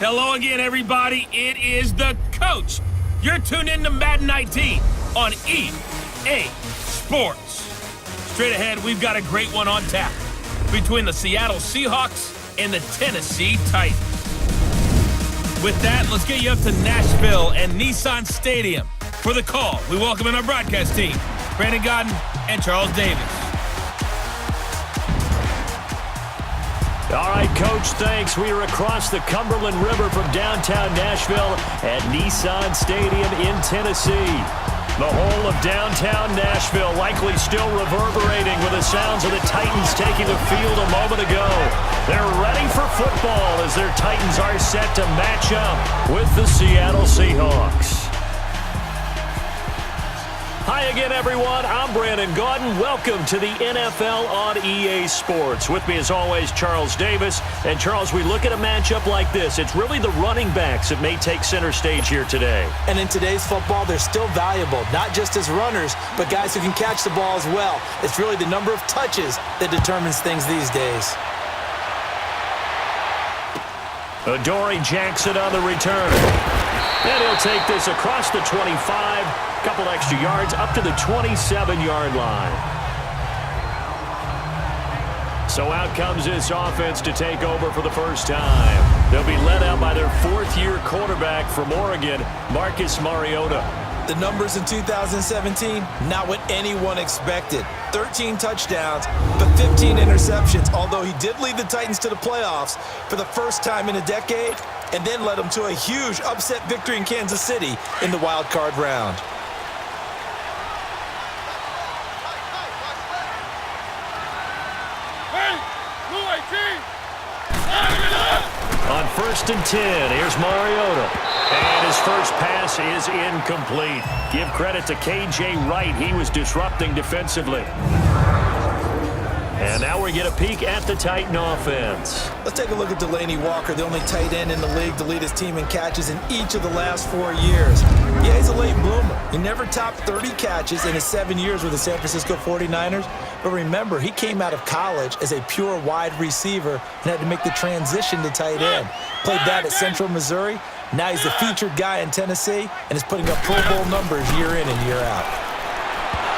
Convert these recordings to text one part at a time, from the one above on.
Hello again, everybody. It is the coach. You're tuned in to Madden 19 on EA Sports. Straight ahead, we've got a great one on tap between the Seattle Seahawks and the Tennessee Titans. With that, let's get you up to Nashville and Nissan Stadium. For the call, we welcome in our broadcast team, Brandon Godden and Charles Davis. All right, Coach, thanks. We are across the Cumberland River from downtown Nashville at Nissan Stadium in Tennessee. The whole of downtown Nashville likely still reverberating with the sounds of the Titans taking the field a moment ago. They're ready for football as their Titans are set to match up with the Seattle Seahawks. Hi again, everyone. I'm Brandon Godden. Welcome to the NFL on EA Sports. With me, as always, Charles Davis. And, Charles, we look at a matchup like this. It's really the running backs that may take center stage here today. And in today's football, they're still valuable, not just as runners, but guys who can catch the ball as well. It's really the number of touches that determines things these days. Adoree Jackson on the return. And he'll take this across the 25, couple extra yards up to the 27-yard line. So out comes this offense to take over for the first time. They'll be led out by their fourth-year quarterback from Oregon, Marcus Mariota. The numbers in 2017, not what anyone expected. 13 touchdowns, but 15 interceptions, although he did lead the Titans to the playoffs for the first time in a decade, and then led them to a huge upset victory in Kansas City in the wild card round. On 1st and 10, here's Mariota. And his first pass is incomplete. Give credit to K.J. Wright. He was disrupting defensively. And now we get a peek at the Titan offense. Let's take a look at Delanie Walker, the only tight end in the league to lead his team in catches in each of the last 4 years. Yeah, he's a late bloomer. He never topped 30 catches in his 7 years with the San Francisco 49ers. But remember, he came out of college as a pure wide receiver and had to make the transition to tight end. Played that at Central Missouri. Now he's the featured guy in Tennessee and is putting up Pro Bowl numbers year in and year out.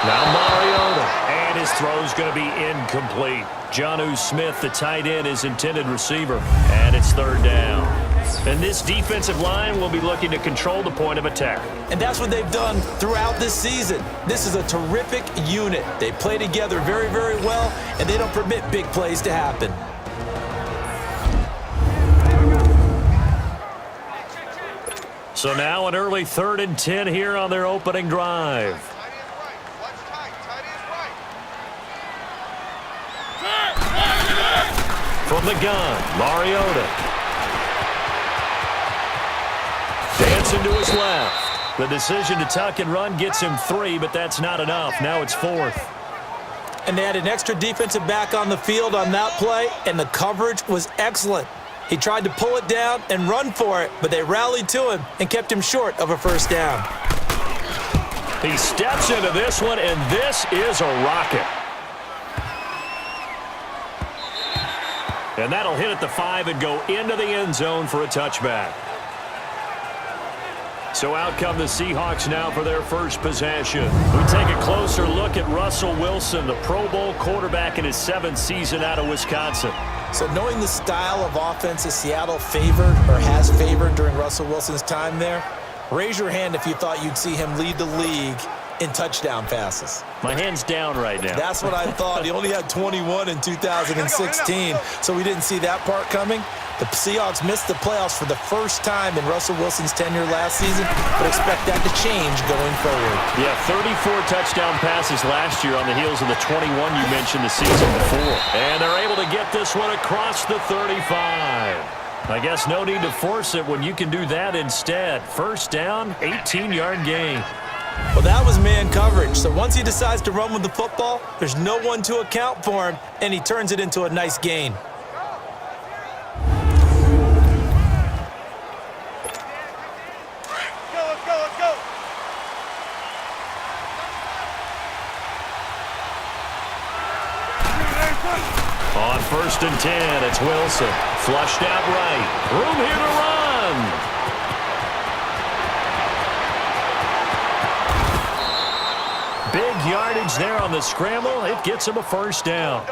Now Mariota, and his throw's going to be incomplete. Jonnu Smith, the tight end, is intended receiver, and it's third down. And this defensive line will be looking to control the point of attack. And that's what they've done throughout this season. This is a terrific unit. They play together very, very well, and they don't permit big plays to happen. So now an early 3rd and 10 here on their opening drive. From the gun, Mariota. Dancing to his left. The decision to tuck and run gets him 3, but that's not enough. Now it's 4th. And they had an extra defensive back on the field on that play, and the coverage was excellent. He tried to pull it down and run for it, but they rallied to him and kept him short of a first down. He steps into this one, and this is a rocket. And that'll hit at the 5 and go into the end zone for a touchback. So out come the Seahawks now for their first possession. We take a closer look at Russell Wilson, the Pro Bowl quarterback in his 7th season out of Wisconsin. So knowing the style of offense that Seattle favored or has favored during Russell Wilson's time there, raise your hand if you thought you'd see him lead the league in touchdown passes. My hand's down right now. That's what I thought. He only had 21 in 2016, so we didn't see that part coming. The Seahawks missed the playoffs for the first time in Russell Wilson's tenure last season, but expect that to change going forward. Yeah, 34 touchdown passes last year on the heels of the 21 you mentioned the season before. And they're able to get this one across the 35. I guess no need to force it when you can do that instead. First down, 18-yard gain. Well, that was man coverage. So once he decides to run with the football, there's no one to account for him, and he turns it into a nice gain. Let's go. On 1st and 10, it's Wilson. Flushed out right. Room here to run. Big yardage there on the scramble. It gets him a first down.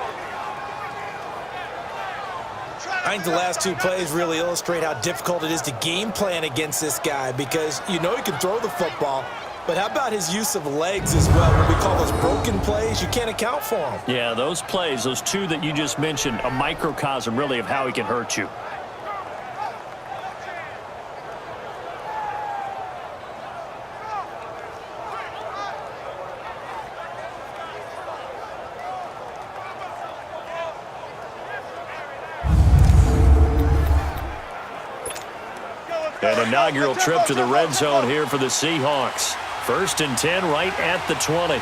I think the last two plays really illustrate how difficult it is to game plan against this guy because you know he can throw the football, but how about his use of legs as well? What we call those broken plays, you can't account for them. Yeah, those plays, those two that you just mentioned, a microcosm really of how he can hurt you. An inaugural trip to the red zone here for the Seahawks. 1st and 10 right at the 20.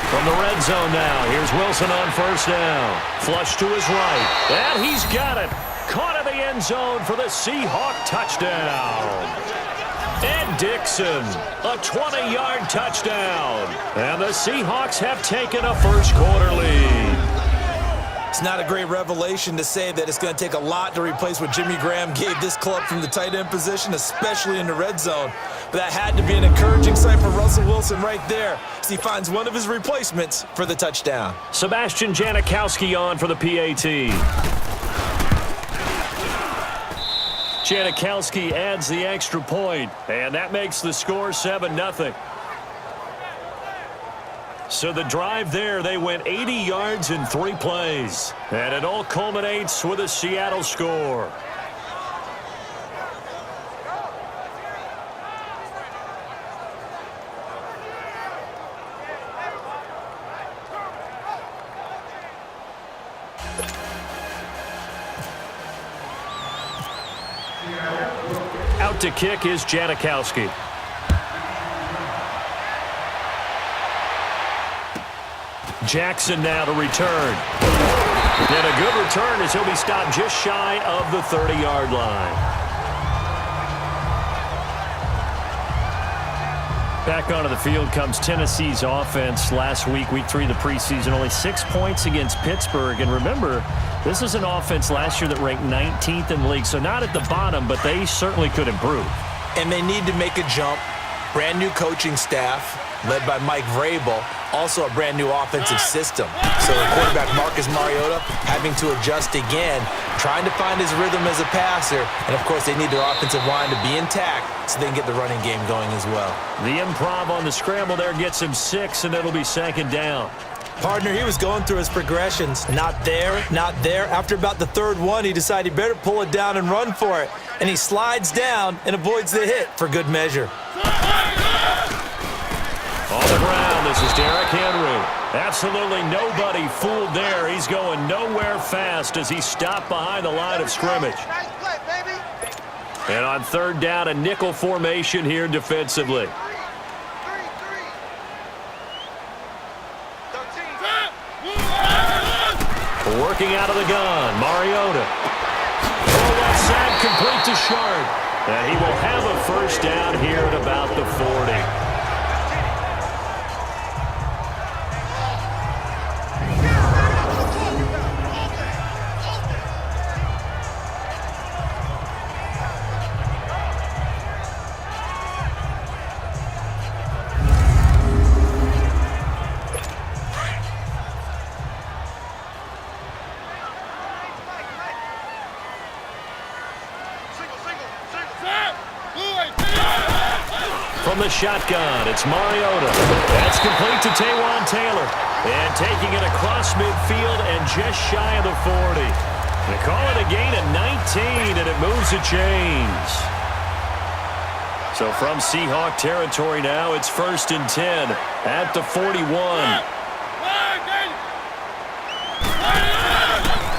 From the red zone now, here's Wilson on 1st down. Flush to his right, and he's got it. Caught in the end zone for the Seahawk touchdown. And Dixon, a 20-yard touchdown. And the Seahawks have taken a first quarter lead. It's not a great revelation to say that it's going to take a lot to replace what Jimmy Graham gave this club from the tight end position, especially in the red zone. But that had to be an encouraging sight for Russell Wilson right there as he finds one of his replacements for the touchdown. Sebastian Janikowski on for the PAT. Janikowski adds the extra point, and that makes the score 7-0. So the drive there, they went 80 yards in 3 plays. And it all culminates with a Seattle score. Out to kick is Janikowski. Jackson now to return. And a good return as he'll be stopped just shy of the 30-yard line. Back onto the field comes Tennessee's offense. Last week, week 3 of the preseason, only 6 points against Pittsburgh. And remember, this is an offense last year that ranked 19th in the league, so not at the bottom, but they certainly could improve. And they need to make a jump. Brand new coaching staff, led by Mike Vrabel, also a brand new offensive system. So the quarterback Marcus Mariota having to adjust again, trying to find his rhythm as a passer. And, of course, they need their offensive line to be intact so they can get the running game going as well. The improv on the scramble there gets him 6, and it'll be 2nd down. Partner, he was going through his progressions. Not there, not there. After about the 3rd one, he decided he better pull it down and run for it. And he slides down and avoids the hit for good measure. On the ground, this is Derrick Henry. Absolutely nobody fooled there. He's going nowhere fast as he's stopped behind the line of scrimmage. And on 3rd down, a nickel formation here defensively. Working out of the gun, Mariota. Oh, left side complete to Sharp. And he will have a first down here at about the 40. From the shotgun, it's Mariota. That's complete to Taywan Taylor. And taking it across midfield and just shy of the 40. They call it a gain of 19, and it moves the chains. So from Seahawk territory now, it's 1st and 10 at the 41.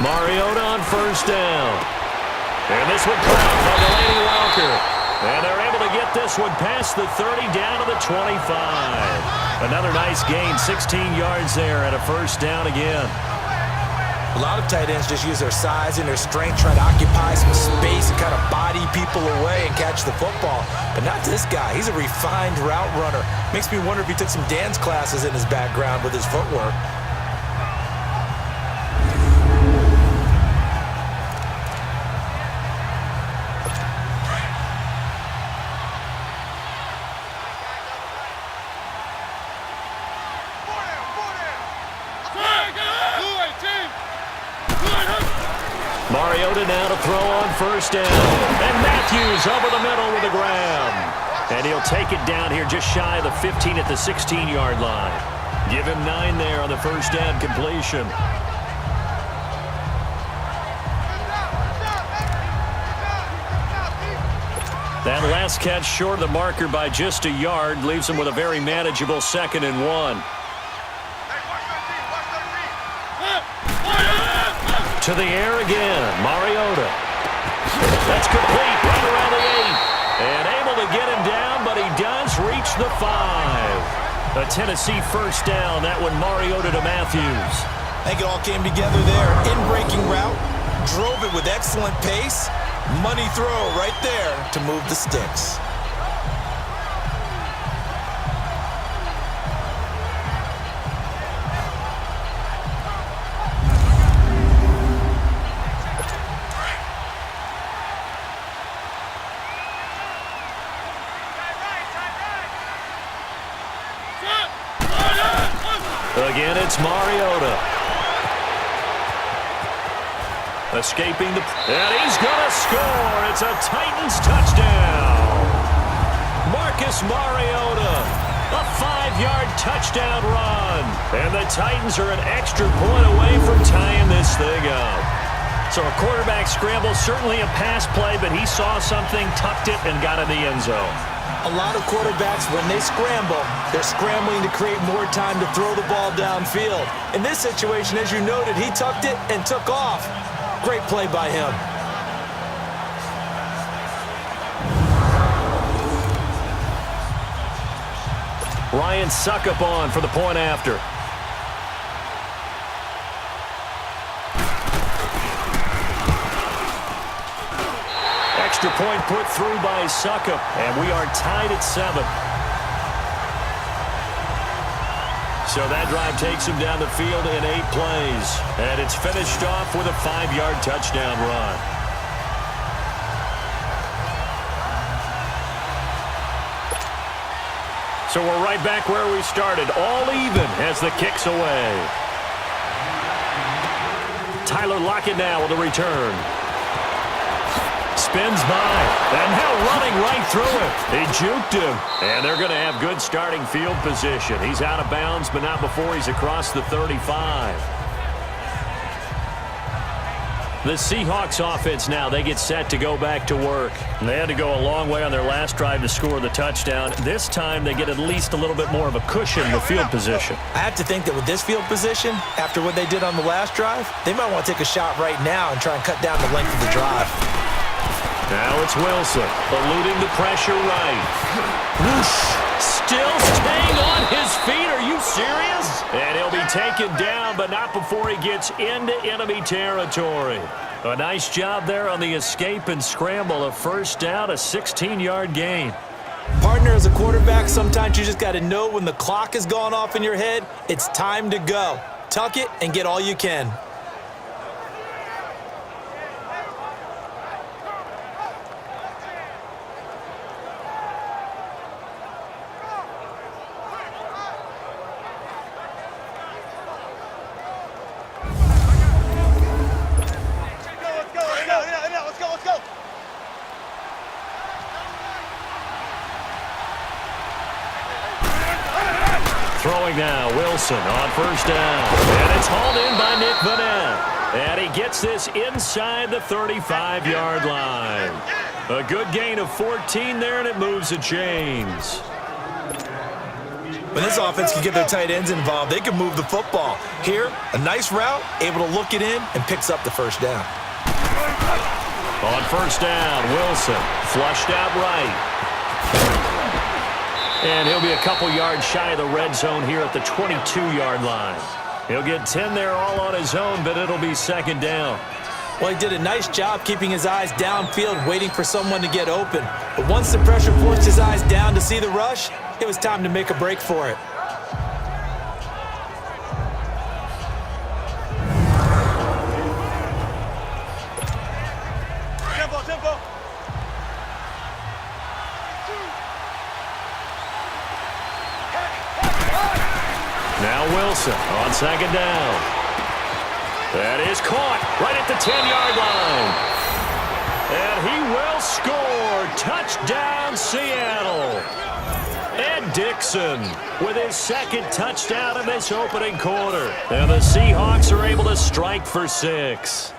Mariota on 1st down. And this one caught by Delaney Walker. And they're able to get this one past the 30 down to the 25. Another nice gain, 16 yards there and a first down again. A lot of tight ends just use their size and their strength, try to occupy some space and kind of body people away and catch the football. But not this guy. He's a refined route runner. Makes me wonder if he took some dance classes in his background with his footwork. Ready now to throw on first down. And Matthews over the middle with a grab. And he'll take it down here just shy of the 15 at the 16-yard line. Give him 9 there on the first down completion. That last catch short of the marker by just a yard leaves him with a very manageable 2nd and 1. To the air again, Mariota. That's complete, right around the 8. And able to get him down, but he does reach the 5. A Tennessee first down, that one Mariota to Matthews. I think it all came together there. In-breaking route, drove it with excellent pace. Money throw right there to move the sticks. Again, it's Mariota. Escaping the... And he's going to score. It's a Titans touchdown. Marcus Mariota. A 5-yard touchdown run. And the Titans are an extra point away from tying this thing up. So a quarterback scramble, certainly a pass play, but he saw something, tucked it, and got in the end zone. A lot of quarterbacks, when they scramble, they're scrambling to create more time to throw the ball downfield. In this situation, as you noted, he tucked it and took off. Great play by him. Ryan Suckup on for the point after. Extra point put through by Suckup, and we are tied at 7. So that drive takes him down the field in 8 plays. And it's finished off with a 5-yard touchdown run. So we're right back where we started. All even as the kick's away. Tyler Lockett now with a return. Spins by, and now running right through him. He juked him, and they're going to have good starting field position. He's out of bounds, but not before he's across the 35. The Seahawks offense now, they get set to go back to work. And they had to go a long way on their last drive to score the touchdown. This time, they get at least a little bit more of a cushion with field position. I have to think that with this field position, after what they did on the last drive, they might want to take a shot right now and try and cut down the length of the drive. Now it's Wilson, eluding the pressure right. Whoosh! Still staying on his feet. Are you serious? And he'll be taken down, but not before he gets into enemy territory. A nice job there on the escape and scramble. A first down, a 16-yard gain. Partner, as a quarterback, sometimes you just got to know when the clock has gone off in your head, it's time to go. Tuck it and get all you can. Throwing now, Wilson on first down. And it's hauled in by Nick Vanette. And he gets this inside the 35-yard line. A good gain of 14 there, and it moves the chains. When this offense can get their tight ends involved, they can move the football. Here, a nice route, able to look it in, and picks up the first down. On first down, Wilson flushed out right. And he'll be a couple yards shy of the red zone here at the 22-yard line. He'll get 10 there all on his own, but it'll be second down. Well, he did a nice job keeping his eyes downfield, waiting for someone to get open. But once the pressure forced his eyes down to see the rush, it was time to make a break for it. Now Wilson on second down. That is caught right at the 10-yard line. And he will score. Touchdown, Seattle. Ed Dixon with his second touchdown in this opening quarter. And the Seahawks are able to strike for 6.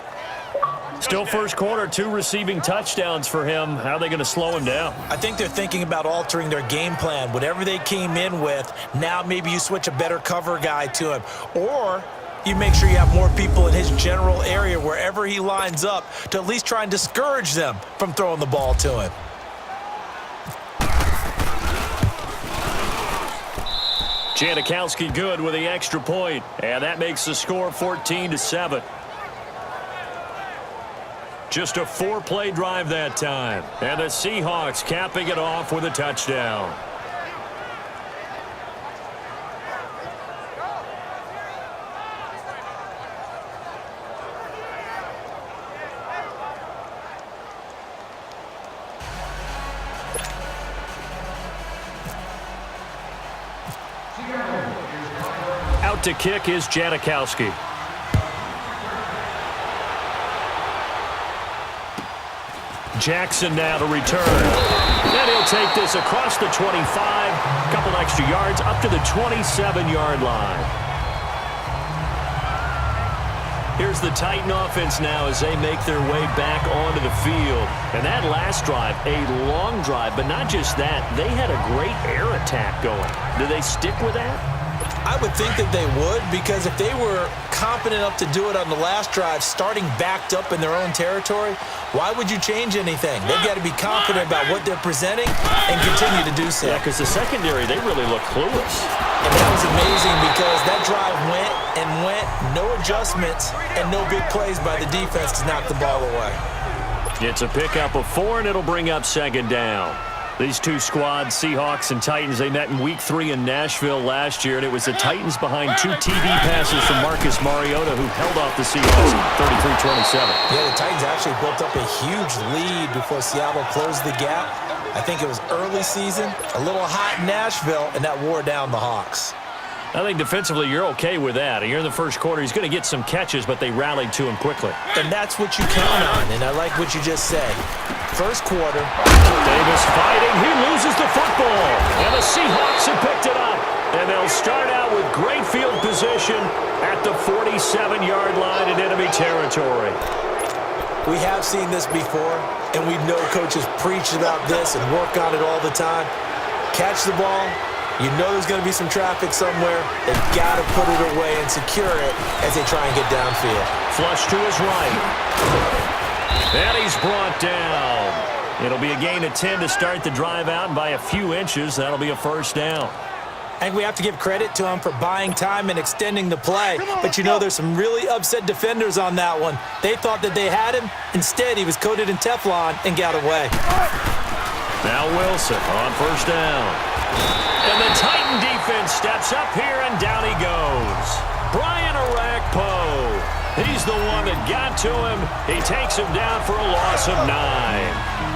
Still first quarter, 2 receiving touchdowns for him. How are they going to slow him down? I think they're thinking about altering their game plan. Whatever they came in with, now maybe you switch a better cover guy to him. Or you make sure you have more people in his general area wherever he lines up to at least try and discourage them from throwing the ball to him. Janikowski good with the extra point, and that makes the score 14-7. Just a 4-play drive that time, and the Seahawks capping it off with a touchdown. Out to kick is Janikowski. Jackson now to return. And he'll take this across the 25. A couple extra yards up to the 27-yard line. Here's the Titan offense now as they make their way back onto the field. And that last drive, a long drive, but not just that. They had a great air attack going. Do they stick with that? I would think that they would, because if they were competent enough to do it on the last drive, starting backed up in their own territory, why would you change anything? They've got to be confident about what they're presenting and continue to do so. Yeah, because the secondary, they really look clueless. And that was amazing because that drive went and went, no adjustments, and no big plays by the defense to knock the ball away. It's a pickup of 4, and it'll bring up second down. These two squads, Seahawks and Titans, they met in Week 3 in Nashville last year, and it was the Titans behind 2 TD passes from Marcus Mariota who held off the Seahawks 33-27. Yeah, the Titans actually built up a huge lead before Seattle closed the gap. I think it was early season, a little hot in Nashville, and that wore down the Hawks. I think defensively you're okay with that. Here in the first quarter, he's going to get some catches, but they rallied to him quickly. And that's what you count on, and I like what you just said. First quarter. Davis fighting. He loses the football. And the Seahawks have picked it up. And they'll start out with great field position at the 47-yard line in enemy territory. We have seen this before, and we know coaches preach about this and work on it all the time. Catch the ball. You know there's going to be some traffic somewhere. They've got to put it away and secure it as they try and get downfield. Flush to his right. And he's brought down. It'll be a gain of 10 to start the drive out, and by a few inches, that'll be a first down. I think we have to give credit to him for buying time and extending the play. But you know there's some really upset defenders on that one. They thought that they had him. Instead, he was coated in Teflon and got away. Now Wilson on first down. And the Titan defense steps up here, and down he goes. Brian Orakpo. He's the one that got to him. He takes him down for a loss of 9.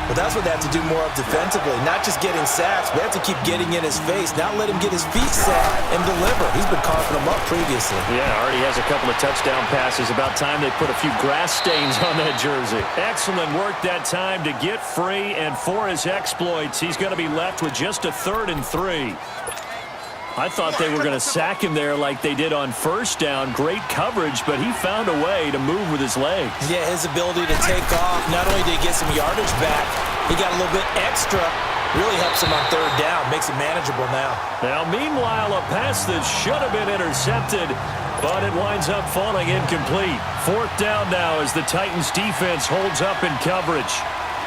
Well, that's what they have to do more of defensively. Not just getting sacks, but they have to keep getting in his face, not let him get his feet set and deliver. He's been coughing them up previously. Yeah, already has a couple of touchdown passes. About time they put a few grass stains on that jersey. Excellent work that time to get free, and for his exploits, he's going to be left with just a 3rd and 3. I thought they were going to sack him there like they did on first down. Great coverage, but he found a way to move with his legs. Yeah, his ability to take off, not only did he get some yardage back, he got a little bit extra. Really helps him on 3rd down, makes it manageable now. Now, meanwhile, a pass that should have been intercepted, but it winds up falling incomplete. 4th down now as the Titans defense holds up in coverage.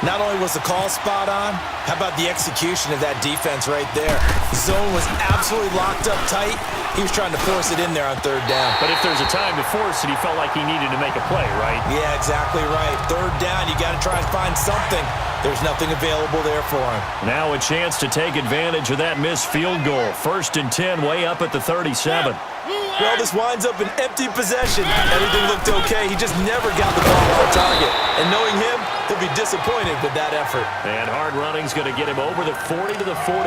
Not only was the call spot on, how about the execution of that defense right there? The zone was absolutely locked up tight. He was trying to force it in there on 3rd down. But if there's a time to force it, he felt like he needed to make a play, right? Yeah, exactly right. 3rd down, you got to try and find something. There's nothing available there for him. Now a chance to take advantage of that missed field goal. 1st and 10, way up at the 37. Well, this winds up an empty possession. Everything looked okay. He just never got the ball on target. And knowing him, he'll be disappointed with that effort. And hard running's going to get him over the 40 to the 42.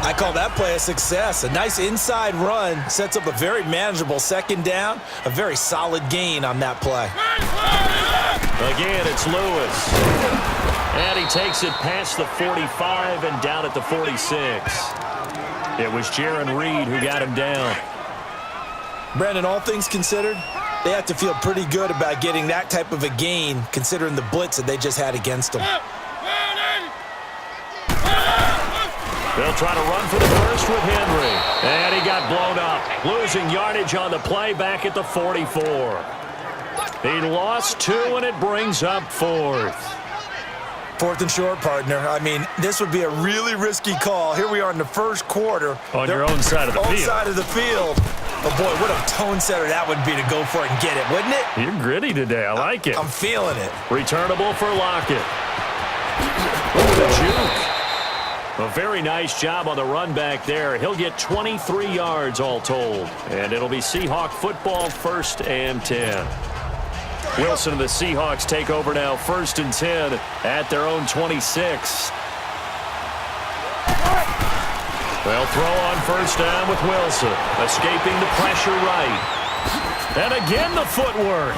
I call that play a success. A nice inside run sets up a very manageable second down, a very solid gain on that play. Again, it's Lewis. And he takes it past the 45 and down at the 46. It was Jaron Reed who got him down. Brandon, all things considered, they have to feel pretty good about getting that type of a gain considering the blitz that they just had against them. They'll try to run for the first with Henry. And he got blown up. Losing yardage on the play back at the 44. He lost 2, and it brings up 4th. 4th and short, partner. I mean, this would be a really risky call. Here we are in the first quarter. On your own side of the field. Own side of the field. But, boy, what a tone setter that would be to go for it and get it, wouldn't it? You're gritty today. I like it. I'm feeling it. Returnable for Lockett. Ooh, the juke. A very nice job on the run back there. He'll get 23 yards all told. And it'll be Seahawk football, 1st and 10. Wilson and the Seahawks take over now, 1st and 10 at their own 26. They'll throw on 1st down with Wilson, escaping the pressure right. And again the footwork.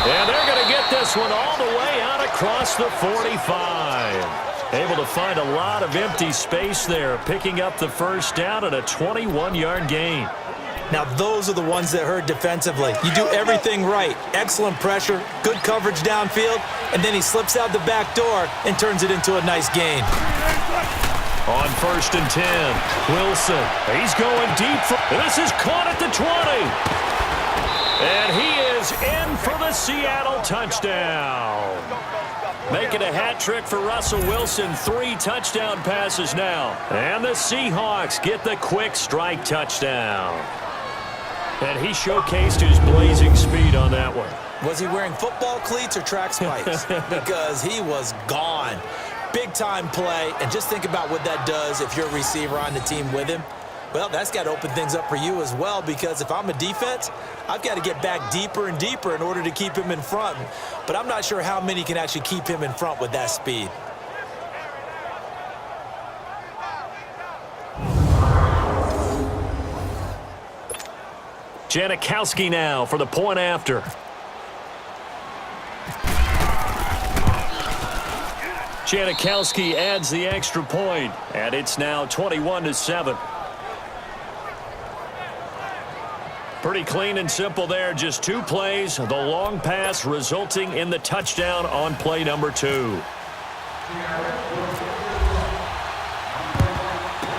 And they're going to get this one all the way out across the 45. Able to find a lot of empty space there, picking up the 1st down and a 21-yard gain. Now, those are the ones that hurt defensively. You do everything right. Excellent pressure, good coverage downfield, and then he slips out the back door and turns it into a nice gain. On 1st and 10, Wilson. He's going deep. This is caught at the 20. And he is in for the Seattle touchdown. Making a hat trick for Russell Wilson. 3 touchdown passes now. And the Seahawks get the quick strike touchdown. And he showcased his blazing speed on that one. Was he wearing football cleats or track spikes? Because he was gone. Big-time play. And just think about what that does if you're a receiver on the team with him. Well, that's got to open things up for you as well, because if I'm a defense, I've got to get back deeper and deeper in order to keep him in front. But I'm not sure how many can actually keep him in front with that speed. Janikowski now for the point after. Janikowski adds the extra point, and it's now 21-7. Pretty clean and simple there. Just 2 plays. The long pass resulting in the touchdown on play number 2.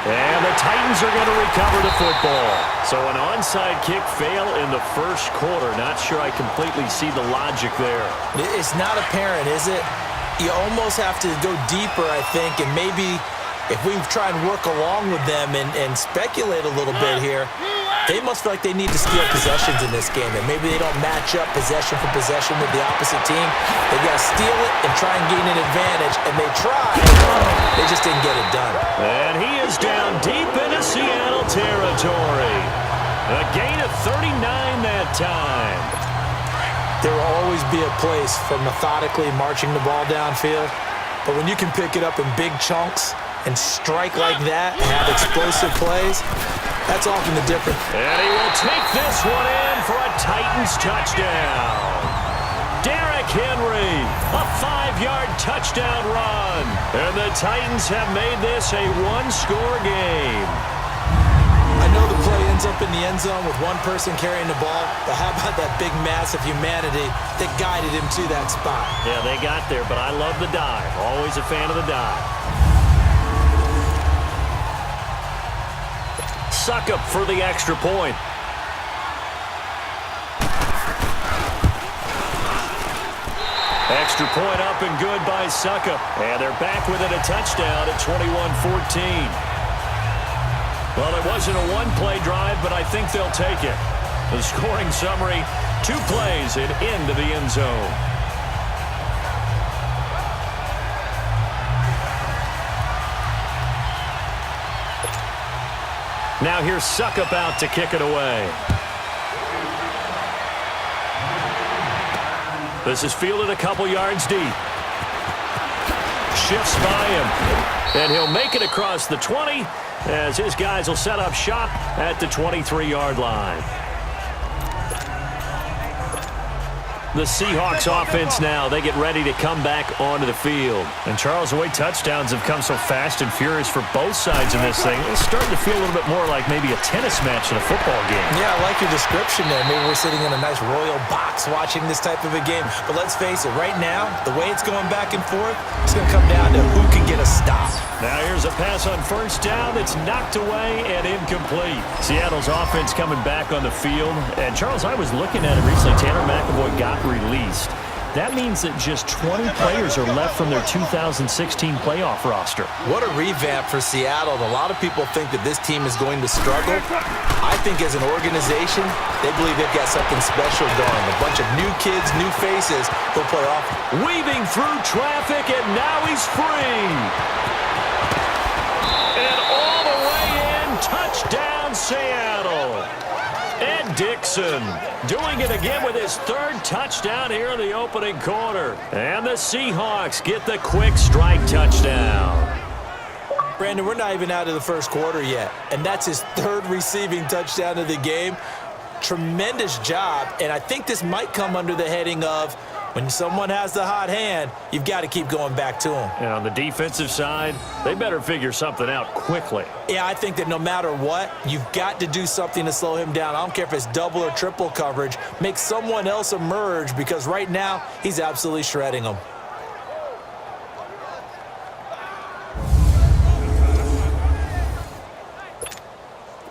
And the Titans are going to recover the football. So an onside kick fail in the first quarter. Not sure I completely see the logic there. It's not apparent, is it? You almost have to go deeper, I think, and maybe if we try and work along with them and speculate a little bit here, they must feel like they need to steal possessions in this game, and maybe they don't match up possession for possession with the opposite team. They got to steal it and try and gain an advantage, and they tried. They just didn't get it done. And he is down deep into Seattle territory. A gain of 39 that time. There will always be a place for methodically marching the ball downfield, but when you can pick it up in big chunks and strike like that and have explosive plays, that's often the difference. And he will take this one in for a Titans touchdown. Derrick Henry, a 5-yard touchdown run. And the Titans have made this a 1-score game. I know the play ends up in the end zone with one person carrying the ball, but how about that big mass of humanity that guided him to that spot? Yeah, they got there, but I love the dive. Always a fan of the dive. Suckup for the extra point. Extra point up and good by Suckup. And they're back within a touchdown at 21-14. Well, it wasn't a one-play drive, but I think they'll take it. The scoring summary, 2 plays and into the end zone. Now here's Suckup out to kick it away. This is fielded a couple yards deep. shifts by him. And he'll make it across the 20 as his guys will set up shop at the 23-yard line. The Seahawks offense now, they get ready to come back onto the field. And Charles, the way touchdowns have come so fast and furious for both sides in this thing, it's starting to feel a little bit more like maybe a tennis match in a football game. Yeah, I like your description there. Maybe we're sitting in a nice royal box watching this type of a game. But let's face it, right now, the way it's going back and forth, it's going to come down to who can get a stop. Now here's a pass on first down that's knocked away and incomplete. Seattle's offense coming back on the field. And Charles, I was looking at it recently. Tanner McAvoy got released. That means that just 20 players are left from their 2016 playoff roster. What a revamp for Seattle. A lot of people think that this team is going to struggle. I think as an organization, they believe they've got something special going. A bunch of new kids, new faces who'll play off. Weaving through traffic, and now he's free. And all the way in, touchdown Seattle. Ed Dixon doing it again with his third touchdown here in the opening quarter. And the Seahawks get the quick strike touchdown. Brandon, we're not even out of the first quarter yet, and that's his third receiving touchdown of the game. Tremendous job, and I think this might come under the heading of when someone has the hot hand, you've got to keep going back to them. And on the defensive side, they better figure something out quickly. Yeah, I think that no matter what, you've got to do something to slow him down. I don't care if it's double or triple coverage. Make someone else emerge because right now he's absolutely shredding them.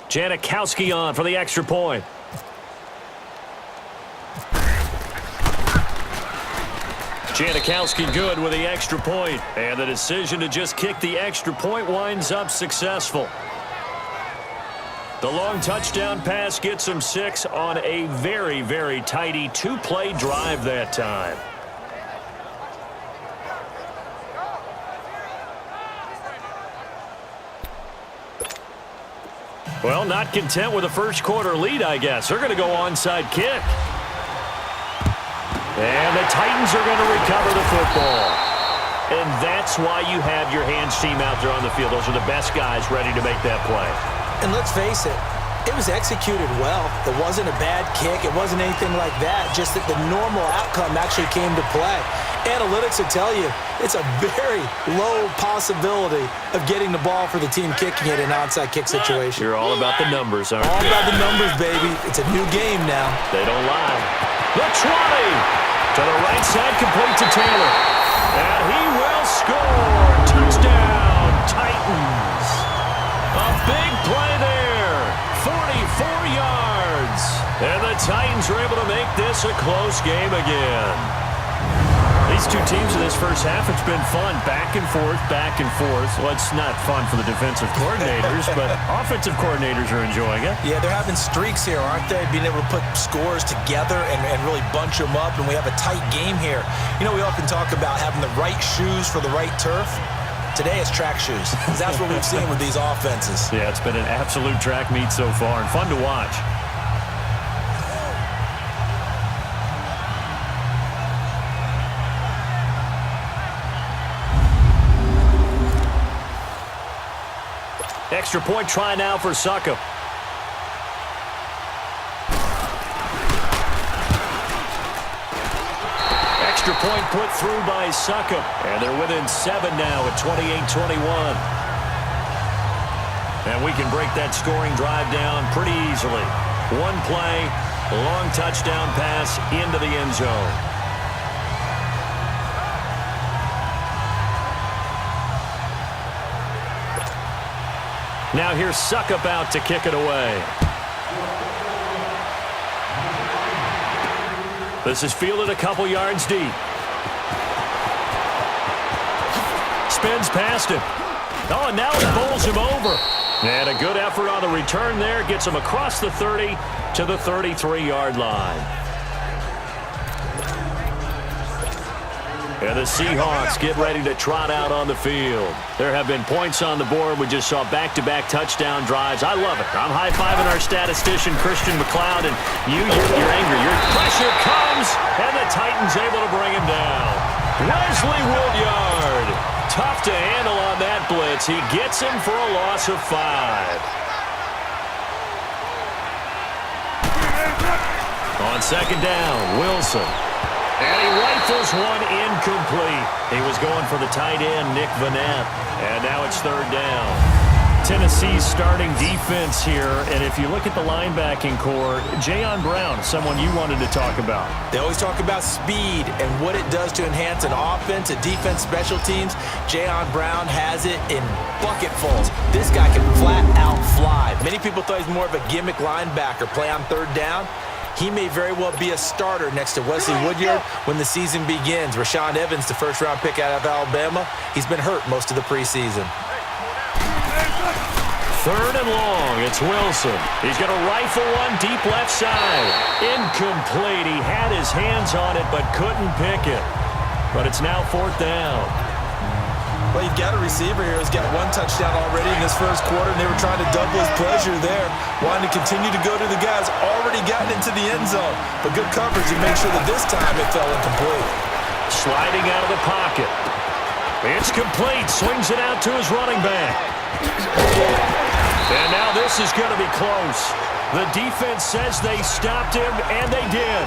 Janikowski on for the extra point. Janikowski good with the extra point. And the decision to just kick the extra point winds up successful. The long touchdown pass gets him 6 on a very, very tidy two-play drive that time. Well, not content with a first quarter lead, I guess. They're going to go onside kick. And the Titans are going to recover the football. And that's why you have your hands team out there on the field. Those are the best guys ready to make that play. And let's face it, it was executed well. It wasn't a bad kick. It wasn't anything like that. Just that the normal outcome actually came to play. Analytics will tell you it's a very low possibility of getting the ball for the team kicking it in an onside kick situation. You're all about the numbers, aren't you? All about the numbers, baby. It's a new game now. They don't lie. The 20 to the right side, complete to Taylor. And he will score. Touchdown, Titans. A big play there. 44 yards. And the Titans are able to make this a close game again. These two teams in this first half, it's been fun. Back and forth, back and forth. Well, it's not fun for the defensive coordinators, but offensive coordinators are enjoying it. Yeah, they're having streaks here, aren't they? Being able to put scores together and really bunch them up, and we have a tight game here. You know, we often talk about having the right shoes for the right turf. Today it's track shoes. That's what we've seen with these offenses. Yeah, it's been an absolute track meet so far and fun to watch. Extra point try now for Suckup. Extra point put through by Suckup. And they're within 7 now at 28-21. And we can break that scoring drive down pretty easily. One play, long touchdown pass into the end zone. Now here's Suckup out to kick it away. This is fielded a couple yards deep. Spins past him. Oh, and now he bowls him over. And a good effort on the return there. Gets him across the 30 to the 33-yard line. And the Seahawks get ready to trot out on the field. There have been points on the board. We just saw back-to-back touchdown drives. I love it. I'm high-fiving our statistician, Christian McLeod, and you're angry. Your pressure comes, and the Titans able to bring him down. Wesley Woodyard Tough to handle on that blitz. He gets him for a loss of 5. On second down, Wilson. And he rifles one incomplete. He was going for the tight end, Nick Vanette. And now it's third down. Tennessee's starting defense here. And if you look at the linebacking core, Jayon Brown, someone you wanted to talk about. They always talk about speed and what it does to enhance an offense, a defense, special teams. Jayon Brown has it in bucketfuls. This guy can flat out fly. Many people thought he's more of a gimmick linebacker, play on third down. He may very well be a starter next to Wesley Woodyard when the season begins. Rashaan Evans, the first-round pick out of Alabama, he's been hurt most of the preseason. Third and long, it's Wilson. He's going to rifle one deep left side. Incomplete. He had his hands on it but couldn't pick it. But it's now fourth down. Well, you've got a receiver here who's got one touchdown already in this first quarter, and they were trying to double his pleasure there, wanting to continue to go to the guys already gotten into the end zone. But good coverage and make sure that this time it fell incomplete. Sliding out of the pocket. It's complete. Swings it out to his running back. And now this is going to be close. The defense says they stopped him, and they did.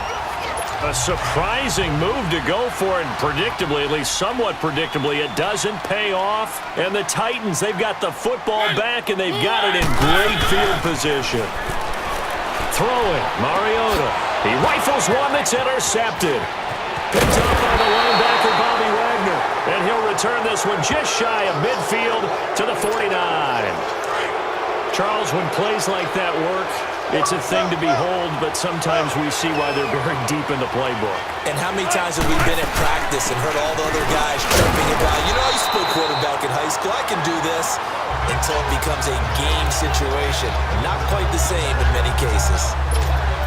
A surprising move to go for it, and predictably, at least somewhat predictably, it doesn't pay off. And the Titans, they've got the football back, and they've got it in great field position. Throwing, Mariota. He rifles one that's intercepted. Picked up by the linebacker, Bobby Wagner. And he'll return this one just shy of midfield to the 49. Charles, when plays like that work, it's a thing to behold, but sometimes we see why they're very deep in the playbook. And how many times have we been at practice and heard all the other guys chirping about, you know, I used to play quarterback in high school, I can do this, until it becomes a game situation. Not quite the same in many cases.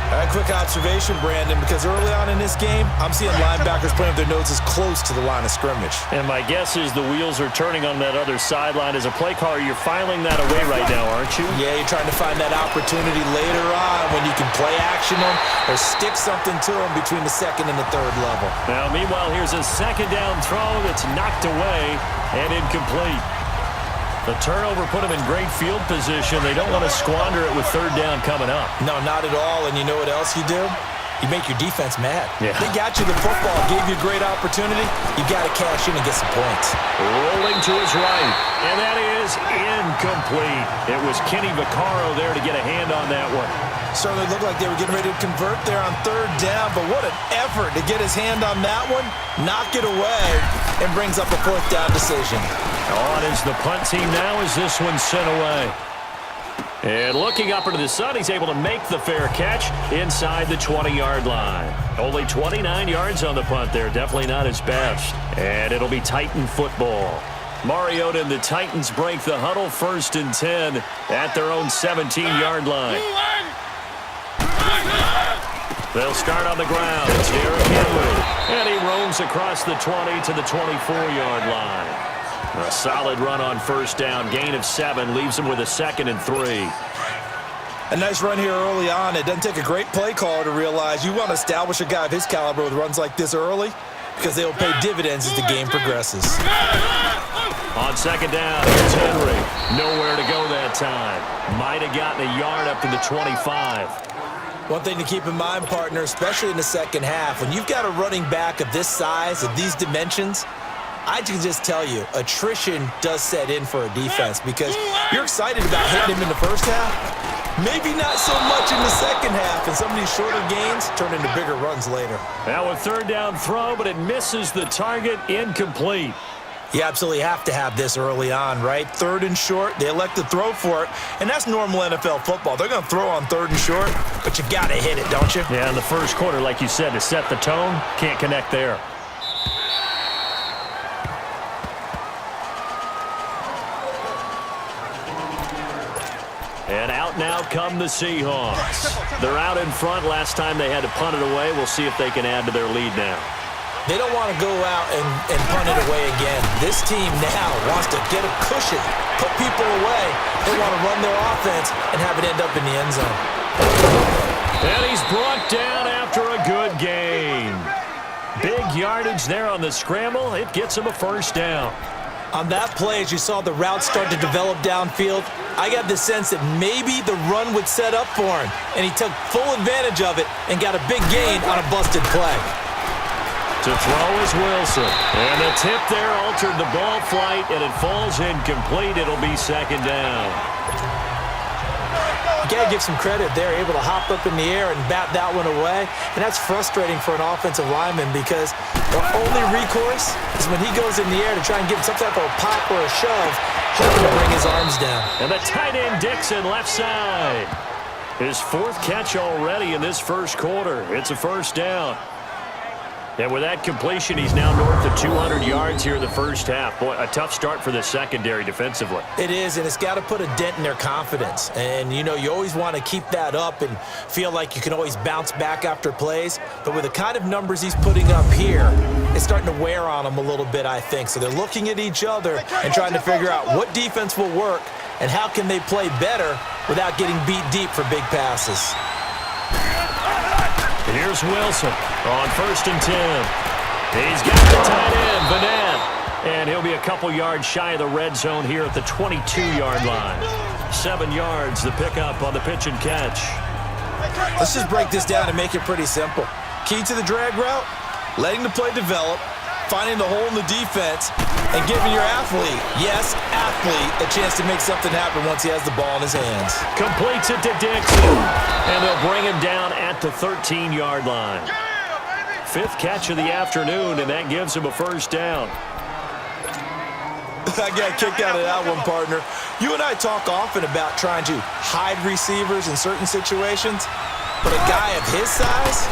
A quick observation, Brandon, because early on in this game, I'm seeing linebackers playing with their noses close to the line of scrimmage. And my guess is the wheels are turning on that other sideline. As a play caller, you're filing that away right now, aren't you? Yeah, you're trying to find that opportunity later on when you can play action them or stick something to them between the second and the third level. Now, meanwhile, here's a second down throw that's knocked away and incomplete. The turnover put them in great field position. They don't want to squander it with third down coming up. No, not at all. And you know what else you do? You make your defense mad. Yeah. They got you the football, gave you a great opportunity. You got to cash in and get some points. Rolling to his right, and that is incomplete. It was Kenny Vaccaro there to get a hand on that one. Certainly looked like they were getting ready to convert there on third down, but what an effort to get his hand on that one, knock it away, and brings up a fourth down decision. On is the punt team now as this one's sent away. And looking up into the sun, he's able to make the fair catch inside the 20-yard line. Only 29 yards on the punt there. Definitely not his best. And it'll be Titan football. Mariota and the Titans break the huddle, 1st and 10 at their own 17-yard line. They'll start on the ground. It's Derrick Henry. And he roams across the 20 to the 24-yard line. A solid run on first down. Gain of 7 leaves him with a 2nd and 3. A nice run here early on. It doesn't take a great play caller to realize you want to establish a guy of his caliber with runs like this early because they will pay dividends as the game progresses. On second down, here's Henry. Nowhere to go that time. Might have gotten a yard up to the 25. One thing to keep in mind, partner, especially in the second half, when you've got a running back of this size, of these dimensions, I can just tell you, attrition does set in for a defense because you're excited about hitting him in the first half. Maybe not so much in the second half, and some of these shorter gains turn into bigger runs later. Now a third down throw, but it misses the target, incomplete. You absolutely have to have this early on, right? 3rd and short, they elect to throw for it, and that's normal NFL football. They're going to throw on 3rd and short, but you got to hit it, don't you? Yeah, in the first quarter, like you said, to set the tone, can't connect there. And out now come the Seahawks. They're out in front. Last time they had to punt it away. We'll see if they can add to their lead now. They don't want to go out and punt it away again. This team now wants to get a cushion, put people away. They want to run their offense and have it end up in the end zone. And he's brought down after a good gain. Big yardage there on the scramble. It gets him a first down. On that play, as you saw the route start to develop downfield, I got the sense that maybe the run would set up for him, and he took full advantage of it and got a big gain on a busted play. To throw is Wilson. And the tip there altered the ball flight, and it falls incomplete. It'll be second down. You got to give some credit there, able to hop up in the air and bat that one away. And that's frustrating for an offensive lineman because the only recourse is when he goes in the air to try and give some type of a pop or a shove, hoping to bring his arms down. And the tight end Dixon left side. His fourth catch already in this first quarter. It's a first down. And with that completion, he's now north of 200 yards here in the first half. Boy, a tough start for the secondary defensively. It is, and it's got to put a dent in their confidence. And, you know, you always want to keep that up and feel like you can always bounce back after plays. But with the kind of numbers he's putting up here, it's starting to wear on them a little bit, I think. So they're looking at each other and trying to figure out what defense will work and how can they play better without getting beat deep for big passes. Here's Wilson on 1st and 10. He's got the tight end, Vanette. And he'll be a couple yards shy of the red zone here at the 22-yard line. 7 yards, the pickup on the pitch and catch. Let's just break this down and make it pretty simple. Key to the drag route, letting the play develop, finding the hole in the defense, and giving your athlete, yes, athlete, a chance to make something happen once he has the ball in his hands. Completes it to Dixon, and they'll bring him down at the 13-yard line. 5th catch of the afternoon, and that gives him a first down. I got kicked out of that one, partner. You and I talk often about trying to hide receivers in certain situations, but a guy of his size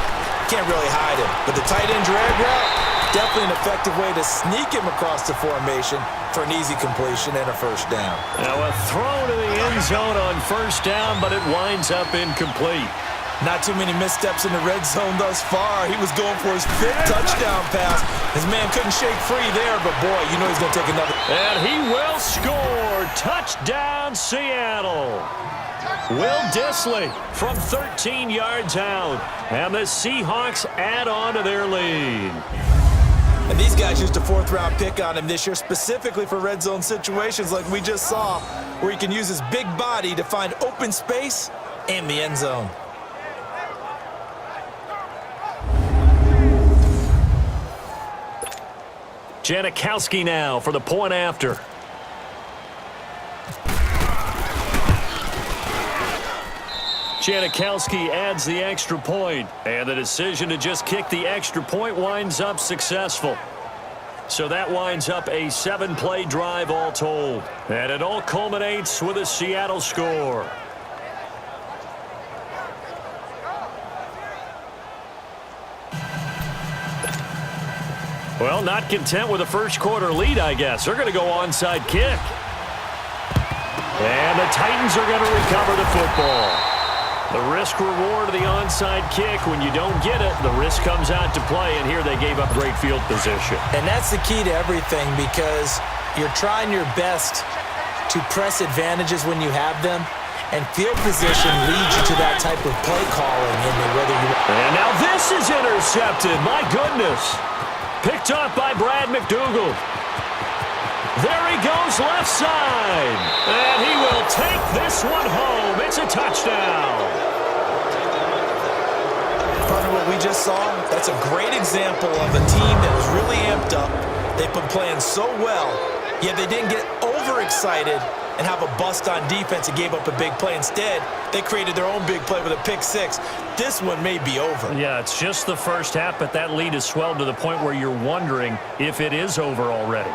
can't really hide him. But the tight end drag route, definitely an effective way to sneak him across the formation for an easy completion and a first down. Now a throw to the end zone on first down, but it winds up incomplete. Not too many missteps in the red zone thus far. He was going for his 5th touchdown pass. His man couldn't shake free there, but boy, you know he's going to take another. And he will score. Touchdown, Seattle. Will Dissly from 13 yards out. And the Seahawks add on to their lead. And these guys used a 4th-round pick on him this year specifically for red zone situations like we just saw, where he can use his big body to find open space and the end zone. Janikowski now for the point after. Janikowski adds the extra point, and the decision to just kick the extra point winds up successful. So that winds up a 7-play drive all told. And it all culminates with a Seattle score. Well, not content with a first quarter lead, I guess. They're going to go onside kick. And the Titans are going to recover the football. The risk-reward of the onside kick, when you don't get it, the risk comes out to play, and here they gave up great field position. And that's the key to everything, because you're trying your best to press advantages when you have them, and field position leads you to that type of play calling. And now this is intercepted. My goodness. Picked up by Brad McDougald. There he goes left side. And he will take this one home. It's a touchdown. Partner, what we just saw, that's a great example of a team that was really amped up. They've been playing so well, yet they didn't get overexcited and have a bust on defense and gave up a big play. Instead, they created their own big play with a pick six. This one may be over. Yeah, it's just the first half, but that lead has swelled to the point where you're wondering if it is over already.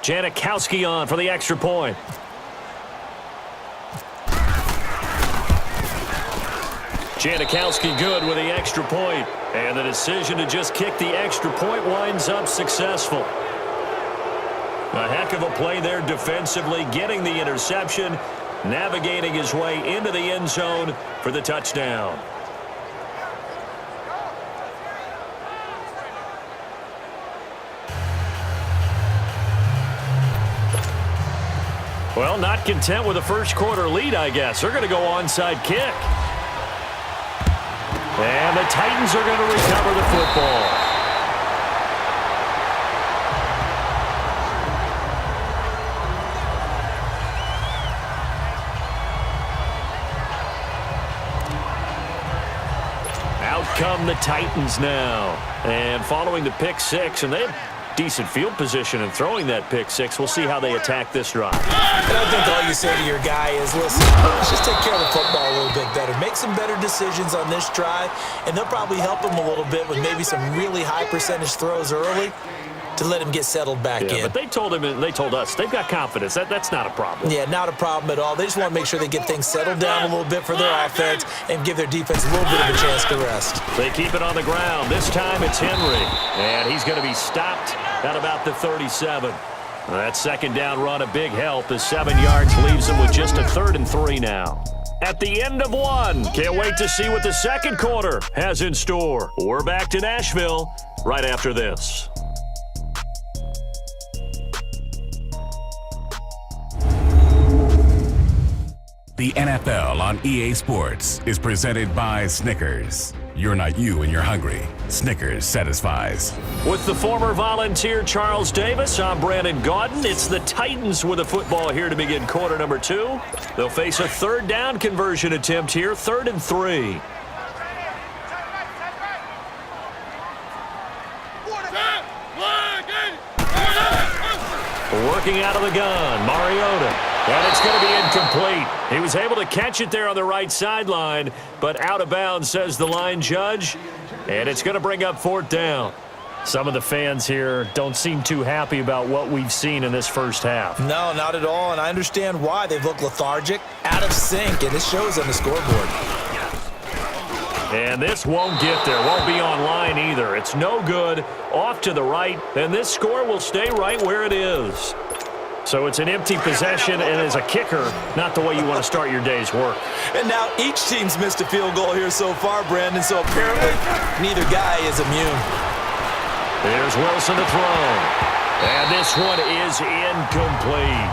Janikowski on for the extra point. Janikowski good with the extra point. And the decision to just kick the extra point winds up successful. A heck of a play there defensively, getting the interception, navigating his way into the end zone for the touchdown. Well, not content with a first-quarter lead, I guess. They're going to go onside kick. And the Titans are going to recover the football. Out come the Titans now. And following the pick six, and they have decent field position in throwing that pick six. We'll see how they attack this drive. And I think all you say to your guy is, listen, let's just take care of the football a little bit better. Make some better decisions on this drive, and they'll probably help him a little bit with maybe some really high percentage throws early to let him get settled back in. But they told him, and they told us, they've got confidence. That's not a problem. Yeah, not a problem at all. They just want to make sure they get things settled down a little bit for their offense and give their defense a little bit of a chance to rest. They keep it on the ground. This time it's Henry, and he's going to be stopped at about the 37. That second down run, a big help as 7 yards leaves them with just a 3rd and 3 now. At the end of one, can't wait to see what the second quarter has in store. We're back to Nashville right after this. The NFL on EA Sports is presented by Snickers. You're not you when you're hungry. Snickers satisfies. With the former Volunteer Charles Davis, I'm Brandon Gaudin. It's the Titans with the football here to begin quarter number 2. They'll face a third down conversion attempt here, 3rd and 3. Working out of the gun, Mariota. And it's going to be incomplete. He was able to catch it there on the right sideline, but out of bounds, says the line judge. And it's going to bring up 4th down. Some of the fans here don't seem too happy about what we've seen in this first half. No, not at all, and I understand why. They've looked lethargic, out of sync, and it shows on the scoreboard. And this won't get there, won't be online either. It's no good, off to the right, and this score will stay right where it is. So it's an empty possession, and as a kicker, not the way you want to start your day's work. And now each team's missed a field goal here so far, Brandon, so apparently neither guy is immune. There's Wilson to throw. And this one is incomplete.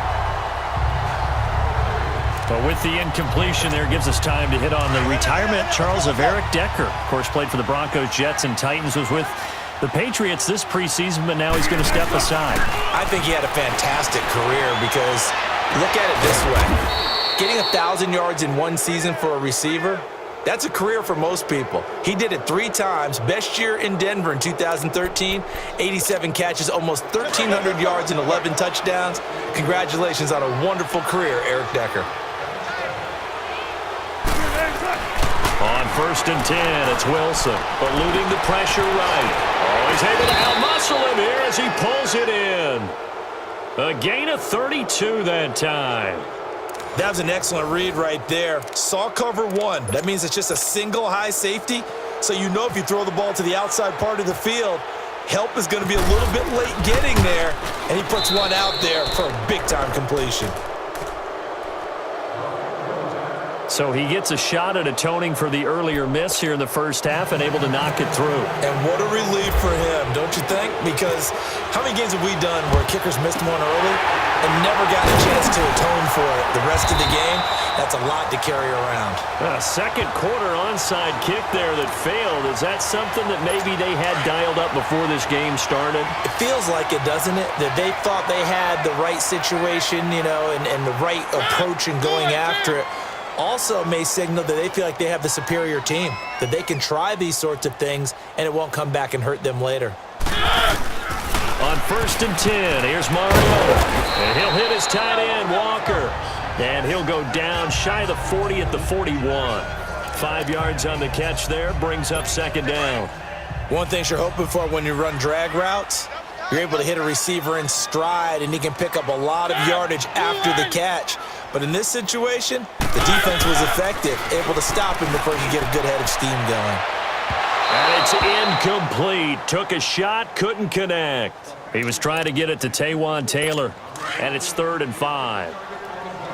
But with the incompletion there, gives us time to hit on the retirement, Charles, of Eric Decker. Of course, played for the Broncos, Jets, and Titans, was with the Patriots this preseason, but now he's going to step aside. I think he had a fantastic career because look at it this way. Getting 1,000 yards in one season for a receiver, that's a career for most people. He did it 3 times. Best year in Denver in 2013, 87 catches, almost 1,300 yards and 11 touchdowns. Congratulations on a wonderful career, Eric Decker. On 1st and 10, it's Wilson, eluding the pressure right. Oh, he's able to out-muscle him here as he pulls it in. A gain of 32 that time. That was an excellent read right there. Saw cover 1. That means it's just a single high safety. So you know if you throw the ball to the outside part of the field, help is going to be a little bit late getting there. And he puts one out there for a big-time completion. So he gets a shot at atoning for the earlier miss here in the first half and able to knock it through. And what a relief for him, don't you think? Because how many games have we done where kickers missed one early and never got a chance to atone for it the rest of the game? That's a lot to carry around. A second quarter onside kick there that failed. Is that something that maybe they had dialed up before this game started? It feels like it, doesn't it? That they thought they had the right situation, you know, and the right approach in going after it. Also may signal that they feel like they have the superior team, that they can try these sorts of things and it won't come back and hurt them later. On 1st and 10, here's Mariota. And he'll hit his tight end, Walker. And he'll go down shy of the 40 at the 41. 5 yards on the catch there, brings up 2nd down. One thing you're hoping for when you run drag routes, you're able to hit a receiver in stride and he can pick up a lot of yardage after the catch. But in this situation, the defense was effective, able to stop him before he could get a good head of steam going. And it's incomplete. Took a shot, couldn't connect. He was trying to get it to Taywan Taylor, and it's 3rd and 5.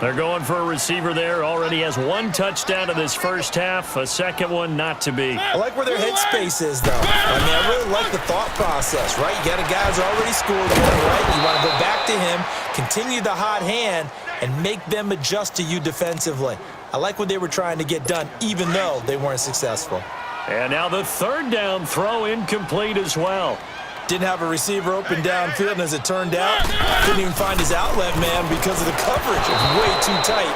They're going for a receiver there. Already has one touchdown in this first half. A second one not to be. I like where their headspace is, though. I really like the thought process, right? You got a guy who's already scored one, right? You want to go back to him, continue the hot hand, and make them adjust to you defensively. I like what they were trying to get done, even though they weren't successful. And now the third down throw incomplete as well. Didn't have a receiver open downfield, and as it turned out, couldn't even find his outlet man because of the coverage. It was way too tight,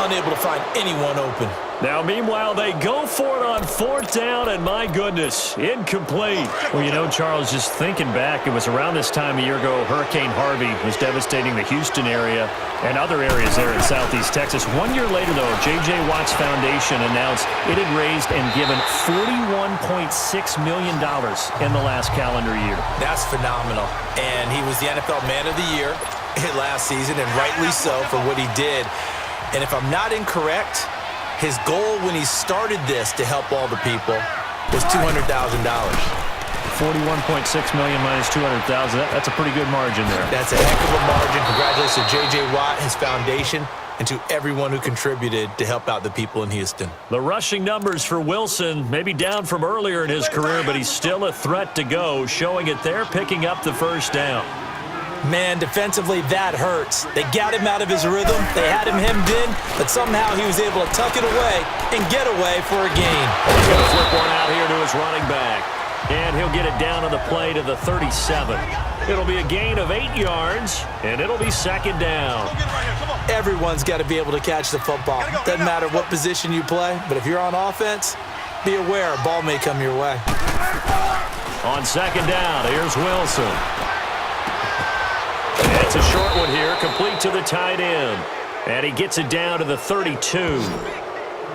unable to find anyone open. Now, meanwhile, they go for it on fourth down, and my goodness, incomplete. Well, you know, Charles, just thinking back, it was around this time a year ago, Hurricane Harvey was devastating the Houston area and other areas there in southeast Texas. 1 year later, though, J.J. Watt's Foundation announced it had raised and given $41.6 million in the last calendar year. That's phenomenal. And he was the NFL Man of the Year last season, and rightly so for what he did. And if I'm not incorrect, his goal when he started this to help all the people was $200,000. $41.6 million minus $200,000. That's a pretty good margin there. That's a heck of a margin. Congratulations to J.J. Watt, his foundation, and to everyone who contributed to help out the people in Houston. The rushing numbers for Wilson may be down from earlier in his career, but he's still a threat to go, showing it there, picking up the first down. Man, defensively, that hurts. They got him out of his rhythm. They had him hemmed in, but somehow he was able to tuck it away and get away for a gain. He's going to flip one out here to his running back. And he'll get it down on the play to the 37. It'll be a gain of 8 yards, and it'll be second down. Everyone's got to be able to catch the football. Doesn't matter what position you play, but if you're on offense, be aware a ball may come your way. On second down, here's Wilson. It's a short one here, complete to the tight end. And he gets it down to the 32.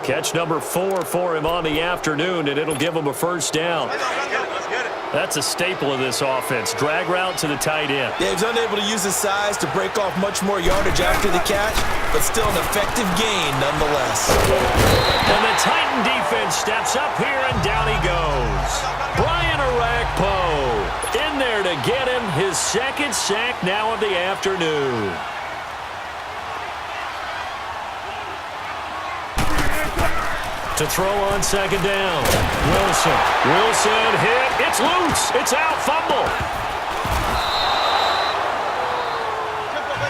Catch number 4 for him on the afternoon, and it'll give him a first down. That's a staple of this offense. Drag route to the tight end. Yeah, he's unable to use his size to break off much more yardage after the catch, but still an effective gain nonetheless. And the Titan defense steps up here, and down he goes. Brian Orakpo in there to get him his second sack now of the afternoon. To throw on second down. Wilson hit. It's loose. It's out. Fumble.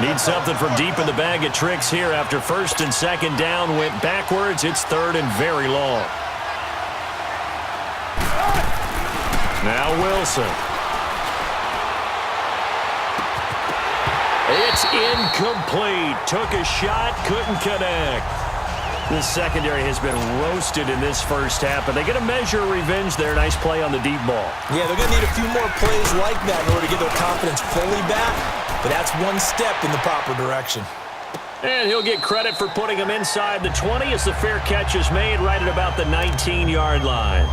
Needs something from deep in the bag of tricks here after first and second down went backwards. It's third and very long. Now Wilson. It's incomplete. Took a shot, couldn't connect. The secondary has been roasted in this first half, but they get a measure of revenge there. Nice play on the deep ball. Yeah, they're going to need a few more plays like that in order to get their confidence fully back, but that's one step in the proper direction. And he'll get credit for putting him inside the 20 as the fair catch is made right at about the 19-yard line.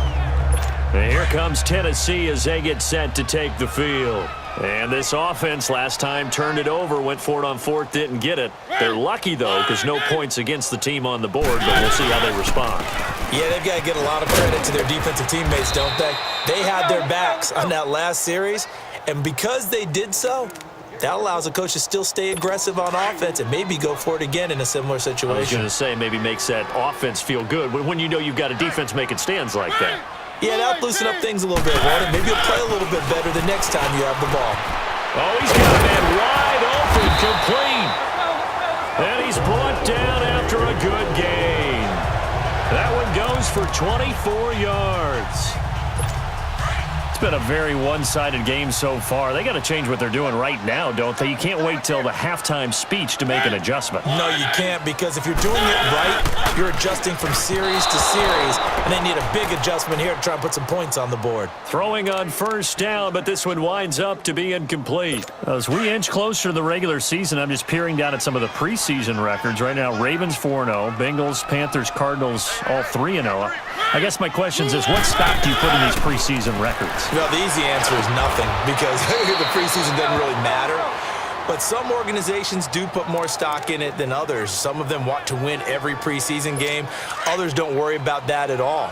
And here comes Tennessee as they get set to take the field. And this offense last time turned it over, went for it on fourth, didn't get it. They're lucky, though, because no points against the team on the board, but we'll see how they respond. Yeah, they've got to get a lot of credit to their defensive teammates, don't they? They had their backs on that last series, and because they did so, that allows the coach to still stay aggressive on offense and maybe go for it again in a similar situation. I was going to say maybe makes that offense feel good when you know you've got a defense making stands like that. Yeah, that'll loosen up things a little bit, won't it? Maybe you'll play a little bit better the next time you have the ball. Oh, he's got a man wide open, complete. And he's brought down after a good gain. That one goes for 24 yards. It's been a very one-sided game so far. They got to change what they're doing right now, don't they? You can't wait till the halftime speech to make an adjustment. No, you can't, because if you're doing it right, you're adjusting from series to series, and they need a big adjustment here to try and put some points on the board. Throwing on first down, but this one winds up to be incomplete. As we inch closer to the regular season, I'm just peering down at some of the preseason records. Right now, Ravens 4-0, Bengals, Panthers, Cardinals, all 3-0. I guess my question is, what stock do you put in these preseason records? Well, the easy answer is nothing, because the preseason doesn't really matter. But some organizations do put more stock in it than others. Some of them want to win every preseason game. Others don't worry about that at all.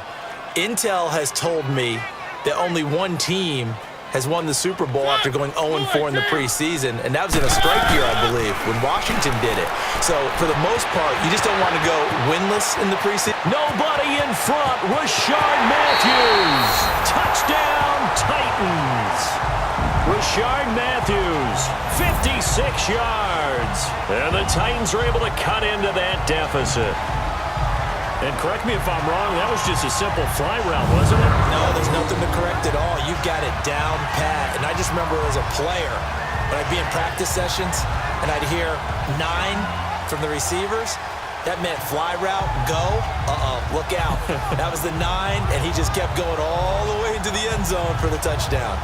Intel has told me that only one team has won the Super Bowl after going 0-4 in the preseason, and that was in a strike year, I believe, when Washington did it. So, for the most part, you just don't want to go winless in the preseason. Nobody in front. Rashard Matthews. Touchdown, Titans. Rashard Matthews, 56 yards. And the Titans are able to cut into that deficit. And correct me if I'm wrong, that was just a simple fly route, wasn't it? No, there's nothing to correct at all. You've got it down pat. And I just remember as a player, when I'd be in practice sessions and I'd hear 9 from the receivers, that meant fly route, go, look out. That was the 9, and he just kept going all the way into the end zone for the touchdown.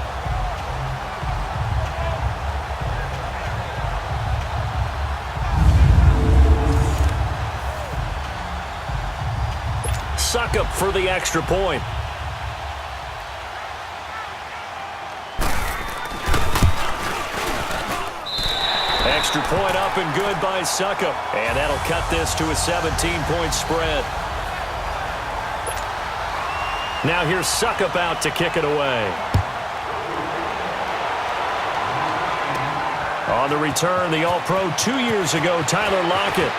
Suck up for the extra point. Extra point up and good by Suckup. And that'll cut this to a 17-point spread. Now here's Suckup out to kick it away. On the return, the All-Pro 2 years ago, Tyler Lockett.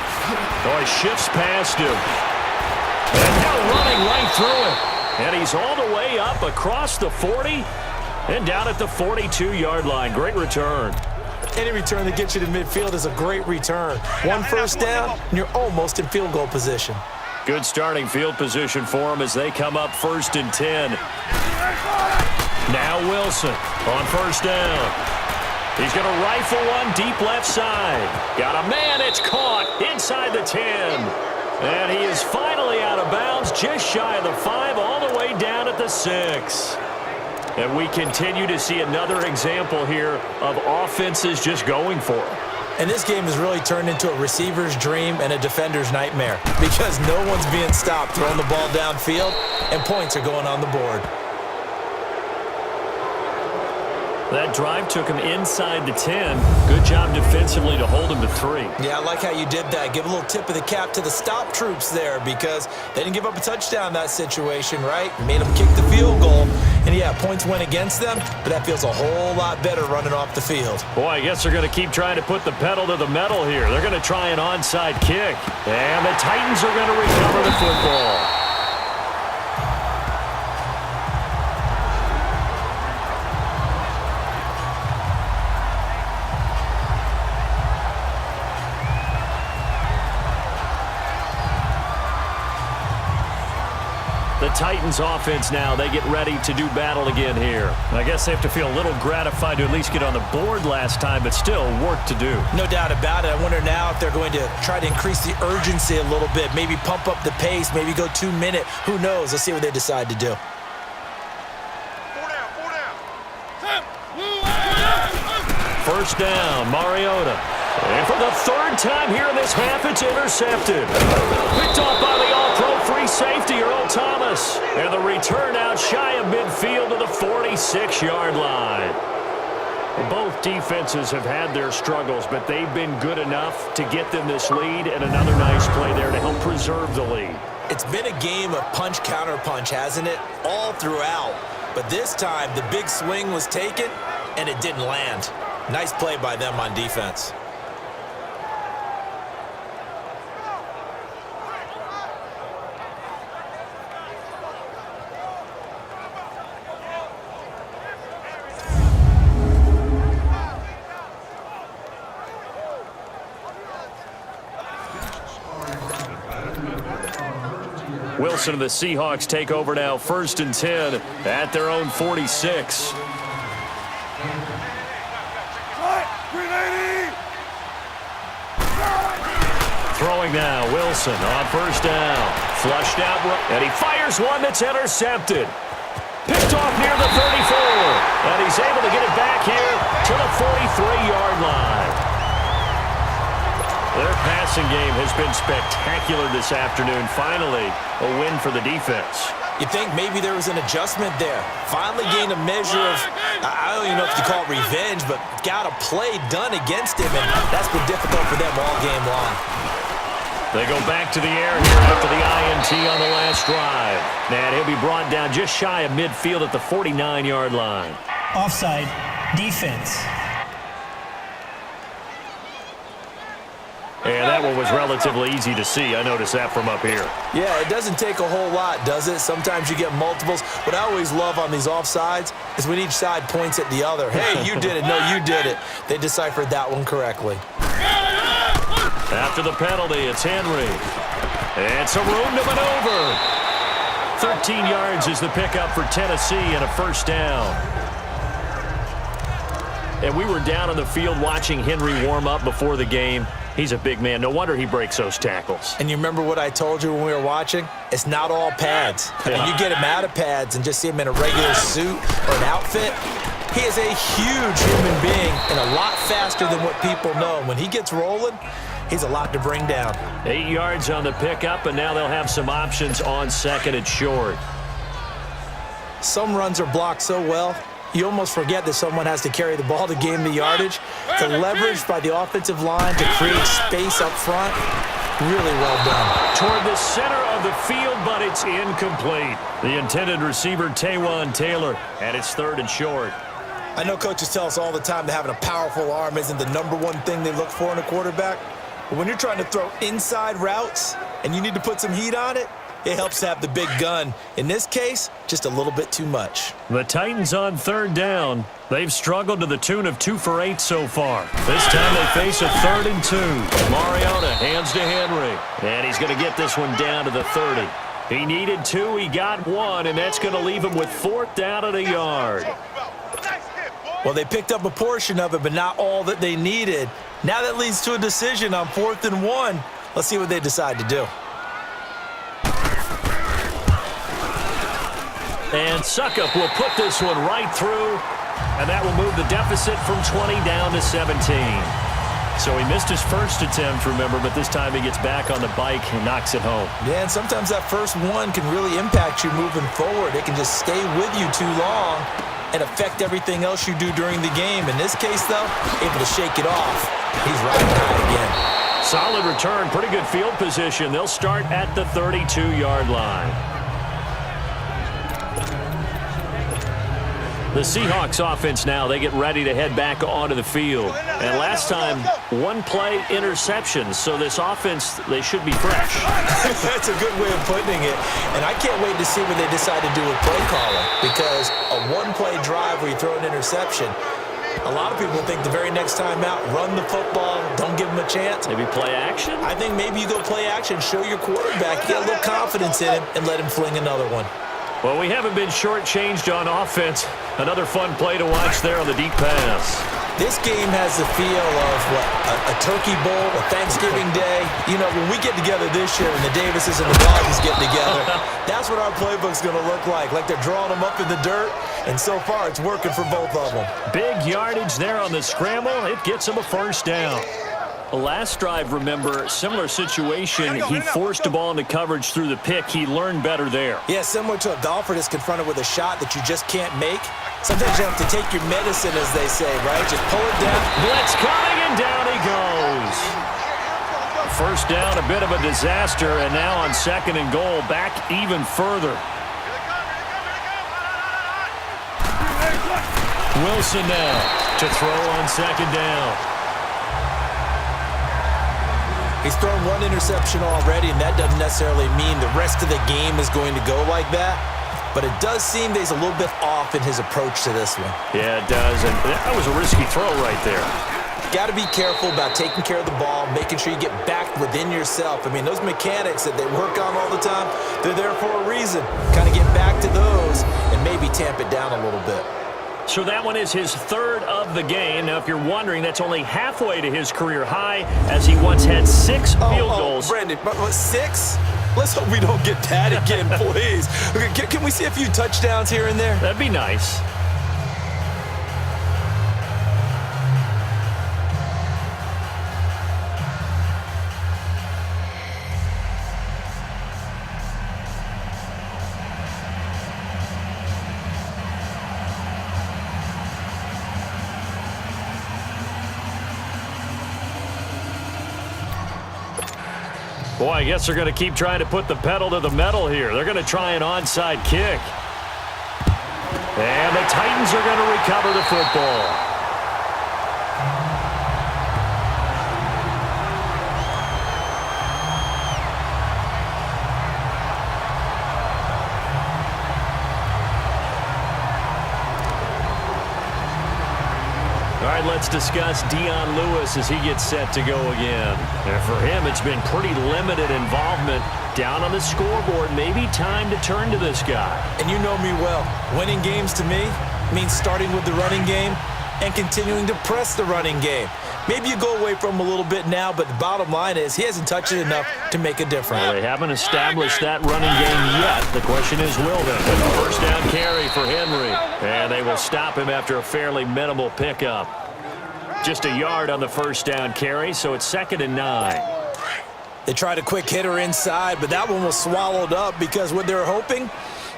Oh, he shifts past him. And now running right through it. And he's all the way up across the 40 and down at the 42-yard line. Great return. Any return that gets you to midfield is a great return. One first down, and you're almost in field goal position. Good starting field position for him as they come up 1st and 10. Now Wilson on first down. He's going to rifle one deep left side. Got a man, it's caught inside the 10. And he is finally out of bounds, just shy of the 5, all the way down at the 6. And we continue to see another example here of offenses just going for it. And this game has really turned into a receiver's dream and a defender's nightmare because no one's being stopped throwing the ball downfield, and points are going on the board. That drive took him inside the 10. Good job defensively to hold him to 3. Yeah, I like how you did that. Give a little tip of the cap to the stop troops there because they didn't give up a touchdown in that situation, right? Made them kick the field goal. And, yeah, points went against them, but that feels a whole lot better running off the field. Boy, I guess they're going to keep trying to put the pedal to the metal here. They're going to try an onside kick. And the Titans are going to recover the football. The Titans offense now, they get ready to do battle again here. I guess they have to feel a little gratified to at least get on the board last time, but still work to do. No doubt about it. I wonder now if they're going to try to increase the urgency a little bit, maybe pump up the pace, maybe go 2-minute. Who knows? Let's see what they decide to do. First down, Mariota. And for the 3rd time here in this half, it's intercepted. Picked off by the All-Pro free safety, Earl Thomas. And the return out shy of midfield to the 46-yard line. Both defenses have had their struggles, but they've been good enough to get them this lead, and another nice play there to help preserve the lead. It's been a game of punch-counter-punch, hasn't it? All throughout. But this time, the big swing was taken, and it didn't land. Nice play by them on defense. Wilson and the Seahawks take over now, 1st and 10 at their own 46. Throwing now, Wilson on first down. Flushed out, and he fires one that's intercepted. Picked off near the 34, and he's able to get it back here to the 43-yard line. Their passing game has been spectacular this afternoon. Finally, a win for the defense. You think maybe there was an adjustment there. Finally gained a measure of, I don't even know if you call it revenge, but got a play done against him, and that's been difficult for them all game long. They go back to the air here after the INT on the last drive. And he'll be brought down just shy of midfield at the 49-yard line. Offside. Defense. And that one was relatively easy to see. I noticed that from up here. Yeah, it doesn't take a whole lot, does it? Sometimes you get multiples. What I always love on these offsides is when each side points at the other. Hey, you did it. No, you did it. They deciphered that one correctly. After the penalty, it's Henry. It's a room to maneuver. 13 yards is the pickup for Tennessee and a first down. And we were down on the field watching Henry warm up before the game. He's a big man. No wonder he breaks those tackles. And you remember what I told you when we were watching? It's not all pads. I mean, you get him out of pads and just see him in a regular suit or an outfit. He is a huge human being and a lot faster than what people know. When he gets rolling, he's a lot to bring down. 8 yards on the pickup, and now they'll have some options on second and short. Some runs are blocked so well, you almost forget that someone has to carry the ball to gain the yardage. The leverage by the offensive line to create space up front, really well done. Toward the center of the field, but it's incomplete. The intended receiver, Taywan Taylor, and it's third and short. I know coaches tell us all the time that having a powerful arm isn't the number one thing they look for in a quarterback. But when you're trying to throw inside routes and you need to put some heat on it, it helps to have the big gun. In this case, just a little bit too much. The Titans on third down. They've struggled to the tune of 2 for 8 so far. This time they face a 3rd and 2. Mariota hands to Henry. And he's going to get this one down to the 30. He needed 2, he got 1, and that's going to leave him with 4th down at a yard. Well, they picked up a portion of it, but not all that they needed. Now that leads to a decision on 4th and 1. Let's see what they decide to do. And Suckup will put this one right through, and that will move the deficit from 20 down to 17. So he missed his first attempt, remember, but this time he gets back on the bike and knocks it home. Yeah, and sometimes that first one can really impact you moving forward. It can just stay with you too long and affect everything else you do during the game. In this case, though, able to shake it off. He's riding high again. Solid return, pretty good field position. They'll start at the 32-yard line. The Seahawks offense now, they get ready to head back onto the field. And last time, 1-play interception. So this offense, they should be fresh. That's a good way of putting it. And I can't wait to see what they decide to do with play calling. Because a 1-play drive where you throw an interception, a lot of people think the very next time out, run the football, don't give him a chance. Maybe play action? I think maybe you go play action, show your quarterback, get a little confidence in him, and let him fling another one. Well, we haven't been shortchanged on offense. Another fun play to watch there on the deep pass. This game has the feel of, a turkey bowl, a Thanksgiving day. You know, when we get together this year and the Davises and the Dawsons get together, that's what our playbook's going to look like they're drawing them up in the dirt, and so far it's working for both of them. Big yardage there on the scramble. It gets them a first down. Last drive, remember, similar situation. He forced the ball into coverage through the pick. He learned better there. Yeah, similar to a golfer that's confronted with a shot that you just can't make. Sometimes you have to take your medicine, as they say, right? Just pull it down. Blitz coming, and down he goes. First down, a bit of a disaster, and now on 2nd and goal, back even further. Wilson now to throw on 2nd down. He's thrown 1 interception already, and that doesn't necessarily mean the rest of the game is going to go like that. But it does seem that he's a little bit off in his approach to this one. Yeah, it does, and that was a risky throw right there. Got to be careful about taking care of the ball, making sure you get back within yourself. I mean, those mechanics that they work on all the time, they're there for a reason. Kind of get back to those and maybe tamp it down a little bit. So that one is his 3rd of the game. Now, if you're wondering, that's only halfway to his career high, as he once had 6 field goals. Brandon, but 6? Let's hope we don't get that again, please. Okay, can we see a few touchdowns here and there? That'd be nice. Boy, I guess they're going to keep trying to put the pedal to the metal here. They're going to try an onside kick. And the Titans are going to recover the football. All right, let's discuss Dion Lewis as he gets set to go again. And for him, it's been pretty limited involvement down on the scoreboard. Maybe time to turn to this guy. And you know me well. Winning games to me means starting with the running game and continuing to press the running game. Maybe you go away from him a little bit now, but the bottom line is he hasn't touched it enough to make a difference. Well, they haven't established that running game yet. The question is, will they? First down carry for Henry. And they will stop him after a fairly minimal pickup. Just a yard on the first down carry, so it's 2nd and 9. They tried a quick hitter inside, but that one was swallowed up because what they're hoping,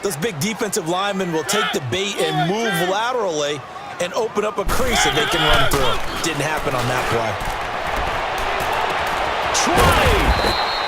those big defensive linemen will take the bait and move laterally and open up a crease that they can run through. Didn't happen on that play. Try!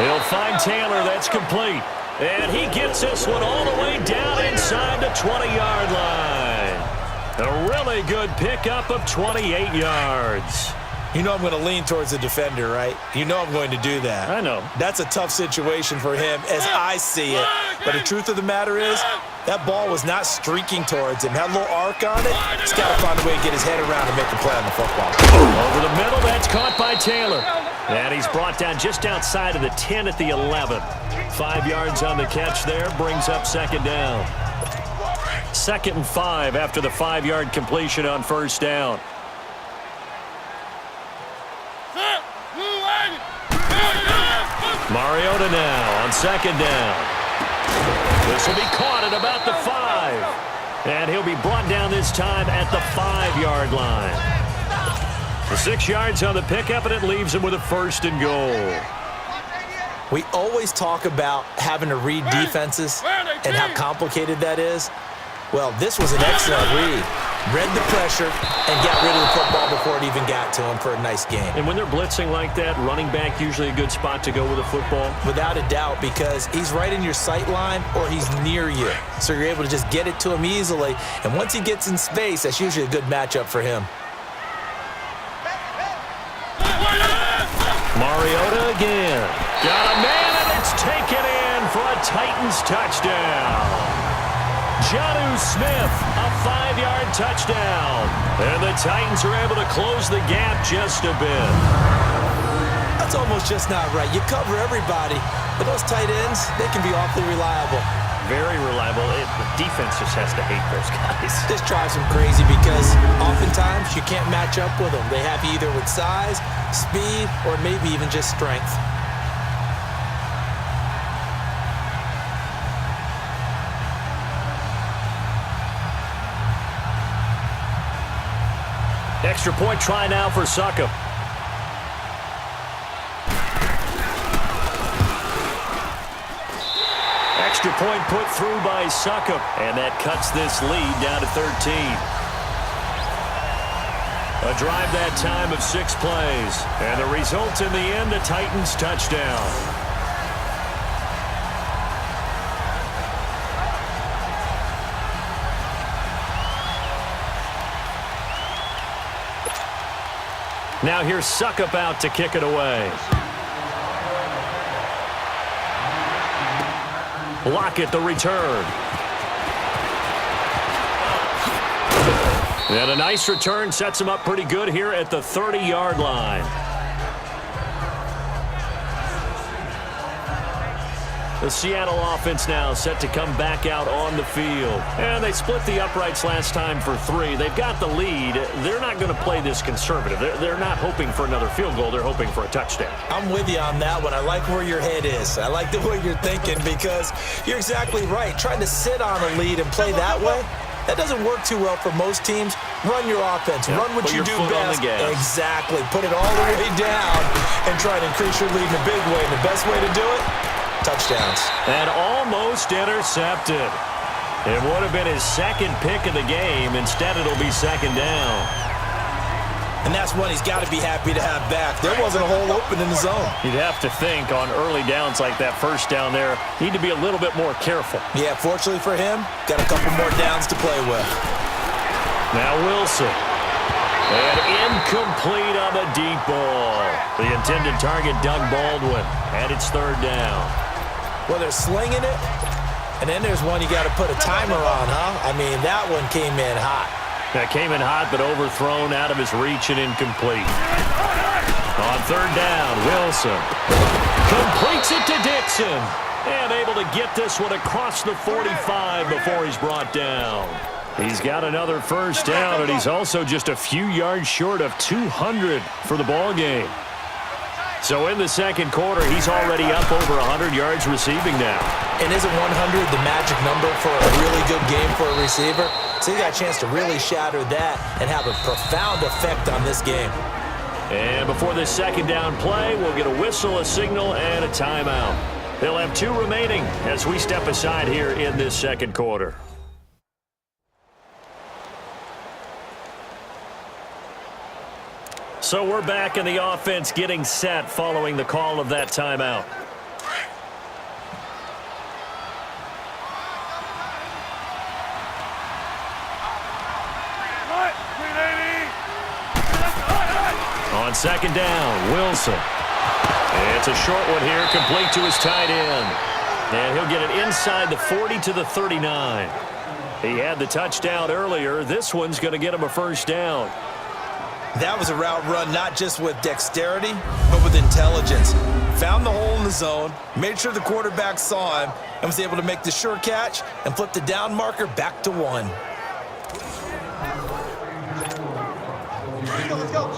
He'll find Taylor. That's complete. And he gets this one all the way down inside the 20-yard line. A really good pickup of 28 yards. You know I'm going to lean towards the defender, right? You know I'm going to do that. I know. That's a tough situation for him as I see it. But the truth of the matter is, that ball was not streaking towards him. Had a little arc on it. He's got to find a way to get his head around and make a play on the football. Over the middle, that's caught by Taylor. And he's brought down just outside of the 10 at the 11. 5 yards on the catch there, brings up 2nd down. 2nd and 5 after the 5-yard completion on first down. Mariota now on 2nd down. This will be caught at about the 5. And he'll be brought down this time at the 5-yard line. The 6 yards on the pickup, and it leaves him with a 1st and goal. We always talk about having to read defenses and how complicated that is. Well, this was an excellent read. Read the pressure and got rid of the football before it even got to him for a nice game. And when they're blitzing like that, running back usually a good spot to go with a football? Without a doubt, because he's right in your sight line or he's near you. So you're able to just get it to him easily. And once he gets in space, that's usually a good matchup for him. Mariota again. Got a man, and it's taken in for a Titans touchdown. Jonnu Smith, a 5-yard touchdown. And the Titans are able to close the gap just a bit. That's almost just not right. You cover everybody, but those tight ends, they can be awfully reliable. Very reliable. The defense just has to hate those guys. This drives them crazy because oftentimes you can't match up with them. They have you either with size, speed, or maybe even just strength. Extra point try now for Succop. Extra point put through by Succop, and that cuts this lead down to 13. A drive that time of 6 plays, and the result in the end, a Titans touchdown. Now here's Succop out to kick it away. Lockett the return. And a nice return sets him up pretty good here at the 30-yard line. The Seattle offense now set to come back out on the field. And they split the uprights last time for 3. They've got the lead. They're not going to play this conservative. They're not hoping for another field goal. They're hoping for a touchdown. I'm with you on that one. I like where your head is. I like the way you're thinking because you're exactly right. Trying to sit on a lead and play that way, that doesn't work too well for most teams. Run your offense. Run what you do best. Exactly. Put it all the way down and try to increase your lead in a big way. And the best way to do it, touchdowns. And almost intercepted. It would have been his 2nd pick of the game. Instead, it'll be 2nd down. And that's one he's got to be happy to have back. There wasn't a hole open in the zone. You'd have to think on early downs like that first down there, need to be a little bit more careful. Yeah, fortunately for him, got a couple more downs to play with. Now Wilson. And incomplete on the deep ball. The intended target, Doug Baldwin. And it's third down. Well, they're slinging it. And then there's one you got to put a timer on, huh? I mean, that one came in hot. That came in hot, but overthrown out of his reach and incomplete. On third down, Wilson completes it to Dixon. And able to get this one across the 45 before he's brought down. He's got another first down, and he's also just a few yards short of 200 for the ball game. So in the second quarter, he's already up over 100 yards receiving now. And isn't 100 the magic number for a really good game for a receiver? So he got a chance to really shatter that and have a profound effect on this game. And before this second down play, we'll get a whistle, a signal, and a timeout. They'll have 2 remaining as we step aside here in this second quarter. So we're back in the offense getting set following the call of that timeout. On second down, Wilson. It's a short one here, complete to his tight end. And he'll get it inside the 40 to the 39. He had the touchdown earlier. This one's going to get him a first down. That was a route run not just with dexterity, but with intelligence. Found the hole in the zone, made sure the quarterback saw him, and was able to make the sure catch and flip the down marker back to 1. Let's go.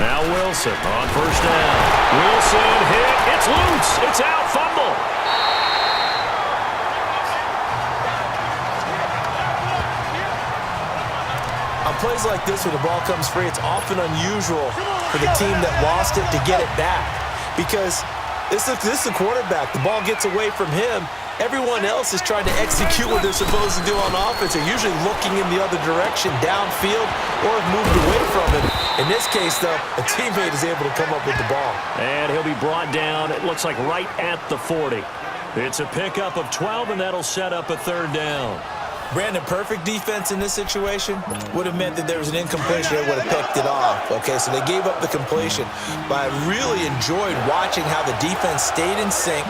Now Wilson on first down. Wilson hit. It's loose. It's out. Fumble. On plays like this where the ball comes free, it's often unusual for the team that lost it to get it back. Because this is the quarterback. The ball gets away from him. Everyone else is trying to execute what they're supposed to do on offense. They're usually looking in the other direction, downfield, or have moved away from him. In this case, though, a teammate is able to come up with the ball. And he'll be brought down, it looks like right at the 40. It's a pickup of 12, and that'll set up a third down. Brandon, perfect defense in this situation would have meant that there was an incompletion that would have picked it off. Okay, so they gave up the completion. But I really enjoyed watching how the defense stayed in sync,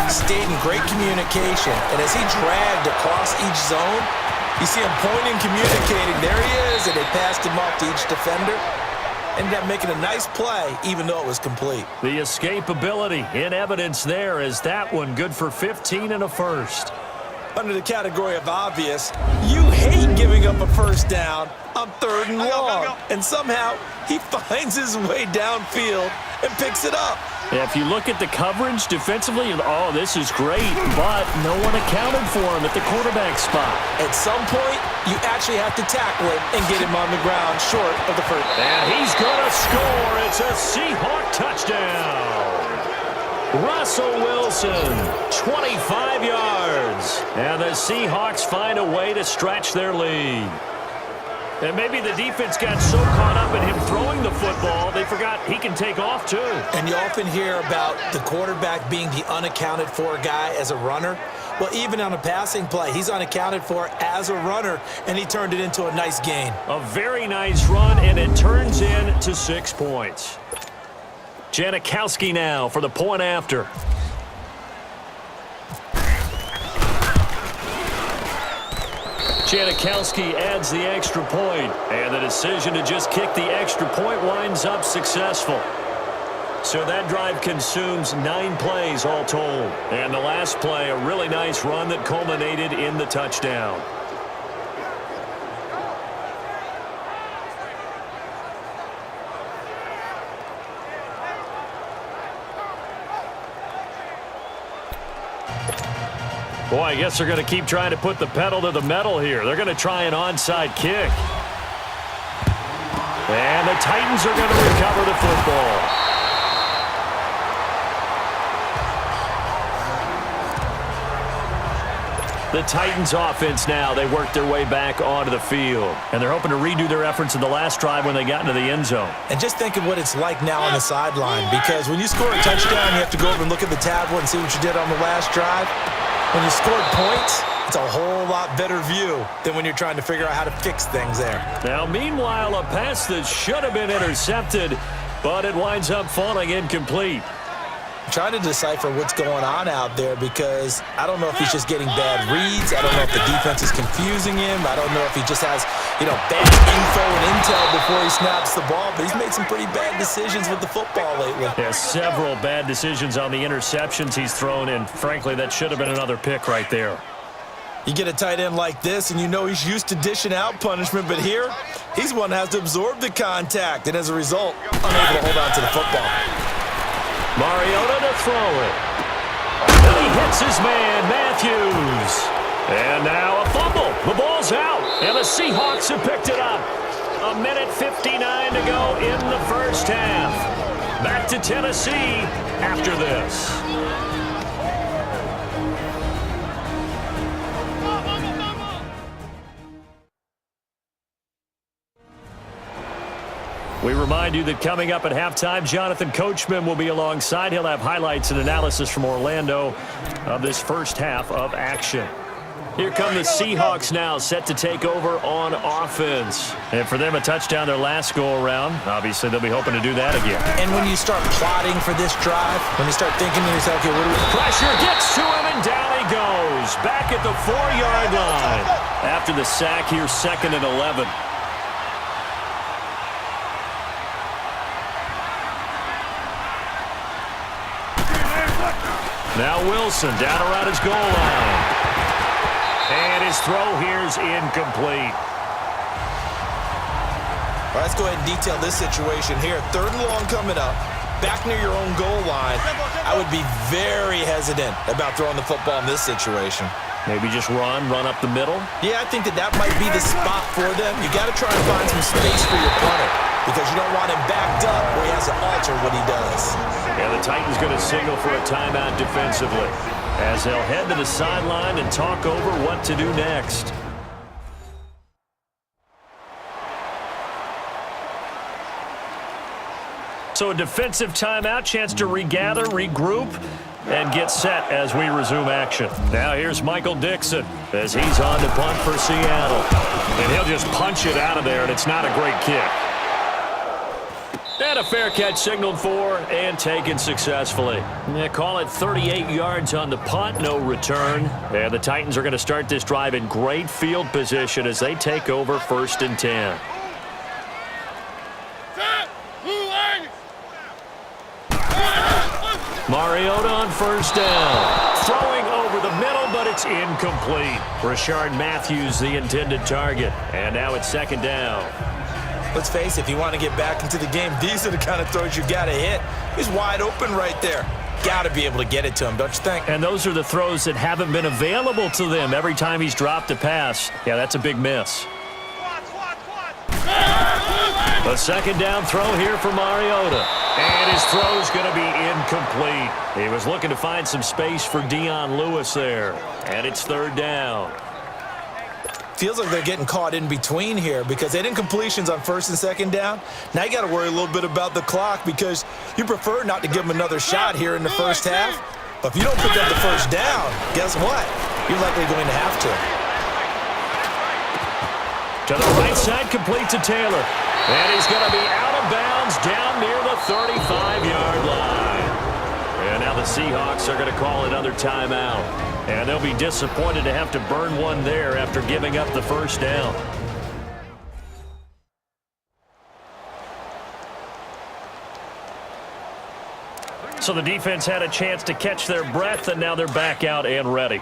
stayed in great communication. And as he dragged across each zone, you see him pointing, communicating. There he is, and they passed him off to each defender. Ended up making a nice play, even though it was complete. The escapability in evidence there is that one good for 15 and a first. Under the category of obvious, you hate giving up a first down on 3rd and long. And somehow, he finds his way downfield and picks it up. Yeah, if you look at the coverage defensively, oh, this is great, but no one accounted for him at the quarterback spot. At some point, you actually have to tackle him and get him on the ground short of the first. And he's going to score. It's a Seahawk touchdown. Russell Wilson, 25 yards. And the Seahawks find a way to stretch their lead. And maybe the defense got so caught up in him throwing the football, they forgot he can take off too. And you often hear about the quarterback being the unaccounted for guy as a runner. Well, even on a passing play, he's unaccounted for as a runner, and he turned it into a nice gain. A very nice run, and it turns into 6 points. Janikowski now for the point after. Janikowski adds the extra point, and the decision to just kick the extra point winds up successful. So that drive consumes 9 plays all told. And the last play, a really nice run that culminated in the touchdown. Boy, I guess they're going to keep trying to put the pedal to the metal here. They're going to try an onside kick. And the Titans are going to recover the football. The Titans offense now, they work their way back onto the field. And they're hoping to redo their efforts in the last drive when they got into the end zone. And just think of what it's like now on the sideline, because when you score a touchdown, you have to go over and look at the tablet and see what you did on the last drive. When you scored points, it's a whole lot better view than when you're trying to figure out how to fix things there. Now, meanwhile, a pass that should have been intercepted, but it winds up falling incomplete. I'm trying to decipher what's going on out there, because I don't know if he's just getting bad reads. I don't know if the defense is confusing him. I don't know if he just has, bad info and intel before he snaps the ball. But he's made some pretty bad decisions with the football lately. Yeah, several bad decisions on the interceptions he's thrown, and frankly, that should have been another pick right there. You get a tight end like this, and you know he's used to dishing out punishment, but here, he's one that has to absorb the contact, and as a result, unable to hold on to the football. Mariota to throw it. And he hits his man, Matthews. And now a fumble. The ball's out, and the Seahawks have picked it up. 1:59 to go in the first half. Back to Tennessee after this. We remind you that coming up at halftime, Jonathan Coachman will be alongside. He'll have highlights and analysis from Orlando of this first half of action. Here come the Seahawks now, set to take over on offense. And for them, a touchdown their last go-around. Obviously, they'll be hoping to do that again. And when you start plotting for this drive, when you start thinking to yourself, okay, what do we... Pressure gets to him, and down he goes. Back at the 4-yard line. After the sack, here's 2nd and 11. Now Wilson down around his goal line. And his throw here's incomplete. All right, let's go ahead and detail this situation here. 3rd and long coming up. Back near your own goal line. I would be very hesitant about throwing the football in this situation. Maybe just run up the middle? Yeah, I think that might be the spot for them. You got to try and find some space for your punter, because you don't want him backed up where he has to alter what he does. Yeah, the Titans going to signal for a timeout defensively as they'll head to the sideline and talk over what to do next. So a defensive timeout, chance to regather, regroup, and get set as we resume action. Now here's Michael Dixon as he's on to punt for Seattle. And he'll just punch it out of there, and it's not a great kick. And a fair catch signaled for and taken successfully. They call it 38 yards on the punt, no return. And the Titans are going to start this drive in great field position as they take over 1st and 10. Mariota on 1st down. Throwing over the middle, but it's incomplete. Rashard Matthews, the intended target. And now it's 2nd down. Let's face it, if you want to get back into the game, these are the kind of throws you got to hit. He's wide open right there. Got to be able to get it to him, don't you think? And those are the throws that haven't been available to them every time he's dropped a pass. Yeah, that's a big miss. A 2nd down throw here for Mariota. And his throw's going to be incomplete. He was looking to find some space for Dion Lewis there. And it's 3rd down. Feels like they're getting caught in between here, because they didn't completions on 1st and 2nd down. Now you got to worry a little bit about the clock, because you prefer not to give them another shot here in the first half. But if you don't pick up the 1st down, guess what? You're likely going to have to. To the right side, complete to Taylor. And he's going to be out of bounds down near the 35-yard line. And now the Seahawks are going to call another timeout. And they'll be disappointed to have to burn one there after giving up the 1st down. So the defense had a chance to catch their breath, and now they're back out and ready.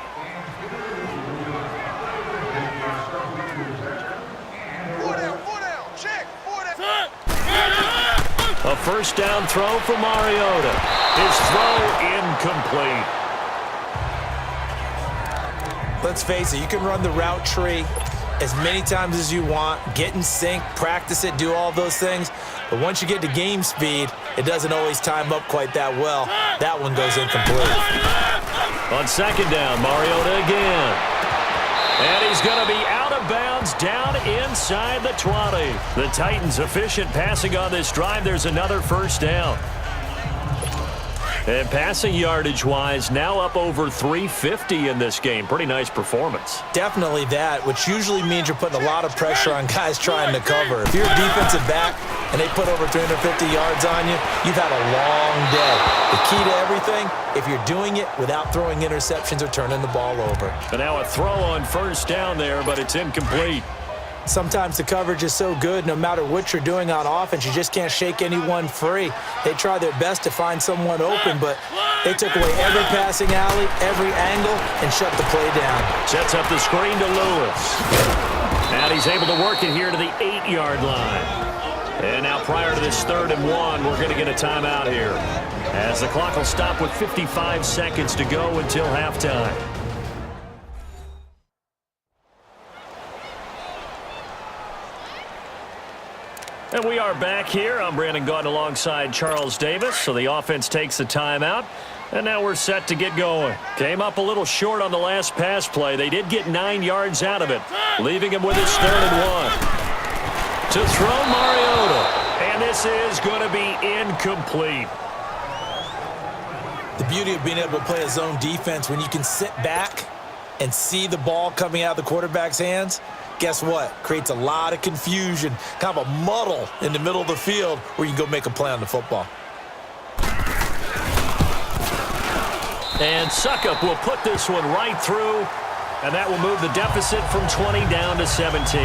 A 1st down throw for Mariota. His throw incomplete. Let's face it, you can run the route tree as many times as you want, get in sync, practice it, do all those things. But once you get to game speed, it doesn't always time up quite that well. That one goes incomplete. On 2nd down, Mariota again. And he's going to be out of bounds down inside the 20. The Titans efficient passing on this drive. There's another first down. And passing yardage-wise, now up over 350 in this game. Pretty nice performance. Definitely that, which usually means you're putting a lot of pressure on guys trying to cover. If you're a defensive back and they put over 350 yards on you, you've had a long day. The key to everything, if you're doing it without throwing interceptions or turning the ball over. And now a throw on first down there, but it's incomplete. Sometimes the coverage is so good, no matter what you're doing on offense, you just can't shake anyone free. They try their best to find someone open, but they took away every passing alley, every angle, and shut the play down. Sets up the screen to Lewis. And he's able to work it here to the 8-yard line. And now prior to this 3rd and 1, we're going to get a timeout here, as the clock will stop with 55 seconds to go until halftime. And we are back here. I'm Brandon Gaunt alongside Charles Davis. So the offense takes the timeout. And now we're set to get going. Came up a little short on the last pass play. They did get 9 yards out of it, leaving him with his 3rd and 1. To throw Mariota. And this is going to be incomplete. The beauty of being able to play a zone defense when you can sit back and see the ball coming out of the quarterback's hands, guess what? Creates a lot of confusion, kind of a muddle in the middle of the field where you can go make a play on the football. And Suckup will put this one right through, and that will move the deficit from 20 down to 17.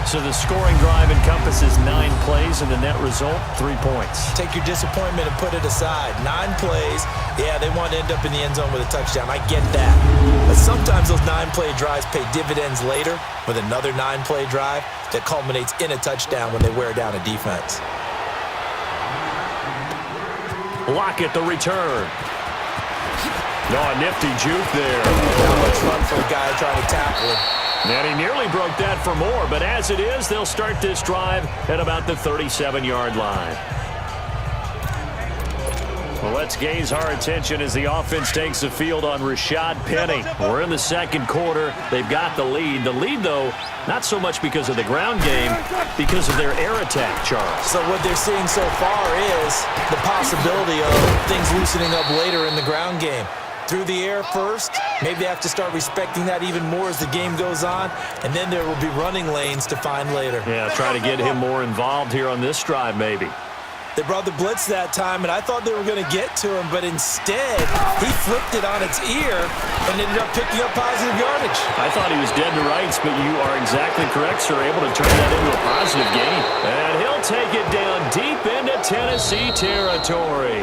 So the scoring drive encompasses 9 plays, and the net result, 3 points. Take your disappointment and put it aside. 9 plays, yeah, they want to end up in the end zone with a touchdown. I get that. But sometimes those 9-play drives pay dividends later with another 9-play drive that culminates in a touchdown when they wear down a defense. Lockett the return. No, a nifty juke there. Not much fun for a guy trying to tackle him. And he nearly broke that for more, but as it is, they'll start this drive at about the 37-yard line. Well, let's gaze our attention as the offense takes the field on Rashad Penny. We're in the second quarter. They've got the lead. The lead, though, not so much because of the ground game, because of their air attack, Charles. So what they're seeing so far is the possibility of things loosening up later in the ground game. Through the air first, maybe they have to start respecting that even more as the game goes on, and then there will be running lanes to find later. Yeah, try to get him more involved here on this drive, maybe. They brought the blitz that time, and I thought they were going to get to him, but instead, he flipped it on its ear and ended up picking up positive yardage. I thought he was dead to rights, but you are exactly correct, sir. Able to turn that into a positive gain. And he'll take it down deep into Tennessee territory.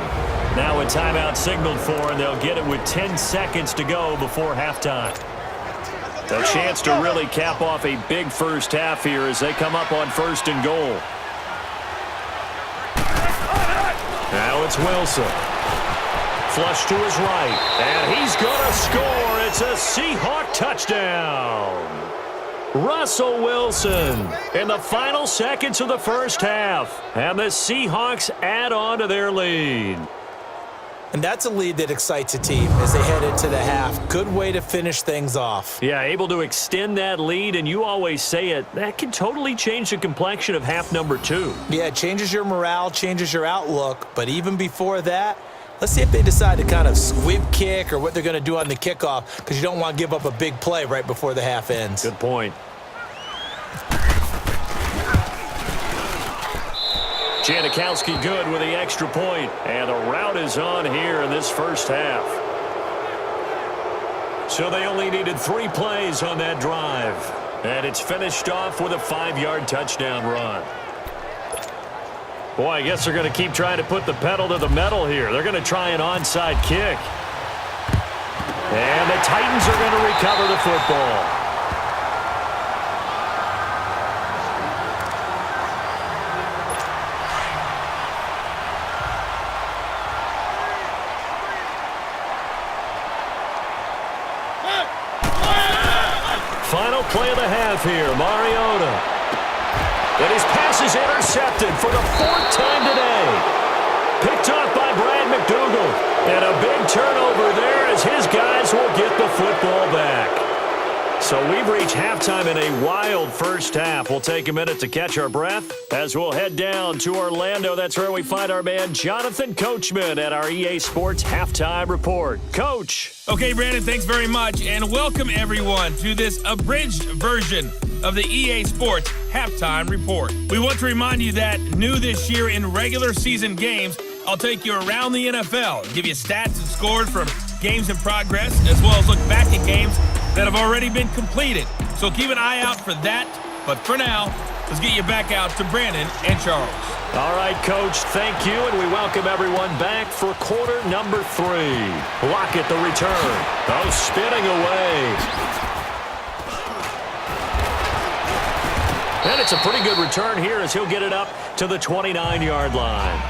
Now a timeout signaled for, and they'll get it with 10 seconds to go before halftime. A chance to really cap off a big first half here as they come up on 1st and goal. Now it's Wilson. Flush to his right. And he's going to score. It's a Seahawk touchdown. Russell Wilson in the final seconds of the first half. And the Seahawks add on to their lead. And that's a lead that excites a team as they head into the half. Good way to finish things off. Yeah, able to extend that lead, and you always say it, that can totally change the complexion of half number 2. Yeah, it changes your morale, changes your outlook, but even before that, let's see if they decide to kind of squib kick or what they're going to do on the kickoff, because you don't want to give up a big play right before the half ends. Good point. Janikowski good with the extra point. And the route is on here in this first half. So they only needed 3 plays on that drive. And it's finished off with a 5-yard touchdown run. Boy, I guess they're going to keep trying to put the pedal to the metal here. They're going to try an onside kick. And the Titans are going to recover the football. Final play of the half here, Mariota. And his pass is intercepted for the 4th time today. Picked off by Brad McDougal. And a big turnover there as his guys will get the football back. So we've reached halftime in a wild first half. We'll take a minute to catch our breath as we'll head down to Orlando. That's where we find our man Jonathan Coachman at our EA Sports Halftime Report. Coach. Okay, Brandon, thanks very much, and welcome everyone to this abridged version of the EA Sports Halftime Report. We want to remind you that new this year in regular season games, I'll take you around the NFL, give you stats and scores from games in progress, as well as look back at games that have already been completed. So keep an eye out for that. But for now, let's get you back out to Brandon and Charles. All right, Coach, thank you, and we welcome everyone back for quarter number 3. Lockett the return. Oh, spinning away. And it's a pretty good return here as he'll get it up to the 29-yard line.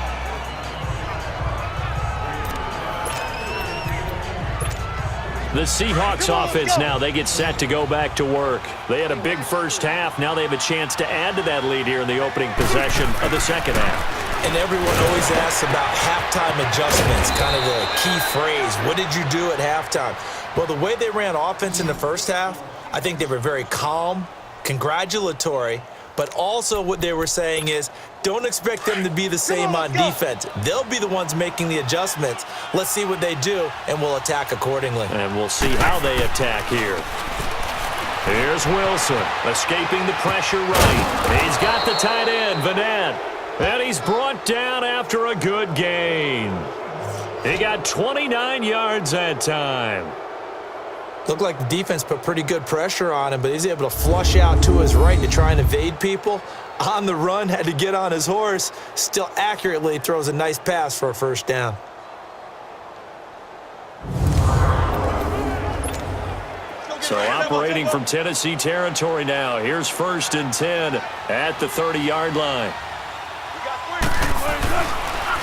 The Seahawks offense now, they get set to go back to work. They had a big first half. Now they have a chance to add to that lead here in the opening possession of the second half. And everyone always asks about halftime adjustments, kind of the key phrase. What did you do at halftime? Well, the way they ran offense in the first half, I think they were very calm, congratulatory, but also what they were saying is, don't expect them to be the same on defense. They'll be the ones making the adjustments. Let's see what they do, and we'll attack accordingly. And we'll see how they attack here. Here's Wilson, escaping the pressure right. He's got the tight end, Vanette. And he's brought down after a good gain. He got 29 yards that time. Looked like the defense put pretty good pressure on him, but he's able to flush out to his right to try and evade people. On the run, had to get on his horse. Still accurately throws a nice pass for a first down. So operating from Tennessee territory now. Here's 1st and 10 at the 30-yard line.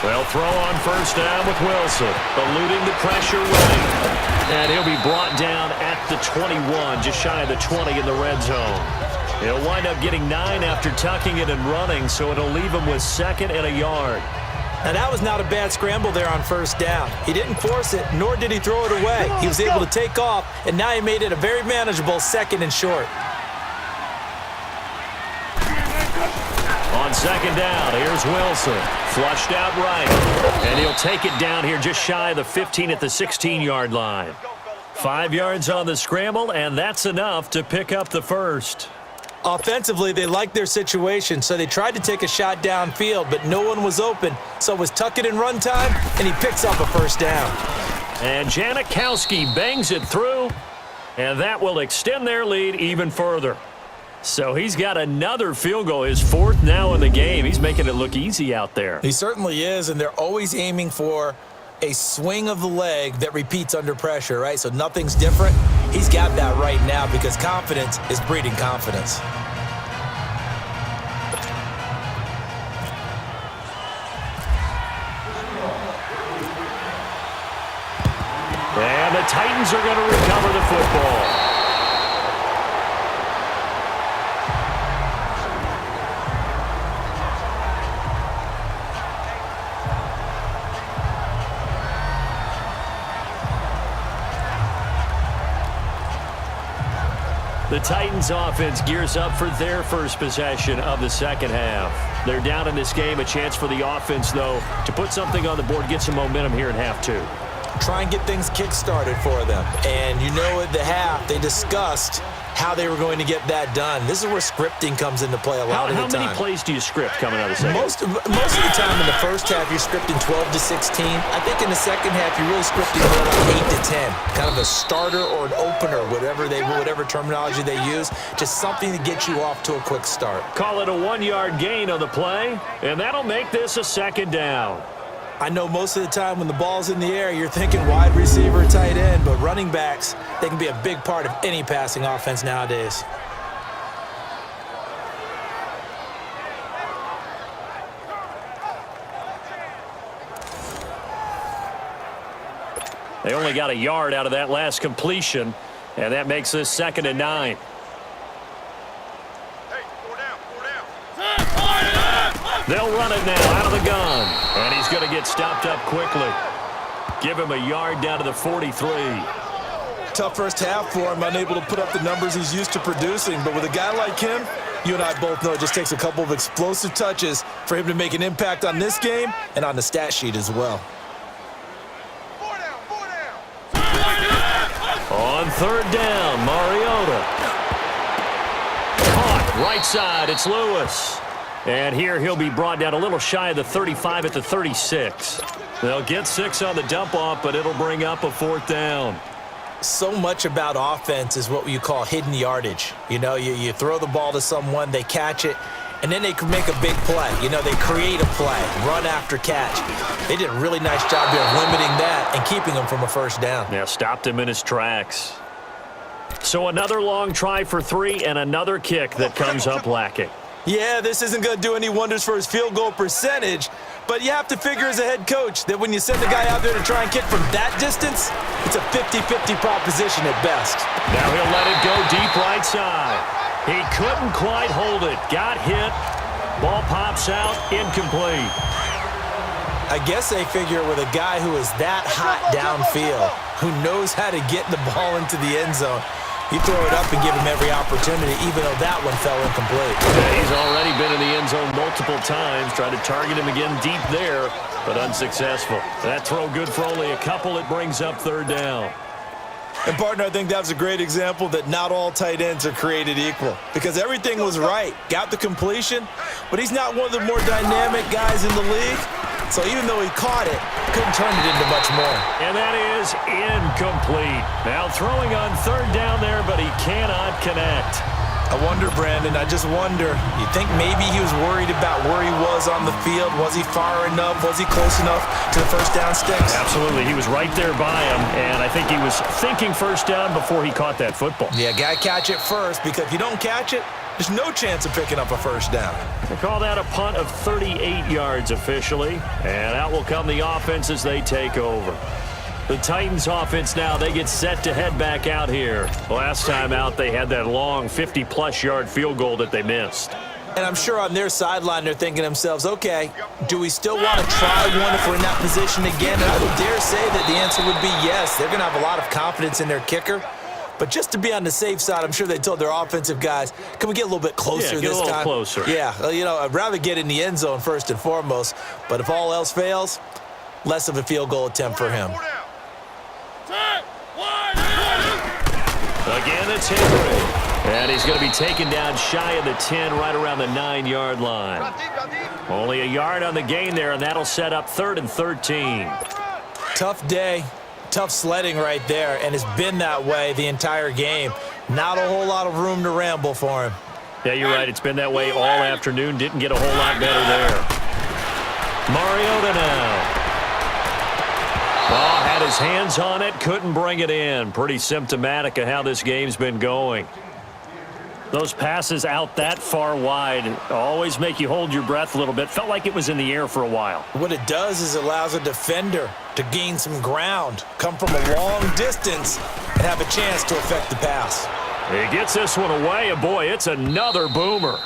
They'll throw on first down with Wilson, eluding the pressure running. And he'll be brought down at the 21, just shy of the 20 in the red zone. He'll wind up getting 9 after tucking it and running, so it'll leave him with 2nd and a yard. Now, that was not a bad scramble there on first down. He didn't force it, nor did he throw it away. He was able to take off, and now he made it a very manageable 2nd and short. On 2nd down, here's Wilson. Flushed out right. And he'll take it down here just shy of the 15 at the 16-yard line. 5 yards on the scramble, and that's enough to pick up the first. Offensively, they liked their situation, so they tried to take a shot downfield, but no one was open. So it was tuck it in run time, and he picks up a first down. And Janikowski bangs it through, and that will extend their lead even further. So he's got another field goal, his 4th now in the game. He's making it look easy out there. He certainly is, and they're always aiming for a swing of the leg that repeats under pressure, right? So nothing's different. He's got that right now because confidence is breeding confidence. And the Titans are going to recover the football. The Titans offense gears up for their first possession of the second half. They're down in this game. A chance for the offense, though, to put something on the board, get some momentum here in half 2. Try and get things kick-started for them. And you know at the half, they discussed how they were going to get that done. This is where scripting comes into play a lot of the time. How many plays do you script coming out of the second? Most of the time in the first half, you're scripting 12 to 16. I think in the second half, you're really scripting more like 8 to 10. Kind of a starter or an opener, whatever terminology they use. Just something to get you off to a quick start. Call it a 1-yard gain on the play, and that'll make this a 2nd down. I know most of the time when the ball's in the air, you're thinking wide receiver, tight end, but running backs, they can be a big part of any passing offense nowadays. They only got a yard out of that last completion, and that makes this 2nd and 9. They'll run it now out of the gun. And he's going to get stopped up quickly. Give him a yard down to the 43. tough first half for him, unable to put up the numbers he's used to producing. But with a guy like him, you and I both know it just takes a couple of explosive touches for him to make an impact on this game and on the stat sheet as well. On third down, Mariota. Caught right side, it's Lewis. And here he'll be brought down a little shy of the 35 at the 36. They'll get 6 on the dump off, but it'll bring up a 4th down. So much about offense is what you call hidden yardage. You know, you throw the ball to someone, they catch it, and then they can make a big play. You know, they create a play, run after catch. They did a really nice job here of limiting that and keeping him from a first down. Yeah, stopped him in his tracks. So another long try for 3 and another kick that comes up lacking. Yeah, this isn't going to do any wonders for his field goal percentage, but you have to figure as a head coach that when you send a guy out there to try and kick from that distance, it's a 50-50 proposition at best. Now he'll let it go deep right side. He couldn't quite hold it. Got hit. Ball pops out. Incomplete. I guess they figure with a guy who is that hot downfield, who knows how to get the ball into the end zone, you throw it up and give him every opportunity, even though that one fell incomplete. Yeah, he's already been in the end zone multiple times. Tried to target him again deep there, but unsuccessful. That throw good for only a couple. It brings up 3rd down. And, partner, I think that was a great example that not all tight ends are created equal, because everything was right. Got the completion, but he's not one of the more dynamic guys in the league. So even though he caught it, couldn't turn it into much more. And that is incomplete. Now throwing on 3rd down there, but he cannot connect. I wonder, Brandon, I just wonder, you think maybe he was worried about where he was on the field? Was he far enough? Was he close enough to the first down sticks? Absolutely. He was right there by him, and I think he was thinking first down before he caught that football. Yeah, got to catch it first, because if you don't catch it, there's no chance of picking up a first down. They call that a punt of 38 yards officially, and out will come the offense as they take over. The Titans offense now, they get set to head back out here. Last time out, they had that long 50-plus yard field goal that they missed. And I'm sure on their sideline, they're thinking to themselves, okay, do we still want to try one if we're in that position again? And I would dare say that the answer would be yes. They're going to have a lot of confidence in their kicker. But just to be on the safe side, I'm sure they told their offensive guys, can we get a little bit closer this time? Yeah, get a little closer. Yeah, you know, I'd rather get in the end zone first and foremost. But if all else fails, less of a field goal attempt for him. Again, it's Henry. And he's going to be taken down shy of the 10, right around the 9-yard line. Only a yard on the gain there, and that'll set up 3rd and 13. Tough day. Tough sledding right there, and it's been that way the entire game. Not a whole lot of room to ramble for him. Yeah, you're right. It's been that way all afternoon. Didn't get a whole lot better there. Mariota now. Oh, had his hands on it, couldn't bring it in. Pretty symptomatic of how this game's been going. Those passes out that far wide always make you hold your breath a little bit. Felt like it was in the air for a while. What it does is it allows a defender to gain some ground, come from a long distance, and have a chance to affect the pass. He gets this one away, and boy, it's another boomer.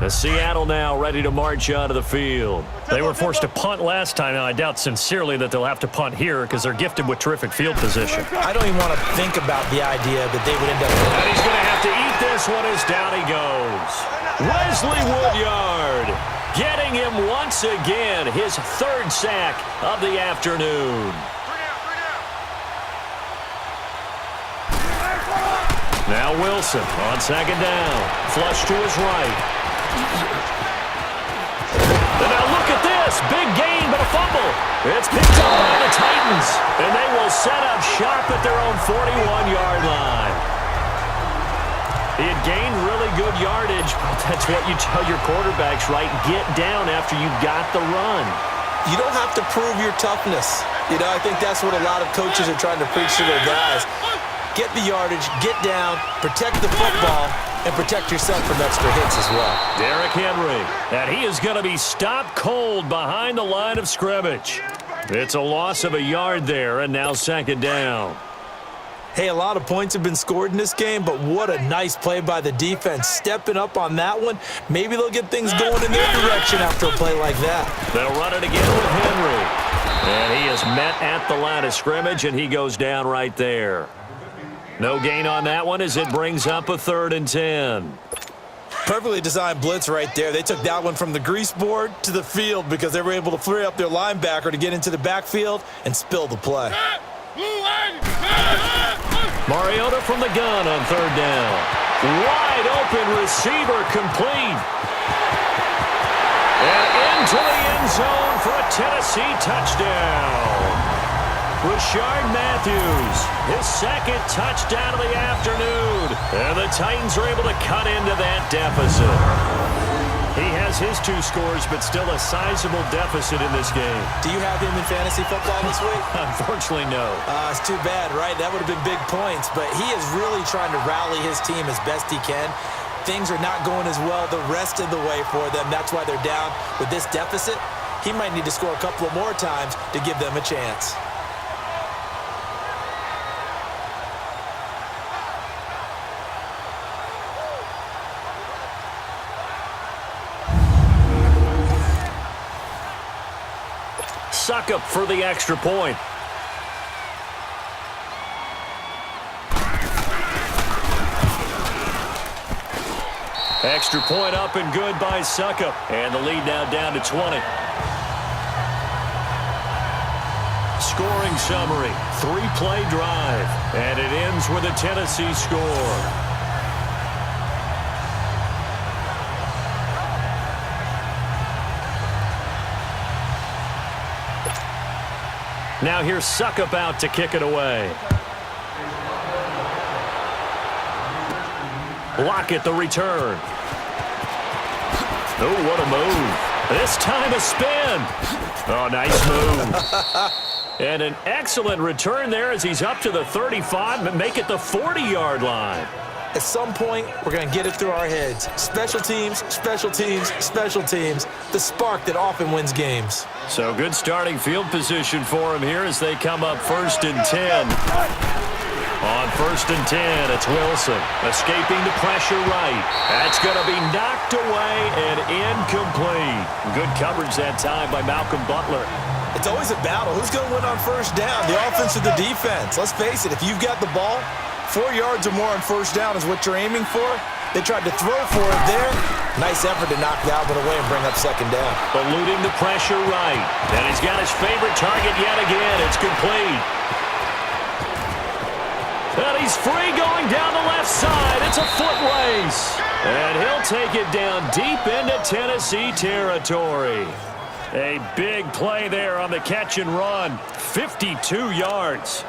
The Seattle now ready to march onto the field. They were forced to punt last time. Now, I doubt sincerely that they'll have to punt here because they're gifted with terrific field position. I don't even want to think about the idea that they would end up... And he's going to have to eat this one as down he goes. Wesley Woodyard getting him once again, his 3rd sack of the afternoon. Now Wilson on 2nd down. Flush to his right. And now look at this. Big gain, but a fumble. It's picked up by the Titans. And they will set up shop at their own 41-yard line. He had gained really good yardage, but that's what you tell your quarterbacks, right? Get down after you got the run. You don't have to prove your toughness. You know, I think that's what a lot of coaches are trying to preach to their guys. Get the yardage, get down, protect the football, and protect yourself from extra hits as well. Derrick Henry, and he is going to be stopped cold behind the line of scrimmage. It's a loss of a yard there, and now 2nd down. Hey, a lot of points have been scored in this game, but what a nice play by the defense. Stepping up on that one, maybe they'll get things going in their direction after a play like that. They'll run it again with Henry. And he is met at the line of scrimmage, and he goes down right there. No gain on that one as it brings up a 3rd and 10. Perfectly designed blitz right there. They took that one from the grease board to the field because they were able to free up their linebacker to get into the backfield and spill the play. Mariota from the gun on 3rd down. Wide open receiver complete. And into the end zone for a Tennessee touchdown. Rashard Matthews, his 2nd touchdown of the afternoon. And the Titans are able to cut into that deficit. He has his 2 scores, but still a sizable deficit in this game. Do you have him in fantasy football this week? Unfortunately, no. It's too bad, right? That would have been big points, but he is really trying to rally his team as best he can. Things are not going as well the rest of the way for them. That's why they're down with this deficit. He might need to score a couple of more times to give them a chance. Suck up for the extra point. Extra point up and good by Suckup. And the lead now down to 20. Scoring summary. 3-play drive. And it ends with a Tennessee score. Now here's Suckup out to kick it away. Lockett the return. Oh, what a move. This time a spin. Oh, nice move. And an excellent return there as he's up to the 35 and make it the 40-yard line. At some point, we're going to get it through our heads. Special teams, special teams, special teams. The spark that often wins games. So good starting field position for him here as they come up 1st and 10. On 1st and 10, it's Wilson escaping the pressure right. That's going to be knocked away and incomplete. Good coverage that time by Malcolm Butler. It's always a battle. Who's going to win on 1st down, the offense or the defense? Let's face it, if you've got the ball, 4 yards or more on 1st down is what you're aiming for. They tried to throw for it there. Nice effort to knock that one away and bring up 2nd down. Eluding the pressure right. And he's got his favorite target yet again. It's complete. And he's free going down the left side. It's a foot race. And he'll take it down deep into Tennessee territory. A big play there on the catch and run. 52 yards.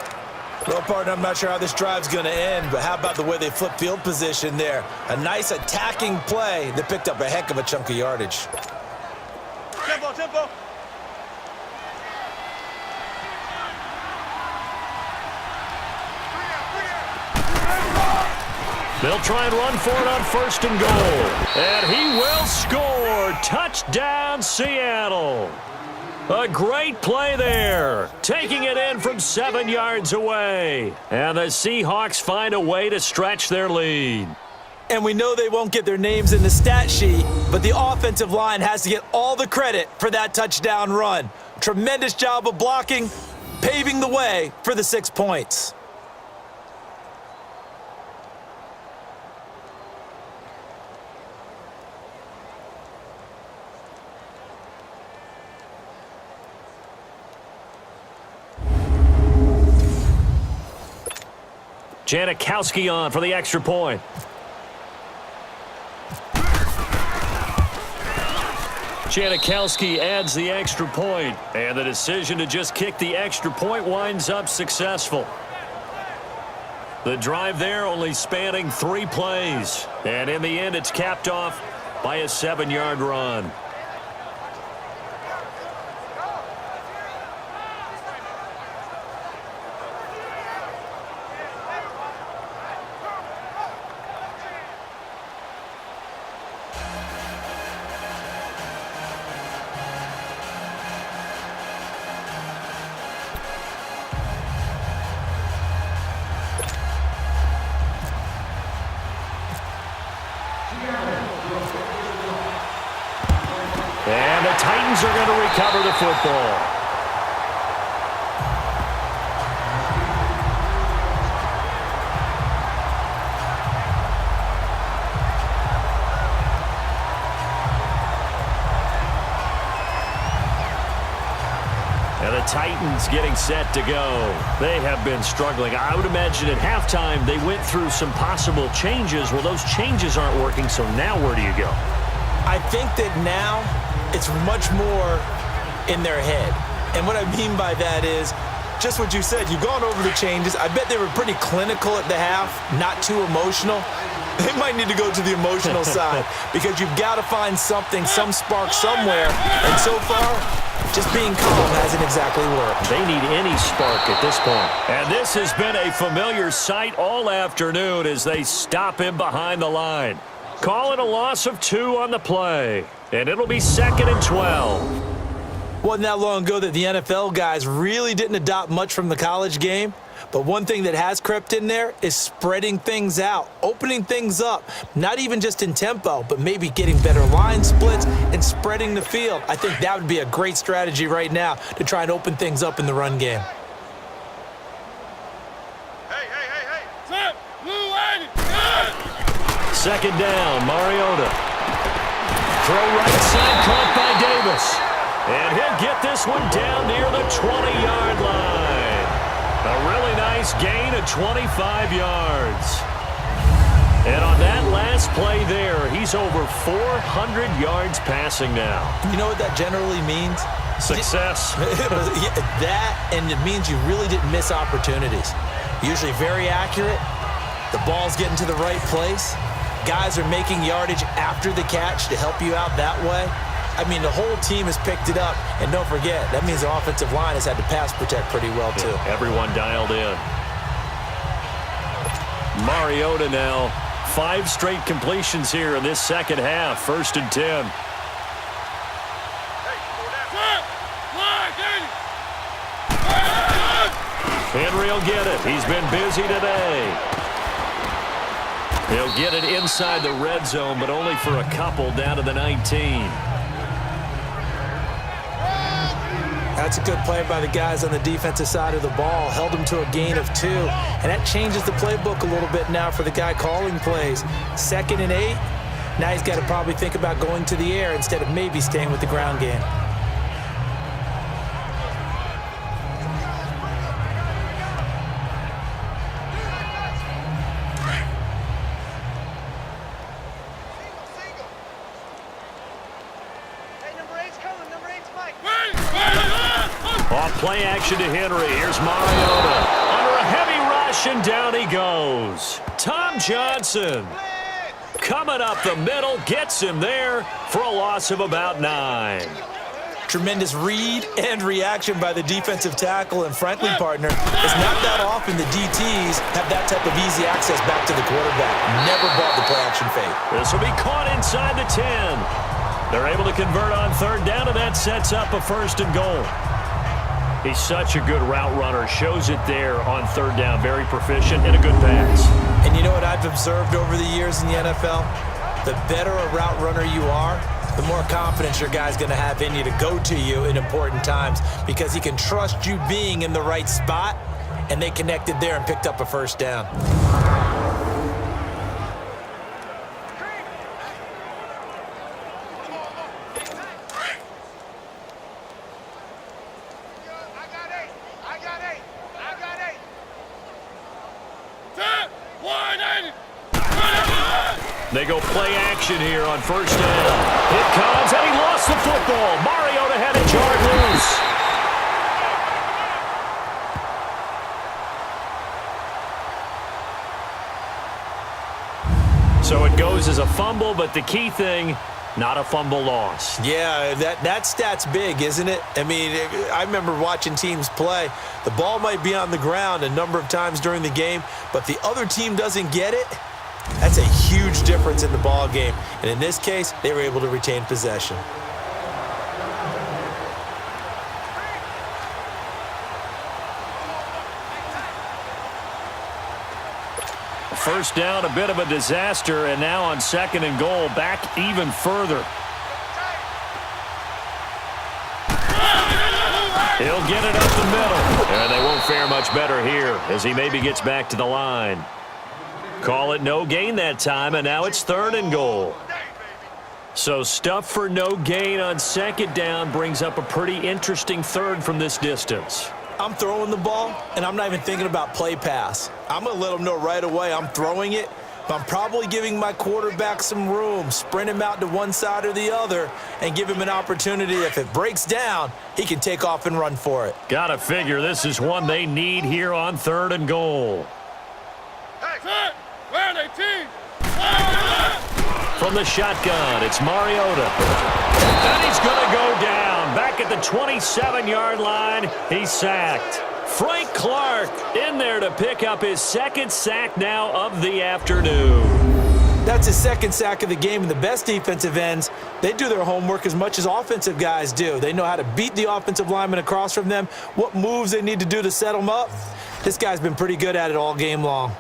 Well, partner, I'm not sure how this drive's going to end, but how about the way they flip field position there? A nice attacking play that picked up a heck of a chunk of yardage. Tempo. They'll try and run for it on 1st and goal. And he will score. Touchdown, Seattle. A great play there, taking it in from 7 yards away. And the Seahawks find a way to stretch their lead. And we know they won't get their names in the stat sheet, but the offensive line has to get all the credit for that touchdown run. Tremendous job of blocking, paving the way for the 6 points. Janikowski on for the extra point. Janikowski adds the extra point, and the decision to just kick the extra point winds up successful. The drive there only spanning 3 plays, and in the end it's capped off by a 7-yard run. And the Titans are going to recover the football. And the Titans getting set to go. They have been struggling. I would imagine at halftime they went through some possible changes. Well, those changes aren't working, so now where do you go? I think that now it's much more in their head. And what I mean by that is just what you said. You've gone over the changes. I bet they were pretty clinical at the half, not too emotional. They might need to go to the emotional side because you've got to find something, some spark somewhere. And so far, just being calm hasn't exactly worked. They need any spark at this point. And this has been a familiar sight all afternoon as they stop him behind the line. Call it a loss of 2 on the play. And it'll be 2nd and 12. Wasn't that long ago that the NFL guys really didn't adopt much from the college game. But one thing that has crept in there is spreading things out, opening things up, not even just in tempo, but maybe getting better line splits and spreading the field. I think that would be a great strategy right now to try and open things up in the run game. Hey. Set. Blue line. 2nd down, Mariota. Throw right side, caught by Davis. And he'll get this one down near the 20-yard line. A really nice gain of 25 yards. And on that last play there, he's over 400 yards passing now. You know what that generally means? Success. That, and it means you really didn't miss opportunities. Usually very accurate. The ball's getting to the right place. Guys are making yardage after the catch to help you out that way. I mean, the whole team has picked it up. And don't forget, that means the offensive line has had to pass protect pretty well, too. Yeah, everyone dialed in. Mariota now. 5 straight completions here in this second half. 1st and 10. Henry will get it. He's been busy today. He'll get it inside the red zone, but only for a couple down to the 19. That's a good play by the guys on the defensive side of the ball. Held them to a gain of 2. And that changes the playbook a little bit now for the guy calling plays. 2nd and 8. Now he's got to probably think about going to the air instead of maybe staying with the ground game. Off play action to Henry. Here's Mariota. Under a heavy rush, and down he goes. Tom Johnson coming up the middle, gets him there for a loss of about 9. Tremendous read and reaction by the defensive tackle and friendly partner. It's not that often the DTs have that type of easy access back to the quarterback. Never bought the play action fake. This will be caught inside the 10. They're able to convert on 3rd down, and that sets up a 1st and goal. He's such a good route runner. Shows it there on 3rd down. Very proficient and a good pass. And you know what I've observed over the years in the NFL? The better a route runner you are, the more confidence your guy's going to have in you to go to you in important times because he can trust you being in the right spot, and they connected there and picked up a 1st down. They go play action here on 1st down. It comes, and he lost the football. Mariota had it jarred loose. So it goes as a fumble, but the key thing, not a fumble loss. Yeah, that stat's big, isn't it? I mean, I remember watching teams play. The ball might be on the ground a number of times during the game, but the other team doesn't get it. That's a huge difference in the ball game. And in this case, they were able to retain possession. first down, a bit of a disaster, and now on 2nd and goal, back even further. He'll get it up the middle. And they won't fare much better here as he maybe gets back to the line. Call it no gain that time, and now it's 3rd and goal. So stuff for no gain on 2nd down brings up a pretty interesting 3rd from this distance. I'm throwing the ball, and I'm not even thinking about play pass. I'm going to let them know right away I'm throwing it, but I'm probably giving my quarterback some room, sprint him out to one side or the other, and give him an opportunity. If it breaks down, he can take off and run for it. Gotta figure this is one they need here on 3rd and goal. Hey, set! Round 18! From the shotgun, it's Mariota. And he's going to go down. Back at the 27-yard line, he's sacked. Frank Clark in there to pick up his 2nd sack now of the afternoon. That's his 2nd sack of the game, and the best defensive ends, they do their homework as much as offensive guys do. They know how to beat the offensive lineman across from them, what moves they need to do to set them up. This guy's been pretty good at it all game long.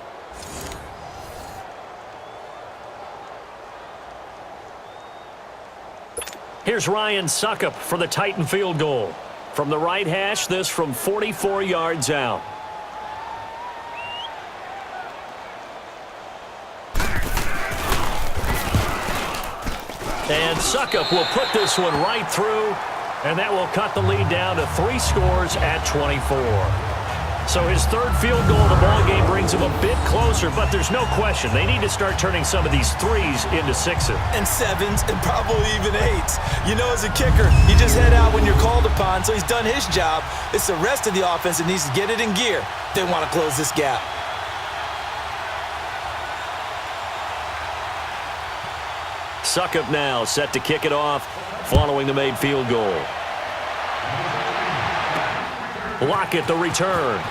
Here's Ryan Suckup for the Titan field goal. From the right hash, this from 44 yards out. And Suckup will put this one right through, and that will cut the lead down to 3 scores at 24. So his 3rd field goal of the ball game brings him a bit closer, but there's no question they need to start turning some of these 3s into 6s. And 7s, and probably even 8s. You know, as a kicker, you just head out when you're called upon, so he's done his job. It's the rest of the offense that needs to get it in gear. They want to close this gap. Suckup now set to kick it off following the made field goal. Lockett the return.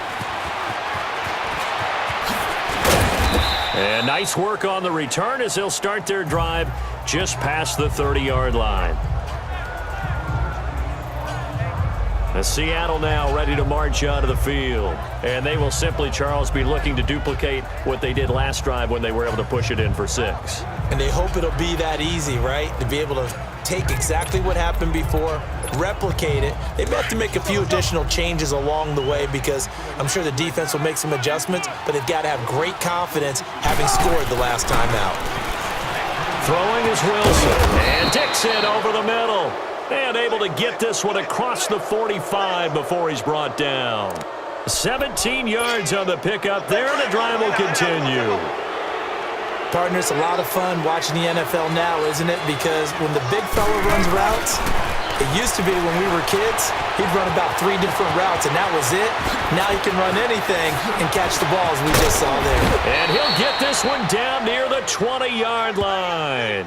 And nice work on the return as they'll start their drive just past the 30-yard line. And Seattle now ready to march onto the field. And they will simply, Charles, be looking to duplicate what they did last drive when they were able to push it in for 6. And they hope it'll be that easy, right? To be able to take exactly what happened before, replicate it. They may have to make a few additional changes along the way because I'm sure the defense will make some adjustments, but they've got to have great confidence having scored the last time out. Throwing is Wilson. And Dixon over the middle. And able to get this one across the 45 before he's brought down. 17 yards on the pickup there, and the drive will continue. Partner, it's a lot of fun watching the NFL now, isn't it? Because when the big fella runs routes, it used to be when we were kids, he'd run about 3 different routes, and that was it. Now he can run anything and catch the balls we just saw there. And he'll get this one down near the 20-yard line.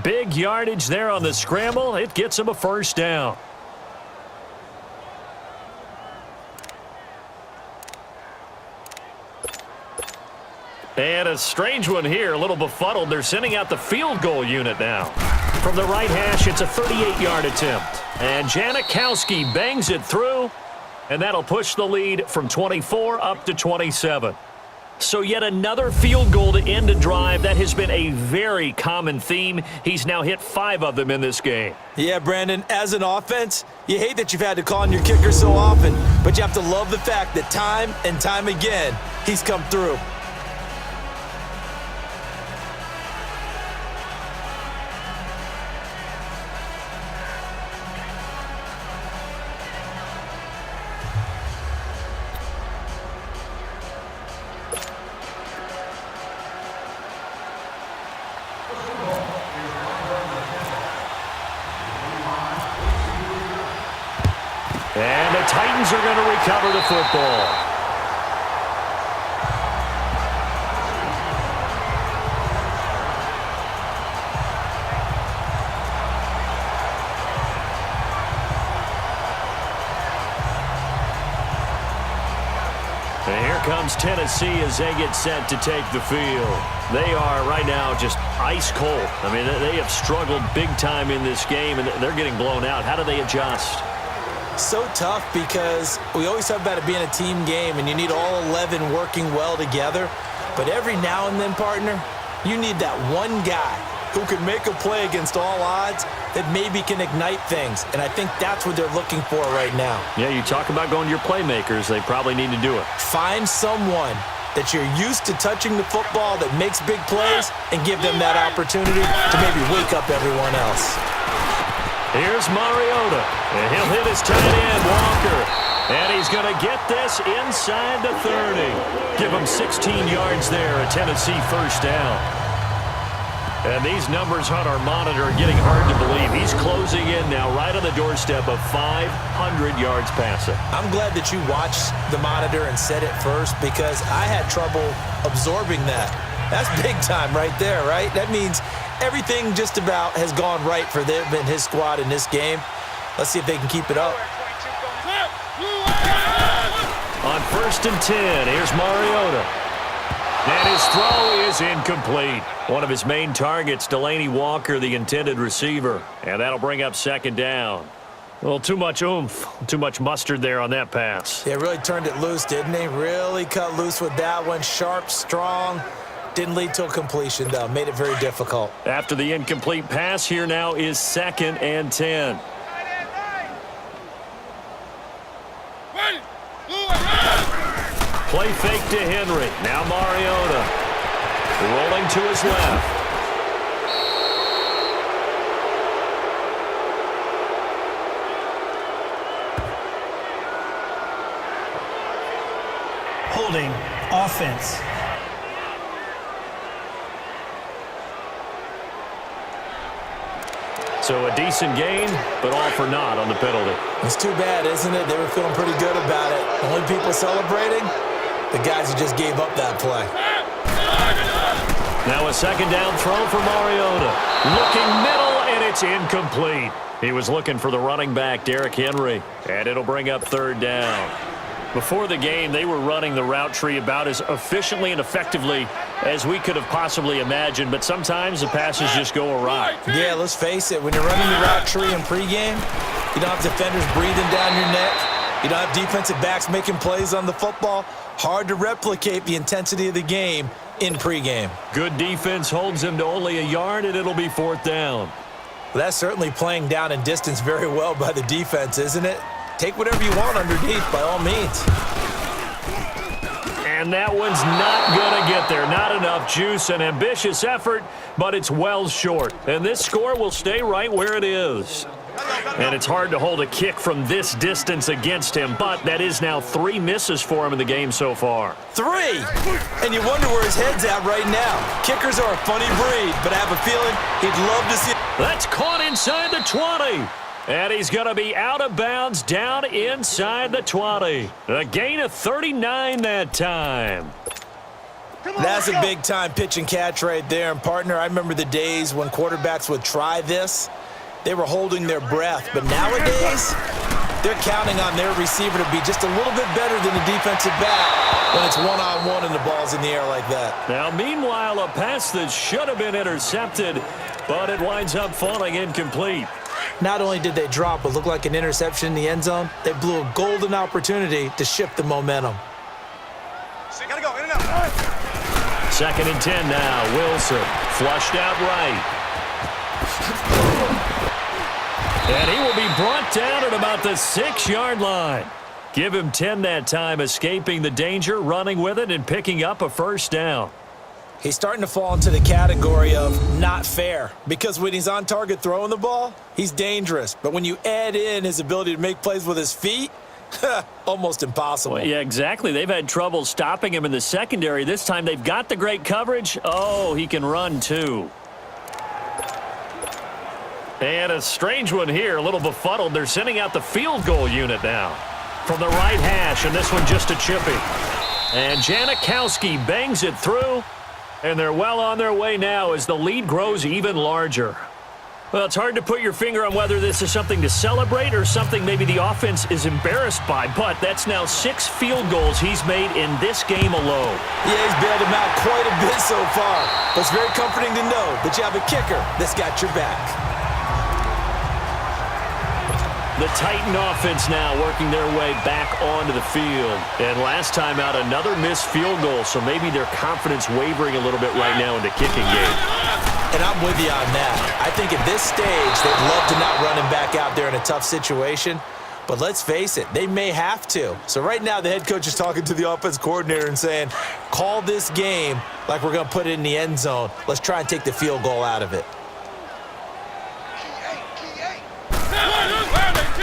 Big yardage there on the scramble. It gets him a 1st down. And a strange one here, a little befuddled. They're sending out the field goal unit now. From the right hash, it's a 38-yard attempt. And Janikowski bangs it through, and that'll push the lead from 24 up to 27. So yet another field goal to end a drive. That has been a very common theme. He's now hit 5 of them in this game. Yeah, Brandon, as an offense, you hate that you've had to call on your kicker so often, but you have to love the fact that time and time again, he's come through. And the Titans are going to recover the football. And here comes Tennessee as they get set to take the field. They are right now just ice cold. I mean, they have struggled big time in this game, and they're getting blown out. How do they adjust? So tough because we always talk about it being a team game and you need all 11 working well together. But every now and then, partner, you need that one guy who can make a play against all odds that maybe can ignite things. And I think that's what they're looking for right now. Yeah, you talk about going to your playmakers. They probably need to do it. Find someone that you're used to touching the football that makes big plays and give them that opportunity to maybe wake up everyone else. Here's Mariota, and he'll hit his tight end, Walker. And he's going to get this inside the 30. Give him 16 yards there, a Tennessee first down. And these numbers on our monitor are getting hard to believe. He's closing in now right on the doorstep of 500 yards passing. I'm glad that you watched the monitor and said it first because I had trouble absorbing that. That's big time right there, right? That means everything just about has gone right for them and his squad in this game. Let's see if they can keep it up. On 1st and 10, here's Mariota. And his throw is incomplete. One of his main targets, Delaney Walker, the intended receiver. And that'll bring up 2nd down. Well, too much oomph, too much mustard there on that pass. They really turned it loose, didn't they? Really cut loose with that one. Sharp, strong. Didn't lead to a completion, though. Made it very difficult. After the incomplete pass, here now is 2nd and 10. Play fake to Henry. Now Mariota. Rolling to his left. Holding. Offense. So a decent gain, but all for naught on the penalty. It's too bad, isn't it? They were feeling pretty good about it. The only people celebrating, the guys who just gave up that play. Now a 2nd down throw for Mariota. Looking middle, and it's incomplete. He was looking for the running back, Derrick Henry, and it'll bring up 3rd down. Before the game, they were running the route tree about as efficiently and effectively as we could have possibly imagined, but sometimes the passes just go awry. Yeah, let's face it. When you're running the route tree in pregame, you don't have defenders breathing down your neck. You don't have defensive backs making plays on the football. Hard to replicate the intensity of the game in pregame. Good defense holds him to only a yard, and it'll be 4th down. Well, that's certainly playing down in distance very well by the defense, isn't it? Take whatever you want underneath, by all means. And that one's not going to get there. Not enough juice. An ambitious effort, but it's well short. And this score will stay right where it is. And it's hard to hold a kick from this distance against him, but that is now 3 misses for him in the game so far. 3! And you wonder where his head's at right now. Kickers are a funny breed, but I have a feeling he'd love to see it. That's caught inside the 20. And he's going to be out of bounds down inside the 20. A gain of 39 that time. That's a big-time pitch and catch right there. And, partner, I remember the days when quarterbacks would try this. They were holding their breath. But nowadays, they're counting on their receiver to be just a little bit better than the defensive back when it's one-on-one and the ball's in the air like that. Now, meanwhile, a pass that should have been intercepted, but it winds up falling incomplete. Not only did they drop what looked like an interception in the end zone, they blew a golden opportunity to shift the momentum. Gotta go, in and out. 2nd and 10 now. Wilson flushed out right. And he will be brought down at about the 6-yard line. Give him 10 that time, escaping the danger, running with it, and picking up a 1st down. He's starting to fall into the category of not fair because when he's on target throwing the ball, he's dangerous. But when you add in his ability to make plays with his feet, almost impossible. Well, yeah, exactly. They've had trouble stopping him in the secondary. This time they've got the great coverage. Oh, he can run too. And a strange one here, a little befuddled. They're sending out the field goal unit now from the right hash, and this one just a chippy. And Janikowski bangs it through. And they're well on their way now as the lead grows even larger. Well, it's hard to put your finger on whether this is something to celebrate or something maybe the offense is embarrassed by, but that's now 6 field goals he's made in this game alone. Yeah, he's bailed him out quite a bit so far. But it's very comforting to know that you have a kicker that's got your back. The Titan offense now working their way back onto the field. And last time out, another missed field goal, so maybe their confidence wavering a little bit right now in the kicking game. And I'm with you on that. I think at this stage, they'd love to not run him back out there in a tough situation. But let's face it, they may have to. So right now, the head coach is talking to the offense coordinator and saying, call this game like we're going to put it in the end zone. Let's try and take the field goal out of it.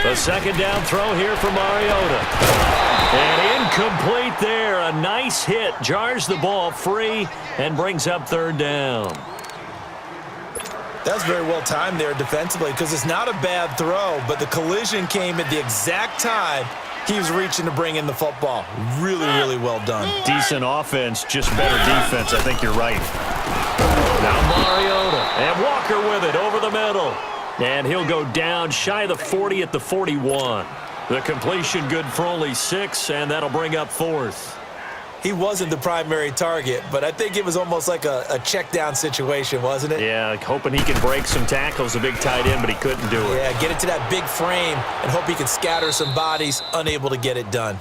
The second down throw here for Mariota. And incomplete there. A nice hit. Jars the ball free and brings up third down. That's very well timed there defensively because it's not a bad throw, but the collision came at the exact time he was reaching to bring in the football. Really, really well done. Decent offense, just better defense. I think you're right. Now Mariota and Walker with it over the middle. And he'll go down shy of the 40 at the 41. The completion good for only 6, and that'll bring up fourth. He wasn't the primary target, but I think it was almost like a check down situation, wasn't it? Yeah, hoping he can break some tackles, a big tight end, but he couldn't do it. Yeah, get it to that big frame and hope he can scatter some bodies, unable to get it done.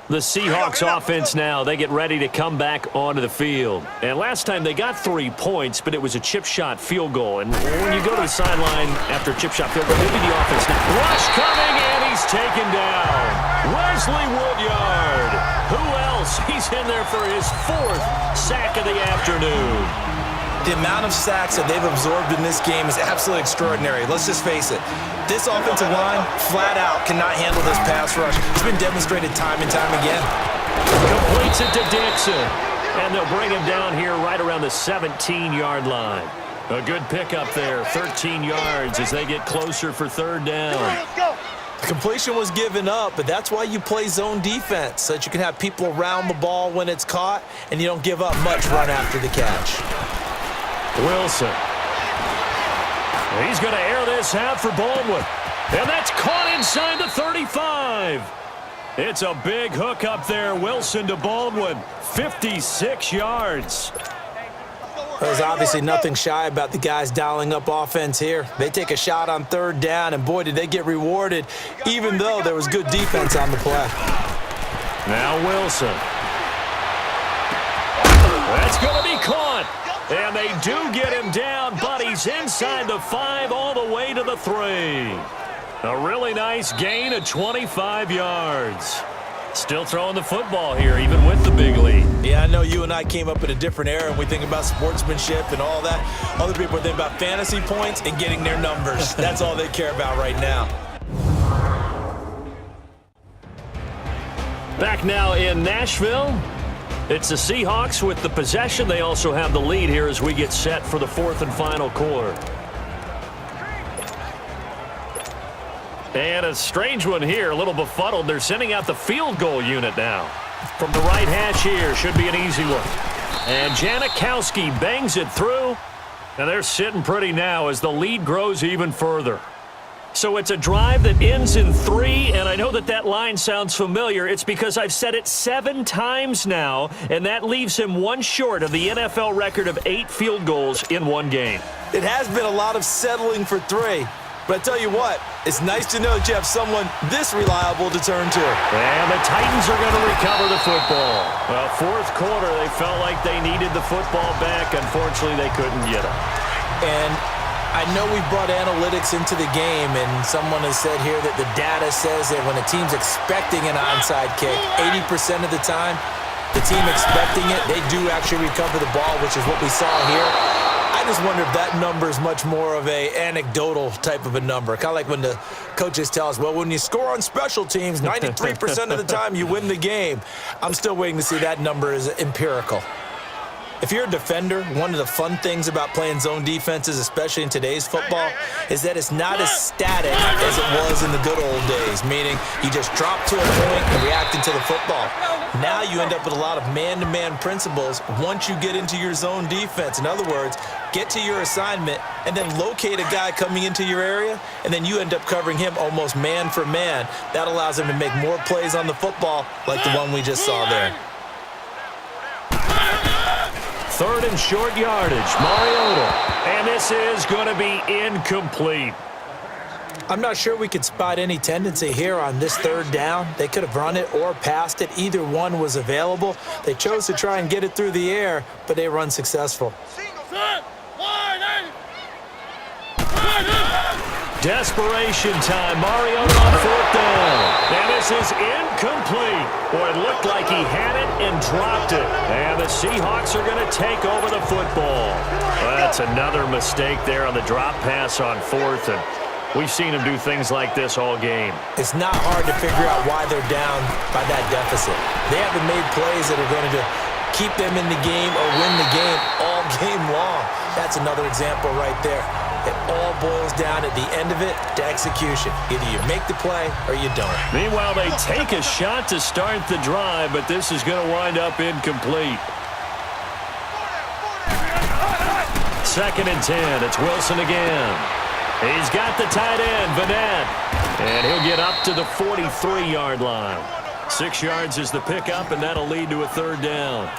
The Seahawks offense now, they get ready to come back onto the field. And last time they got 3 points, but it was a chip shot field goal. And when you go to the sideline after a chip shot field goal, maybe the offense now. Rush coming, and he's taken down. Wesley Woodyard. Who else? He's in there for his 4th sack of the afternoon. The amount of sacks that they've absorbed in this game is absolutely extraordinary. Let's just face it. This offensive line, flat out, cannot handle this pass rush. It's been demonstrated time and time again. Completes it to Dixon. And they'll bring him down here right around the 17-yard line. A good pickup there, 13 yards as they get closer for third down. The completion was given up, but that's why you play zone defense, so that you can have people around the ball when it's caught, and you don't give up much run after the catch. Wilson. He's going to air this out for Baldwin. And that's caught inside the 35. It's a big hook up there. Wilson to Baldwin. 56 yards. There's obviously nothing shy about the guys dialing up offense here. They take a shot on third down, and boy, did they get rewarded, even though there was good defense on the play. Now Wilson. That's going to be caught. And they do get him down, but he's inside the 5 all the way to the 3. A really nice gain of 25 yards. Still throwing the football here, even with the big lead. Yeah, I know you and I came up in a different era, and we think about sportsmanship and all that. Other people think about fantasy points and getting their numbers. That's all they care about right now. Back now in Nashville. It's the Seahawks with the possession. They also have the lead here as we get set for the 4th and final quarter. And a strange one here, a little befuddled. They're sending out the field goal unit now. From the right hash here, should be an easy one. And Janikowski bangs it through. And they're sitting pretty now as the lead grows even further. So it's a drive that ends in 3, and I know that line sounds familiar. It's because I've said it 7 times now, and that leaves him 1 short of the NFL record of 8 field goals in 1 game. It has been a lot of settling for 3, but I tell you what, it's nice to know that you have someone this reliable to turn to. And the Titans are going to recover the football. Well, 4th quarter, they felt like they needed the football back. Unfortunately, they couldn't get it. And I know we brought analytics into the game, and someone has said here that the data says that when a team's expecting an onside kick, 80% of the time, the team expecting it, they do actually recover the ball, which is what we saw here. I just wonder if that number is much more of a anecdotal type of a number. Kind of like when the coaches tell us, well, when you score on special teams, 93% of the time you win the game. I'm still waiting to see that number is empirical. If you're a defender, one of the fun things about playing zone defenses, especially in today's football, is that it's not as static as it was in the good old days, meaning you just drop to a point and react into the football. Now you end up with a lot of man-to-man principles once you get into your zone defense. In other words, get to your assignment and then locate a guy coming into your area, and then you end up covering him almost man for man. That allows him to make more plays on the football like the one we just saw there. third and short yardage. Mariota. And this is going to be incomplete. I'm not sure we could spot any tendency here on this third down. They could have run it or passed it. Either one was available. They chose to try and get it through the air, but they were unsuccessful. Desperation time. Mariota on fourth down. And this is incomplete. Boy, it looked like he had it and dropped it. And the Seahawks are going to take over the football. Well, that's another mistake there on the drop pass on fourth. And we've seen him do things like this all game. It's not hard to figure out why they're down by that deficit. They haven't made plays that are going to keep them in the game or win the game all game long. That's another example right there. It all boils down at the end of it to execution. Either you make the play or you don't. Meanwhile, they take a shot to start the drive, but this is going to wind up incomplete. 2nd and 10. It's Wilson again. He's got the tight end, Vanette. And he'll get up to the 43-yard line. 6 yards is the pickup, and that'll lead to a third down.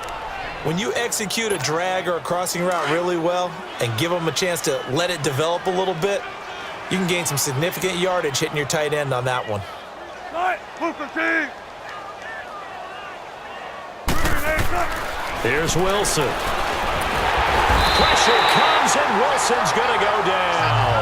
When you execute a drag or a crossing route really well and give them a chance to let it develop a little bit, you can gain some significant yardage hitting your tight end on that one. Here's Wilson. Pressure comes, and Wilson's going to go down.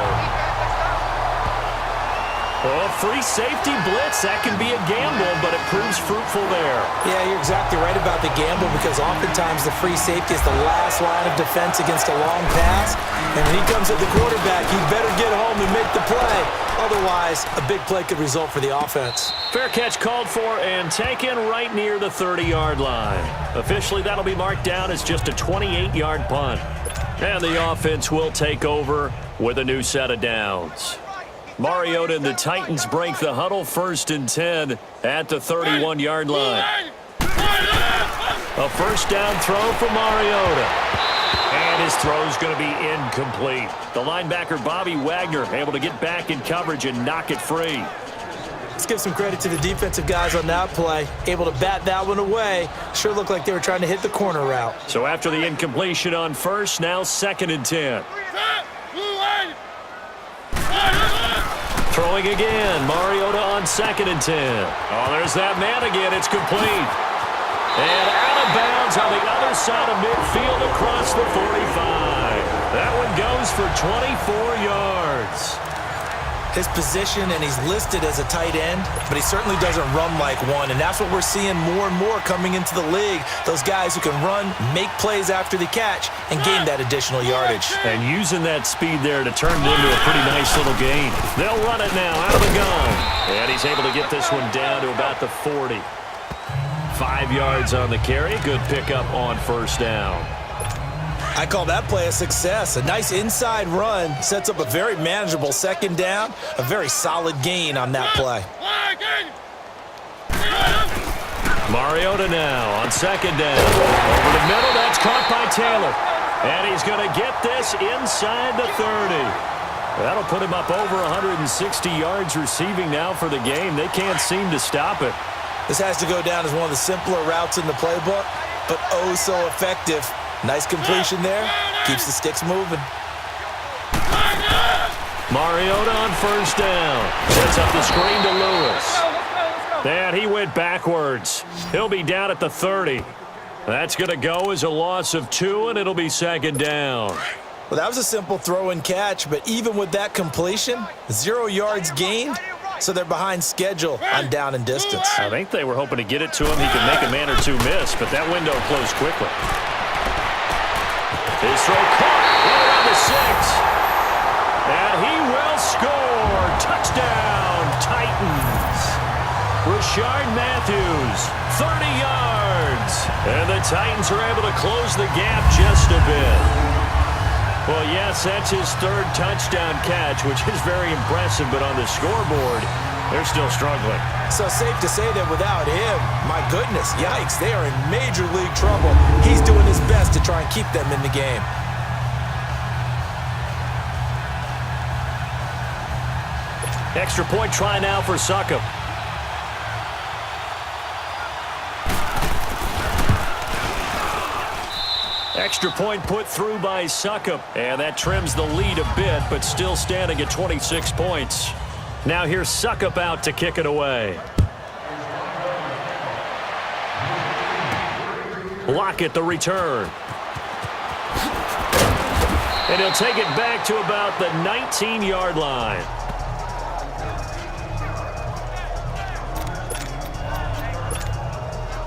Oh, free safety blitz. That can be a gamble, but it proves fruitful there. Yeah, you're exactly right about the gamble because oftentimes the free safety is the last line of defense against a long pass. And when he comes at the quarterback, he better get home and make the play. Otherwise, a big play could result for the offense. Fair catch called for and taken right near the 30-yard line. Officially, that'll be marked down as just a 28-yard punt. And the offense will take over with a new set of downs. Mariota and the Titans break the huddle 1st and 10 at the 31-yard line. A first down throw for Mariota. And his throw's going to be incomplete. The linebacker, Bobby Wagner, able to get back in coverage and knock it free. Let's give some credit to the defensive guys on that play. Able to bat that one away. Sure looked like they were trying to hit the corner route. So after the incompletion on first, now 2nd and 10. Throwing again. Mariota on 2nd and 10. Oh, there's that man again. It's complete. And out of bounds on the other side of midfield across the 45. That one goes for 24 yards. His position, and he's listed as a tight end, but he certainly doesn't run like one, and that's what we're seeing more and more coming into the league. Those guys who can run, make plays after the catch, and gain that additional yardage. And using that speed there to turn it into a pretty nice little gain. They'll run it now out of the gun. And he's able to get this one down to about the 40. 5 yards on the carry. Good pickup on first down. I call that play a success. A nice inside run sets up a very manageable 2nd down. A very solid gain on that play. Mariota now on 2nd down. Over the middle, that's caught by Taylor. And he's going to get this inside the 30. That'll put him up over 160 yards receiving now for the game. They can't seem to stop it. This has to go down as one of the simpler routes in the playbook, but oh so effective. Nice completion there. Keeps the sticks moving. Mariota on first down. Sets up the screen to Lewis. And he went backwards. He'll be down at the 30. That's going to go as a loss of 2, and it'll be 2nd down. Well, that was a simple throw and catch, but even with that completion, 0 yards gained, so they're behind schedule on down and distance. I think they were hoping to get it to him. He could make a man or two miss, but that window closed quickly. His throw caught around the 6. And he will score. Touchdown, Titans. Rashard Matthews, 30 yards. And the Titans are able to close the gap just a bit. Well, yes, that's his 3rd touchdown catch, which is very impressive, but on the scoreboard, they're still struggling. So safe to say that without him, my goodness, yikes, they are in major league trouble. He's doing his best to try and keep them in the game. Extra point try now for Succop. Extra point put through by Suckup, and that trims the lead a bit, but still standing at 26 points. Now here's Suckup out to kick it away. Lockett the return. And he'll take it back to about the 19-yard line.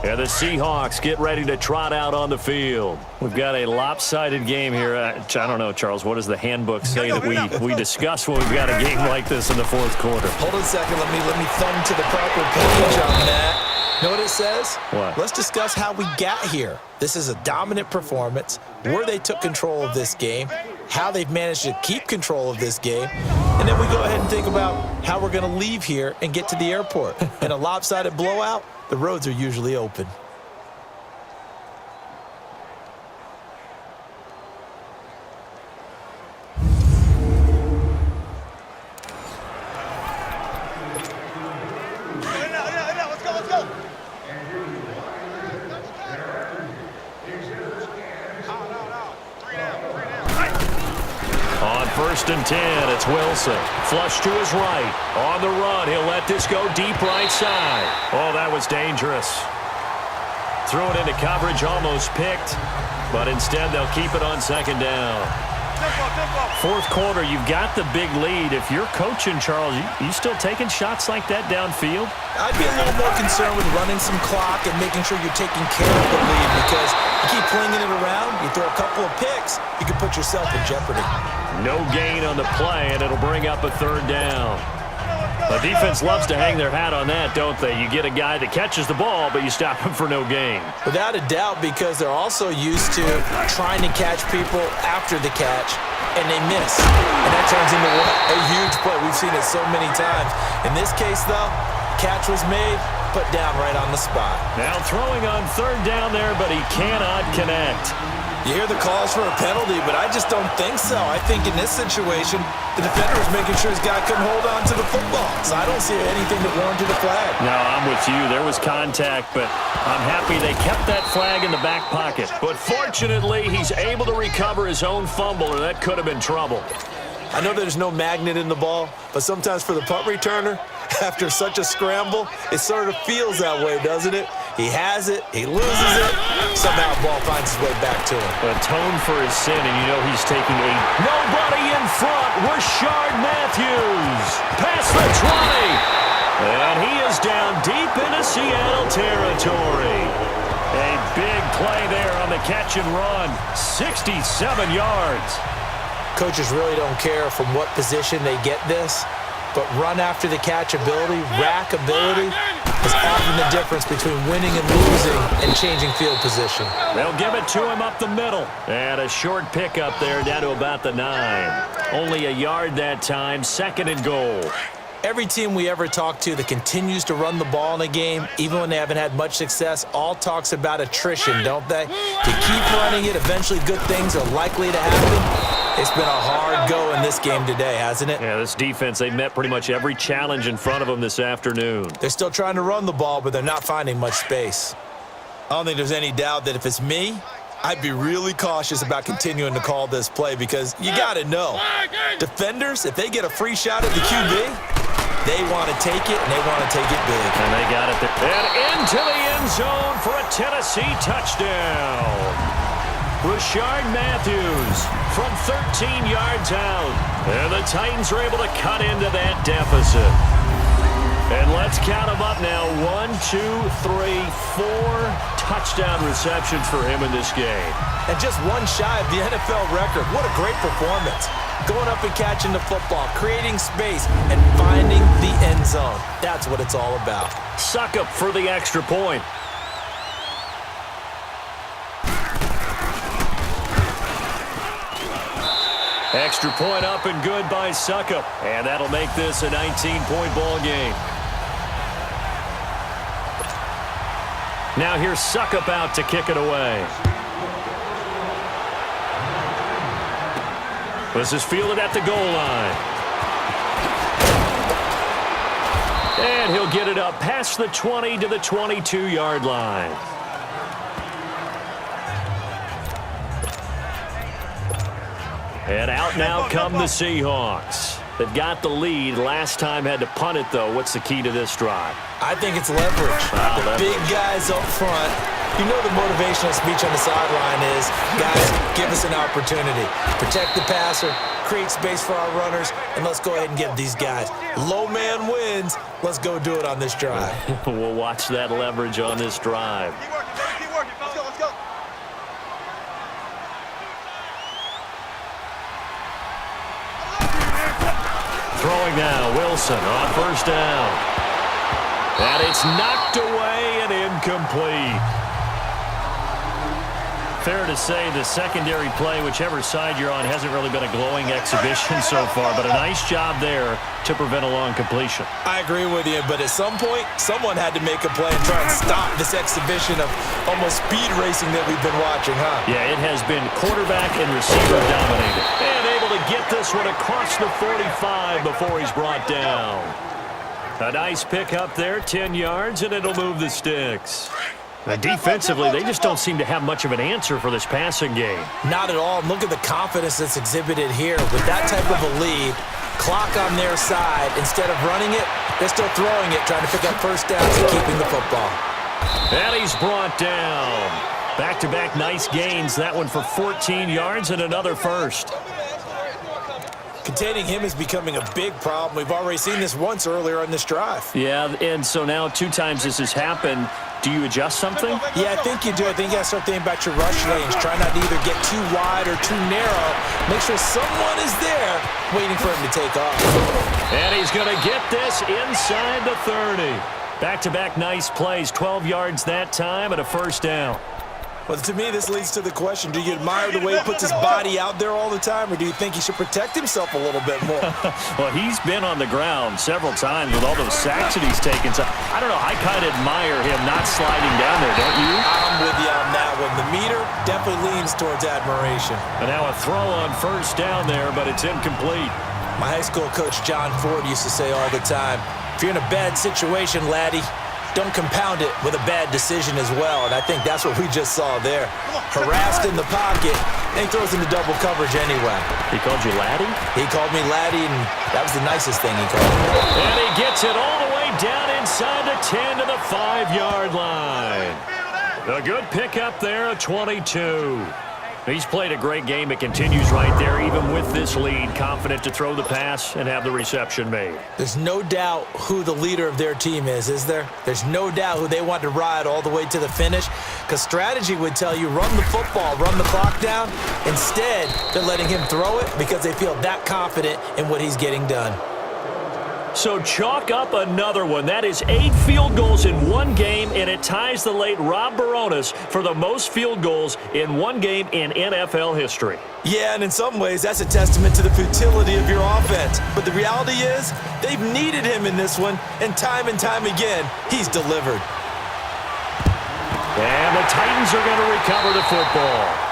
And the Seahawks get ready to trot out on the field. We've got a lopsided game here. I don't know, Charles, what does the handbook say that we discuss when we've got a game like this in the fourth quarter? Hold on a second. Let me thumb to the proper page on that. Know what it says? What? Let's discuss how we got here. This is a dominant performance, where they took control of this game, how they've managed to keep control of this game, and then we go ahead and think about how we're going to leave here and get to the airport. In a lopsided blowout, the roads are usually open. First and 10, it's Wilson. Flush to his right. On the run, he'll let this go deep right side. Oh, that was dangerous. Threw it into coverage, almost picked, but instead they'll keep it on second down. Fourth quarter, you've got the big lead. If you're coaching, Charles, you still taking shots like that downfield? I'd be a little more concerned with running some clock and making sure you're taking care of the lead, because you keep flinging it around, you throw a couple of picks, you can put yourself in jeopardy. No gain on the play, and it'll bring up a third down. The defense loves to hang their hat on that, don't they? You get a guy that catches the ball, but you stop him for no gain. Without a doubt, because they're also used to trying to catch people after the catch, and they miss. And that turns into what? A huge play. We've seen it so many times. In this case, though, catch was made, put down right on the spot. Now throwing on third down there, but he cannot connect. You hear the calls for a penalty, but I just don't think so. I think in this situation, the defender was making sure his guy couldn't hold on to the football. So I don't see anything that warranted a flag. No, I'm with you. There was contact, but I'm happy they kept that flag in the back pocket. But fortunately, he's able to recover his own fumble, or that could have been trouble. I know there's no magnet in the ball, but sometimes for the punt returner, after such a scramble, it sort of feels that way, doesn't it? He has it, he loses it, somehow the ball finds its way back to him. Atone for his sin, and you know he's taking a nobody in front. Rashard Matthews past the 20, and he is down deep into Seattle territory. A big play there on the catch and run, 67 yards. Coaches really don't care from what position they get this, but run after the catch ability, rack ability, is often the difference between winning and losing and changing field position. They'll give it to him up the middle. And a short pickup there down to about the 9. Only a yard that time, second and goal. Every team we ever talk to that continues to run the ball in a game, even when they haven't had much success, all talks about attrition, don't they? To keep running it, eventually good things are likely to happen. It's been a hard go in this game today, hasn't it? Yeah, this defense, they met pretty much every challenge in front of them this afternoon. They're still trying to run the ball, but they're not finding much space. I don't think there's any doubt that if it's me, I'd be really cautious about continuing to call this play, because you got to know, defenders, if they get a free shot at the QB, they want to take it, and they want to take it big. And they got it there. And into the end zone for a Tennessee touchdown. Rashard Matthews from 13 yards out. And the Titans are able to cut into that deficit. And let's count them up now. 1, 2, 3, 4 touchdown receptions for him in this game. And just one shy of the NFL record. What a great performance. Going up and catching the football, creating space, and finding the end zone. That's what it's all about. Suckup for the extra point. Extra point up and good by Suckup. And that'll make this a 19-point ball game. Now here's Suckup out to kick it away. This is fielded at the goal line. And he'll get it up past the 20 to the 22-yard line. And out now come the Seahawks. They've got the lead. Last time had to punt it, though. What's the key to this drive? I think it's leverage. The big guys up front. You know the motivational speech on the sideline is, guys, give us an opportunity. Protect the passer, create space for our runners, and let's go ahead and give these guys. Low man wins. Let's go do it on this drive. We'll watch that leverage on this drive. Keep working, baby. Keep working. Let's go. Let's go. Throwing now, Wilson on first down. And it's knocked away and incomplete. Fair to say the secondary play, whichever side you're on, hasn't really been a glowing exhibition so far, but a nice job there to prevent a long completion. I agree with you, but at some point, someone had to make a play and try and stop this exhibition of almost speed racing that we've been watching, huh? Yeah, it has been quarterback and receiver dominated. And able to get this one across the 45 before he's brought down. A nice pick up there, 10 yards, and it'll move the sticks. Now, defensively, they just don't seem to have much of an answer for this passing game. Not at all. Look at the confidence that's exhibited here. With that type of a lead, clock on their side, instead of running it, they're still throwing it, trying to pick up first downs and keeping the football. And he's brought down. Back-to-back nice gains. That one for 14 yards and another first. Containing him is becoming a big problem. We've already seen this once earlier on this drive. Yeah, and so now 2 times this has happened. Do you adjust something? Yeah, I think you do. I think you got to start thinking about your rush lanes. Try not to either get too wide or too narrow. Make sure someone is there waiting for him to take off. And he's going to get this inside the 30. Back-to-back nice plays, 12 yards that time and a first down. Well, to me, this leads to the question, do you admire the way he puts his body out there all the time, or do you think he should protect himself a little bit more? Well, he's been on the ground several times with all those sacks that he's taken. So, I don't know, I kind of admire him not sliding down there, don't you? I'm with you on that one. The meter definitely leans towards admiration. And now a throw on first down there, but it's incomplete. My high school coach, John Ford, used to say all the time, if you're in a bad situation, laddie, don't compound it with a bad decision as well, and I think that's what we just saw there. Harassed in the pocket, and he throws into double coverage anyway. He called you laddie? He called me laddie, and that was the nicest thing he called me. And he gets it all the way down inside the 10 to the 5-yard line. A good pickup there, a 22. He's played a great game. It continues right there, even with this lead, confident to throw the pass and have the reception made. There's no doubt who the leader of their team is there? There's no doubt who they want to ride all the way to the finish, because strategy would tell you run the football, run the clock down. Instead, they're letting him throw it because they feel that confident in what he's getting done. So chalk up another one. That is 8 field goals in one game, and it ties the late Rob Baronis for the most field goals in one game in NFL history. Yeah, and in some ways, that's a testament to the futility of your offense. But the reality is, they've needed him in this one, and time again, he's delivered. And the Titans are going to recover the football.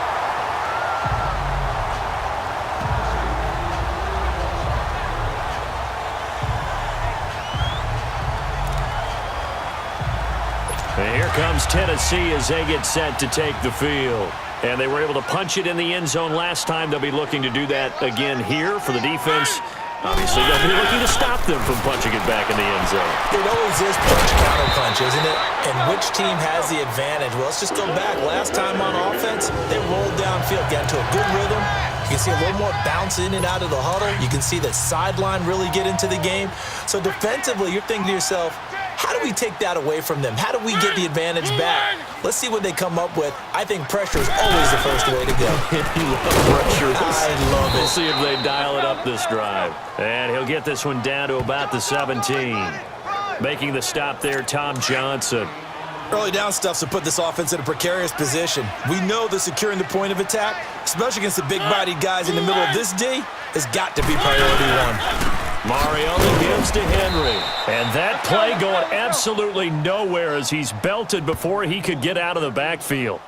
And here comes Tennessee as they get set to take the field. And they were able to punch it in the end zone last time. They'll be looking to do that again here for the defense. Obviously, they'll be looking to stop them from punching it back in the end zone. It always is punch-counter-punch, isn't it? And which team has the advantage? Well, let's just go back. Last time on offense, they rolled downfield, got into a good rhythm. You can see a little more bounce in and out of the huddle. You can see the sideline really get into the game. So defensively, you're thinking to yourself, how do we take that away from them? How do we get the advantage back? Let's see what they come up with. I think pressure is always the first way to go. You love pressure. I love it. We'll see if they dial it up this drive. And he'll get this one down to about the 17. Making the stop there, Tom Johnson. Early down stuffs will put this offense in a precarious position. We know that securing the point of attack, especially against the big-bodied guys in the middle of this D, has got to be priority one. Mariota gives to Henry. And that play going absolutely nowhere as he's belted before he could get out of the backfield.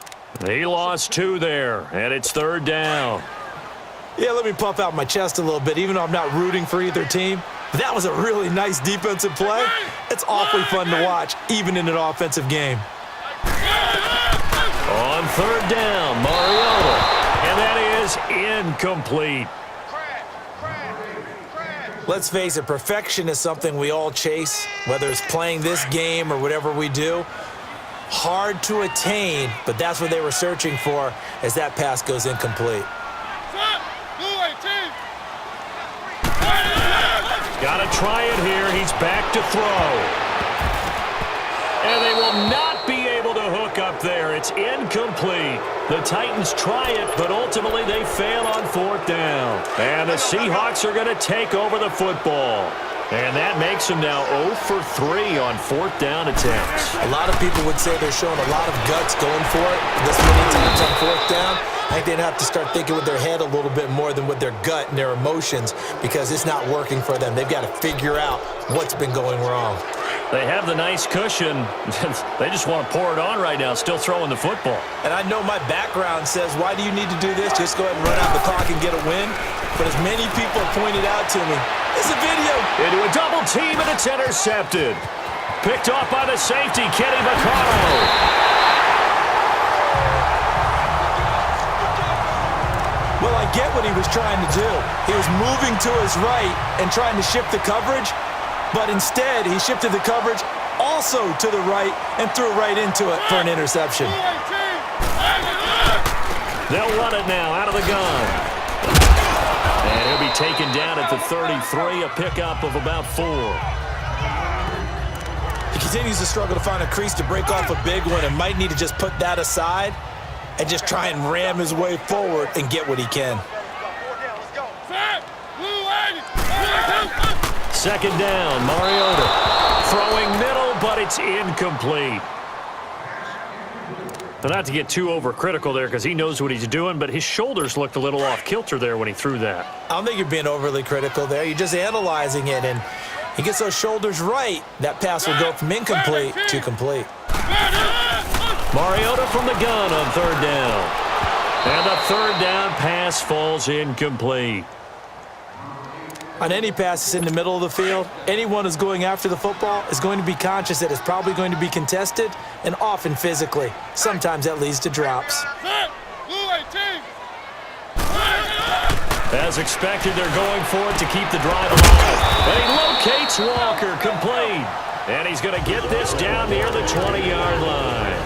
He lost 2 there, and it's 3rd down. Yeah, let me puff out my chest a little bit, even though I'm not rooting for either team. That was a really nice defensive play. It's awfully fun to watch, even in an offensive game. On 3rd down, Mariota. And that is incomplete. Let's face it, perfection is something we all chase, whether it's playing this game or whatever we do. Hard to attain, but that's what they were searching for as that pass goes incomplete. Got to try it here. He's back to throw. And they will not be able to hook up there. It's incomplete. The Titans try it, but ultimately they fail on 4th down. And the Seahawks are going to take over the football. And that makes them now 0 for 3 on 4th down attempts. A lot of people would say they're showing a lot of guts going for it this many times on 4th down. I think they'd have to start thinking with their head a little bit more than with their gut and their emotions because it's not working for them. They've got to figure out what's been going wrong. They have the nice cushion. They just want to pour it on right now, still throwing the football. And I know my background says, why do you need to do this? Just go ahead and run out the clock and get a win. But as many people have pointed out to me, it's a video. Into a double team, and it's intercepted. Picked off by the safety, Kenny Vaccaro. Well, I get what he was trying to do. He was moving to his right and trying to shift the coverage, but instead he shifted the coverage also to the right and threw right into it for an interception. They'll run it now out of the gun. And he'll be taken down at the 33, a pickup of about 4. He continues to struggle to find a crease to break off a big one and might need to just put that aside and just try and ram his way forward and get what he can. 2nd down, Mariota. Throwing middle, but it's incomplete. But not to get too overcritical there because he knows what he's doing, but his shoulders looked a little off kilter there when he threw that. I don't think you're being overly critical there. You're just analyzing it, and he gets those shoulders right. That pass will go from incomplete to complete. Mariota from the gun on 3rd down. And the 3rd down pass falls incomplete. On any passes in the middle of the field, anyone who's going after the football is going to be conscious that it's probably going to be contested and often physically. Sometimes that leads to drops. As expected, they're going for it to keep the drive alive. And he locates Walker, complete. And he's going to get this down near the 20-yard line.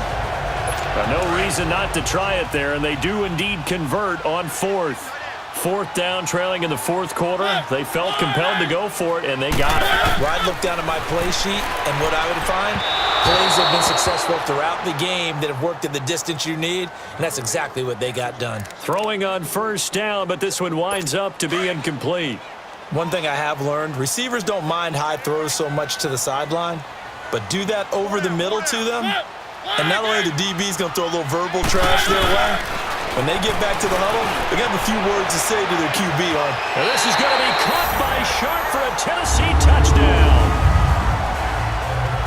No reason not to try it there, and they do indeed convert on 4th. 4th down, trailing in the 4th quarter. They felt compelled to go for it, and they got it. Well, I'd look down at my play sheet, and what I would find, plays have been successful throughout the game that have worked at the distance you need, and that's exactly what they got done. Throwing on 1st down, but this one winds up to be incomplete. One thing I have learned, receivers don't mind high throws so much to the sideline, but do that over the middle to them, and not only the DB's going to throw a little verbal trash their way, when they get back to the huddle, they're going to have a few words to say to their QB on. And this is going to be caught by Sharp for a Tennessee touchdown.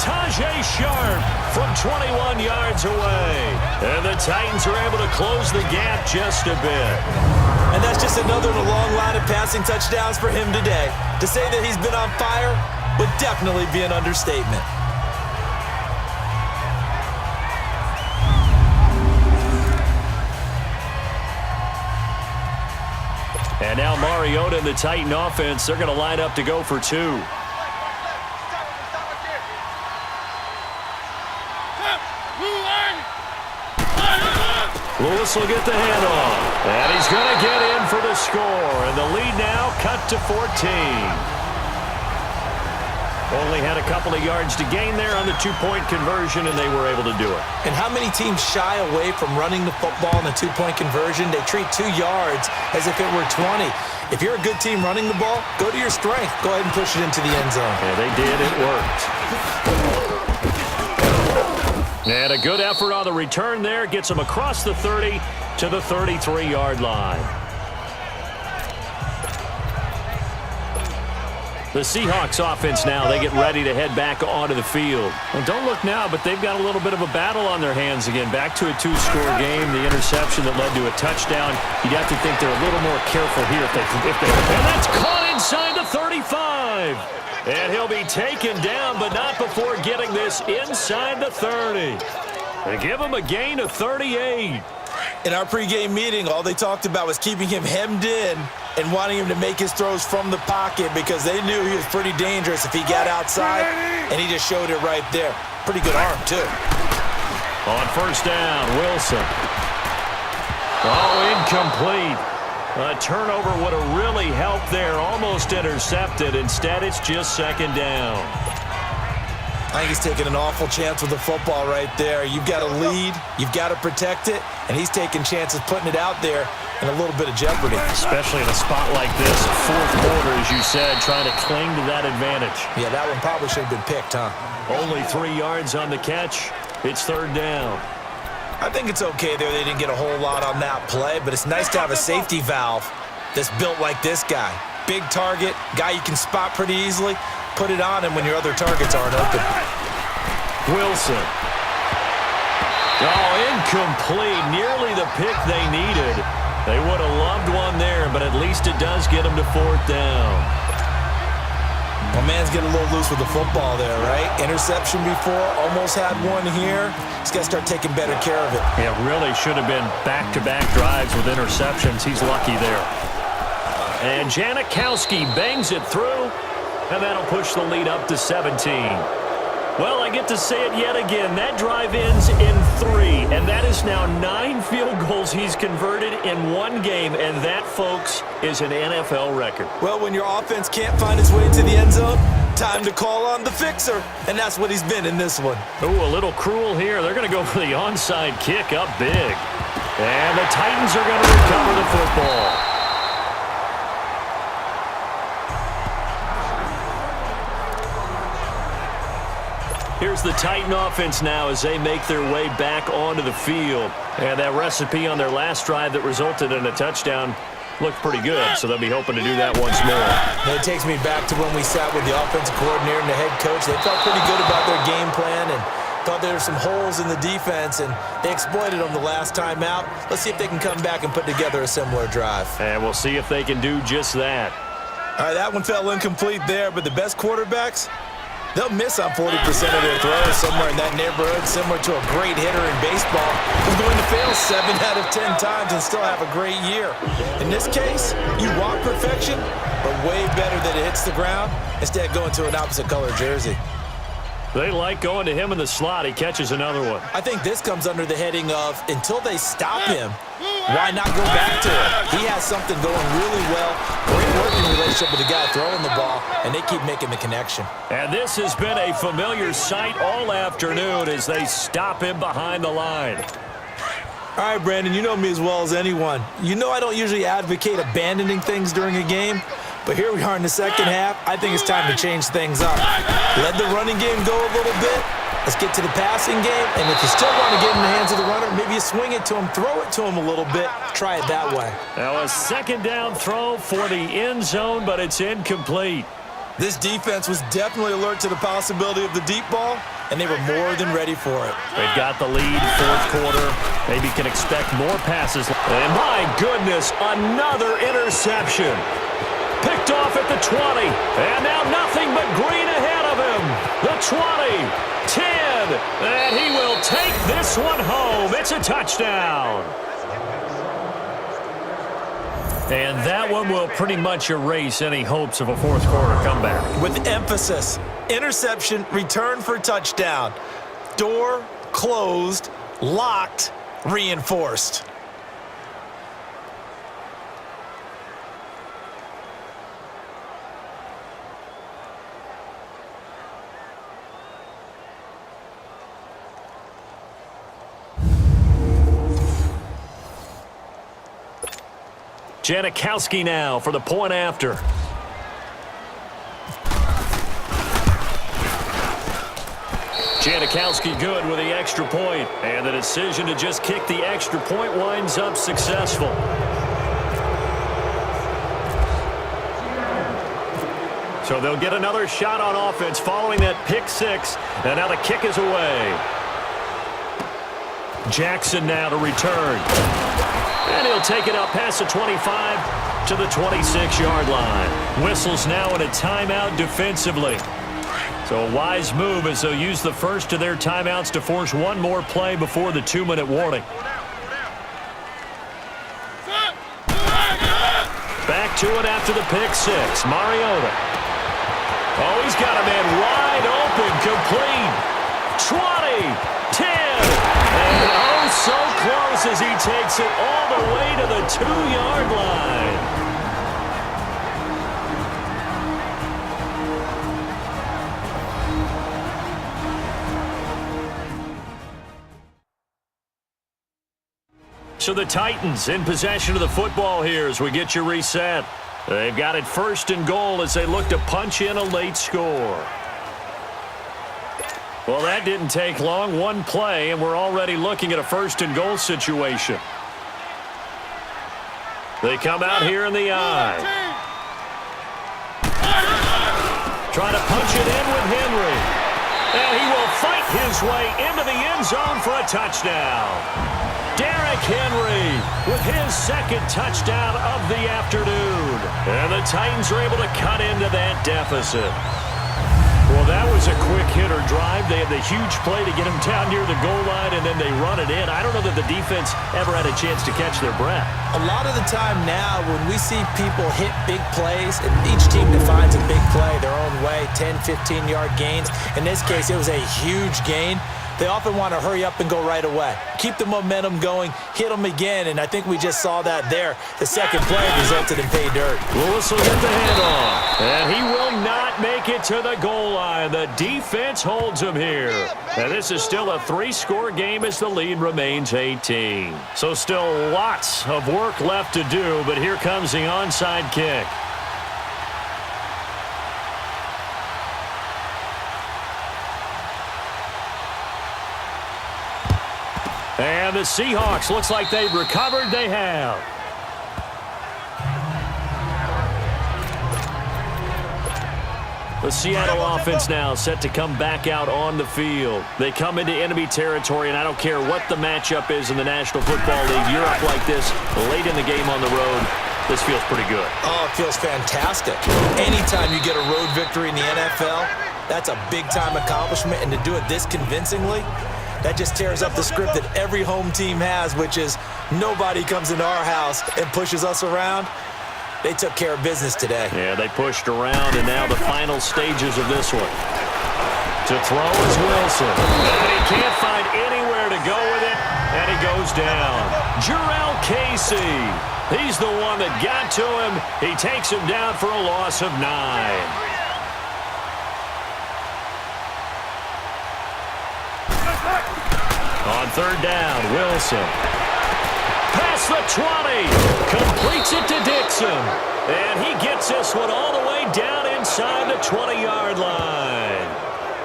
Tajay Sharp from 21 yards away. And the Titans are able to close the gap just a bit. And that's just another in a long line of passing touchdowns for him today. To say that he's been on fire would definitely be an understatement. And now Mariota and the Titan offense, they're going to line up to go for 2. Lewis will get the handoff. And he's going to get in for the score. And the lead now cut to 14. Only had a couple of yards to gain there on the 2-point conversion, and they were able to do it. And how many teams shy away from running the football in a 2-point conversion? They treat 2 yards as if it were 20. If you're a good team running the ball, go to your strength. Go ahead and push it into the end zone. Yeah, they did. It worked. And a good effort on the return there. Gets them across the 30 to the 33-yard line. The Seahawks offense now, they get ready to head back onto the field. Well, don't look now, but they've got a little bit of a battle on their hands again. Back to a 2-score game, the interception that led to a touchdown. You'd have to think they're a little more careful here if they and that's caught inside the 35. And he'll be taken down, but not before getting this inside the 30. They give him a gain of 38. In our pregame meeting, all they talked about was keeping him hemmed in and wanting him to make his throws from the pocket because they knew he was pretty dangerous if he got outside, and he just showed it right there. Pretty good arm, too. On first down, Wilson. Oh, incomplete. A turnover would have really helped there. Almost intercepted. Instead, it's just second down. I think he's taking an awful chance with the football right there. You've got to lead. You've got to protect it. And he's taking chances putting it out there in a little bit of jeopardy. Especially in a spot like this, fourth quarter, as you said, trying to cling to that advantage. Yeah, that one probably should have been picked, huh? Only 3 yards on the catch. It's third down. I think it's okay there. They didn't get a whole lot on that play, but it's nice to have a safety valve that's built like this guy. Big target, guy you can spot pretty easily. Put it on him when your other targets aren't open. Wilson. Oh, incomplete. Nearly the pick they needed. They would have loved one there, but at least it does get them to fourth down. Well, man's getting a little loose with the football there, right? Interception before, almost had one here. He's got to start taking better care of it. It really should have been back-to-back drives with interceptions. He's lucky there. And Janikowski bangs it through, and that'll push the lead up to 17. Well, I get to say it yet again. That drive ends in 3, and that is now 9 field goals he's converted in one game, and that, folks, is an NFL record. Well, when your offense can't find its way into the end zone, time to call on the fixer, and that's what he's been in this one. Ooh, a little cruel here. They're going to go for the onside kick up big. And the Titans are going to recover the football. Here's the Titan offense now as they make their way back onto the field. And that recipe on their last drive that resulted in a touchdown looked pretty good, so they'll be hoping to do that once more. It takes me back to when we sat with the offensive coordinator and the head coach. They felt pretty good about their game plan and thought there were some holes in the defense, and they exploited them the last time out. Let's see if they can come back and put together a similar drive. And we'll see if they can do just that. All right, that one fell incomplete there, but the best quarterbacks, they'll miss on 40% of their throws somewhere in that neighborhood, similar to a great hitter in baseball who's going to fail 7 out of 10 times and still have a great year. In this case, you want perfection, but way better that it hits the ground instead of going to an opposite color jersey. They like going to him in the slot. He catches another one. I think this comes under the heading of until they stop him, why not go back to it? He has something going really well. Great working relationship with the guy throwing the ball, and they keep making the connection. And this has been a familiar sight all afternoon as they stop him behind the line. All right, Brandon, you know me as well as anyone. You know I don't usually advocate abandoning things during a game, but here we are in the second half. I think it's time to change things up. Let the running game go a little bit. Let's get to the passing game, and if you still want to get in the hands of the runner, maybe you swing it to him, throw it to him a little bit, try it that way. Now a second down throw for the end zone, but it's incomplete. This defense was definitely alert to the possibility of the deep ball, and they were more than ready for it. They've got the lead, fourth quarter. Maybe can expect more passes. And my goodness, another interception. Picked off at the 20, and now nothing but green ahead of him. The 20, 10, and he will take this one home. It's a touchdown. And that one will pretty much erase any hopes of a fourth quarter comeback. With emphasis, interception, return for touchdown. Door closed, locked, reinforced. Janikowski now for the point after. Janikowski good with the extra point, and the decision to just kick the extra point winds up successful. So they'll get another shot on offense following that pick six, and now the kick is away. Jackson now to return. And he'll take it up past the 25 to the 26-yard line. Whistles now in a timeout defensively. So a wise move as they'll use the first of their timeouts to force one more play before the 2-minute warning. Back to it after the pick six. Mariota. Oh, he's got a man wide open, complete. 20, 10, and oh, so close as he takes it all the way to the 2-yard line. So the Titans in possession of the football here as we get you reset. They've got it first and goal as they look to punch in a late score. Well, that didn't take long. One play, and we're already looking at a first and goal situation. They come out here in the eye. Trying to punch it in with Henry. And he will fight his way into the end zone for a touchdown. Derrick Henry with his second touchdown of the afternoon. And the Titans are able to cut into that deficit. Well, that was a quick hitter drive. They had the huge play to get him down near the goal line, and then they run it in. I don't know that the defense ever had a chance to catch their breath. A lot of the time now when we see people hit big plays, and each team defines a big play their own way, 10, 15-yard gains. In this case, it was a huge gain. They often want to hurry up and go right away. Keep the momentum going, hit them again, and I think we just saw that there. The second play resulted in pay dirt. Lewis will get the handoff, and he will not make it to the goal line. The defense holds him here. And this is still a 3-score game as the lead remains 18. So still lots of work left to do, but here comes the onside kick. And the Seahawks, looks like they've recovered. They have. The Seattle offense now set to come back out on the field. They come into enemy territory, and I don't care what the matchup is in the National Football League. You're up like this late in the game on the road. This feels pretty good. Oh, it feels fantastic. Anytime you get a road victory in the NFL, that's a big-time accomplishment, and to do it this convincingly, that just tears up the script that every home team has, which is nobody comes into our house and pushes us around. They took care of business today. Yeah, they pushed around, and now the final stages of this one. To throw is Wilson. And he can't find anywhere to go with it, and he goes down. Jarrell Casey. He's the one that got to him. He takes him down for a loss of 9. On third down, Wilson. Past the 20. Completes it to Dixon. And he gets this one all the way down inside the 20-yard line.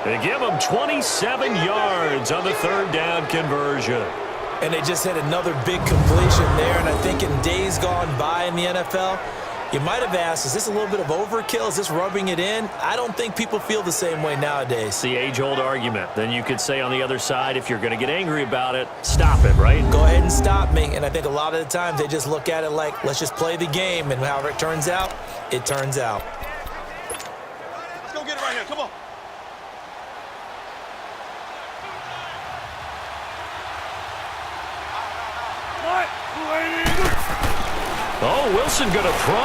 They give him 27 yards on the third down conversion. And they just had another big completion there. And I think in days gone by in the NFL, you might have asked, is this a little bit of overkill? Is this rubbing it in? I don't think people feel the same way nowadays. It's the age-old argument. Then you could say on the other side, if you're going to get angry about it, stop it, right? Go ahead and stop me. And I think a lot of the times they just look at it like, let's just play the game. And however it turns out, it turns out. Let's go get it right here. Come on. Oh, Wilson going to throw.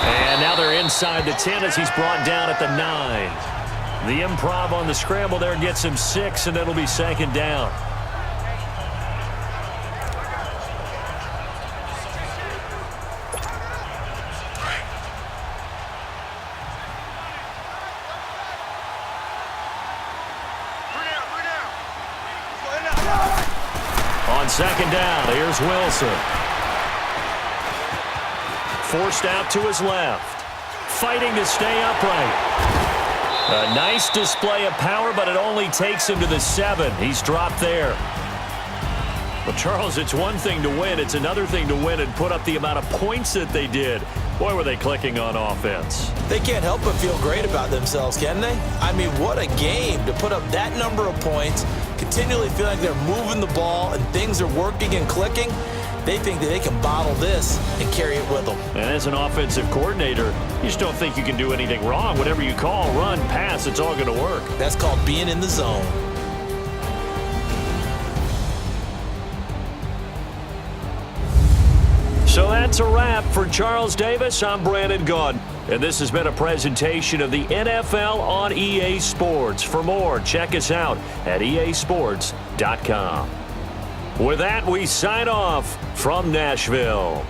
And now they're inside the 10 as he's brought down at the 9. The improv on the scramble there gets him 6, and it'll be second down. On second down, here's Wilson. Forced out to his left. Fighting to stay upright. A nice display of power, but it only takes him to the 7. He's dropped there. Well, Charles, it's one thing to win. It's another thing to win and put up the amount of points that they did. Boy, were they clicking on offense. They can't help but feel great about themselves, can they? I mean, what a game to put up that number of points, continually feeling like they're moving the ball and things are working and clicking. They think that they can bottle this and carry it with them. And as an offensive coordinator, you just don't think you can do anything wrong. Whatever you call, run, pass, it's all going to work. That's called being in the zone. So that's a wrap. For Charles Davis, I'm Brandon Gaudin. And this has been a presentation of the NFL on EA Sports. For more, check us out at easports.com. With that, we sign off from Nashville.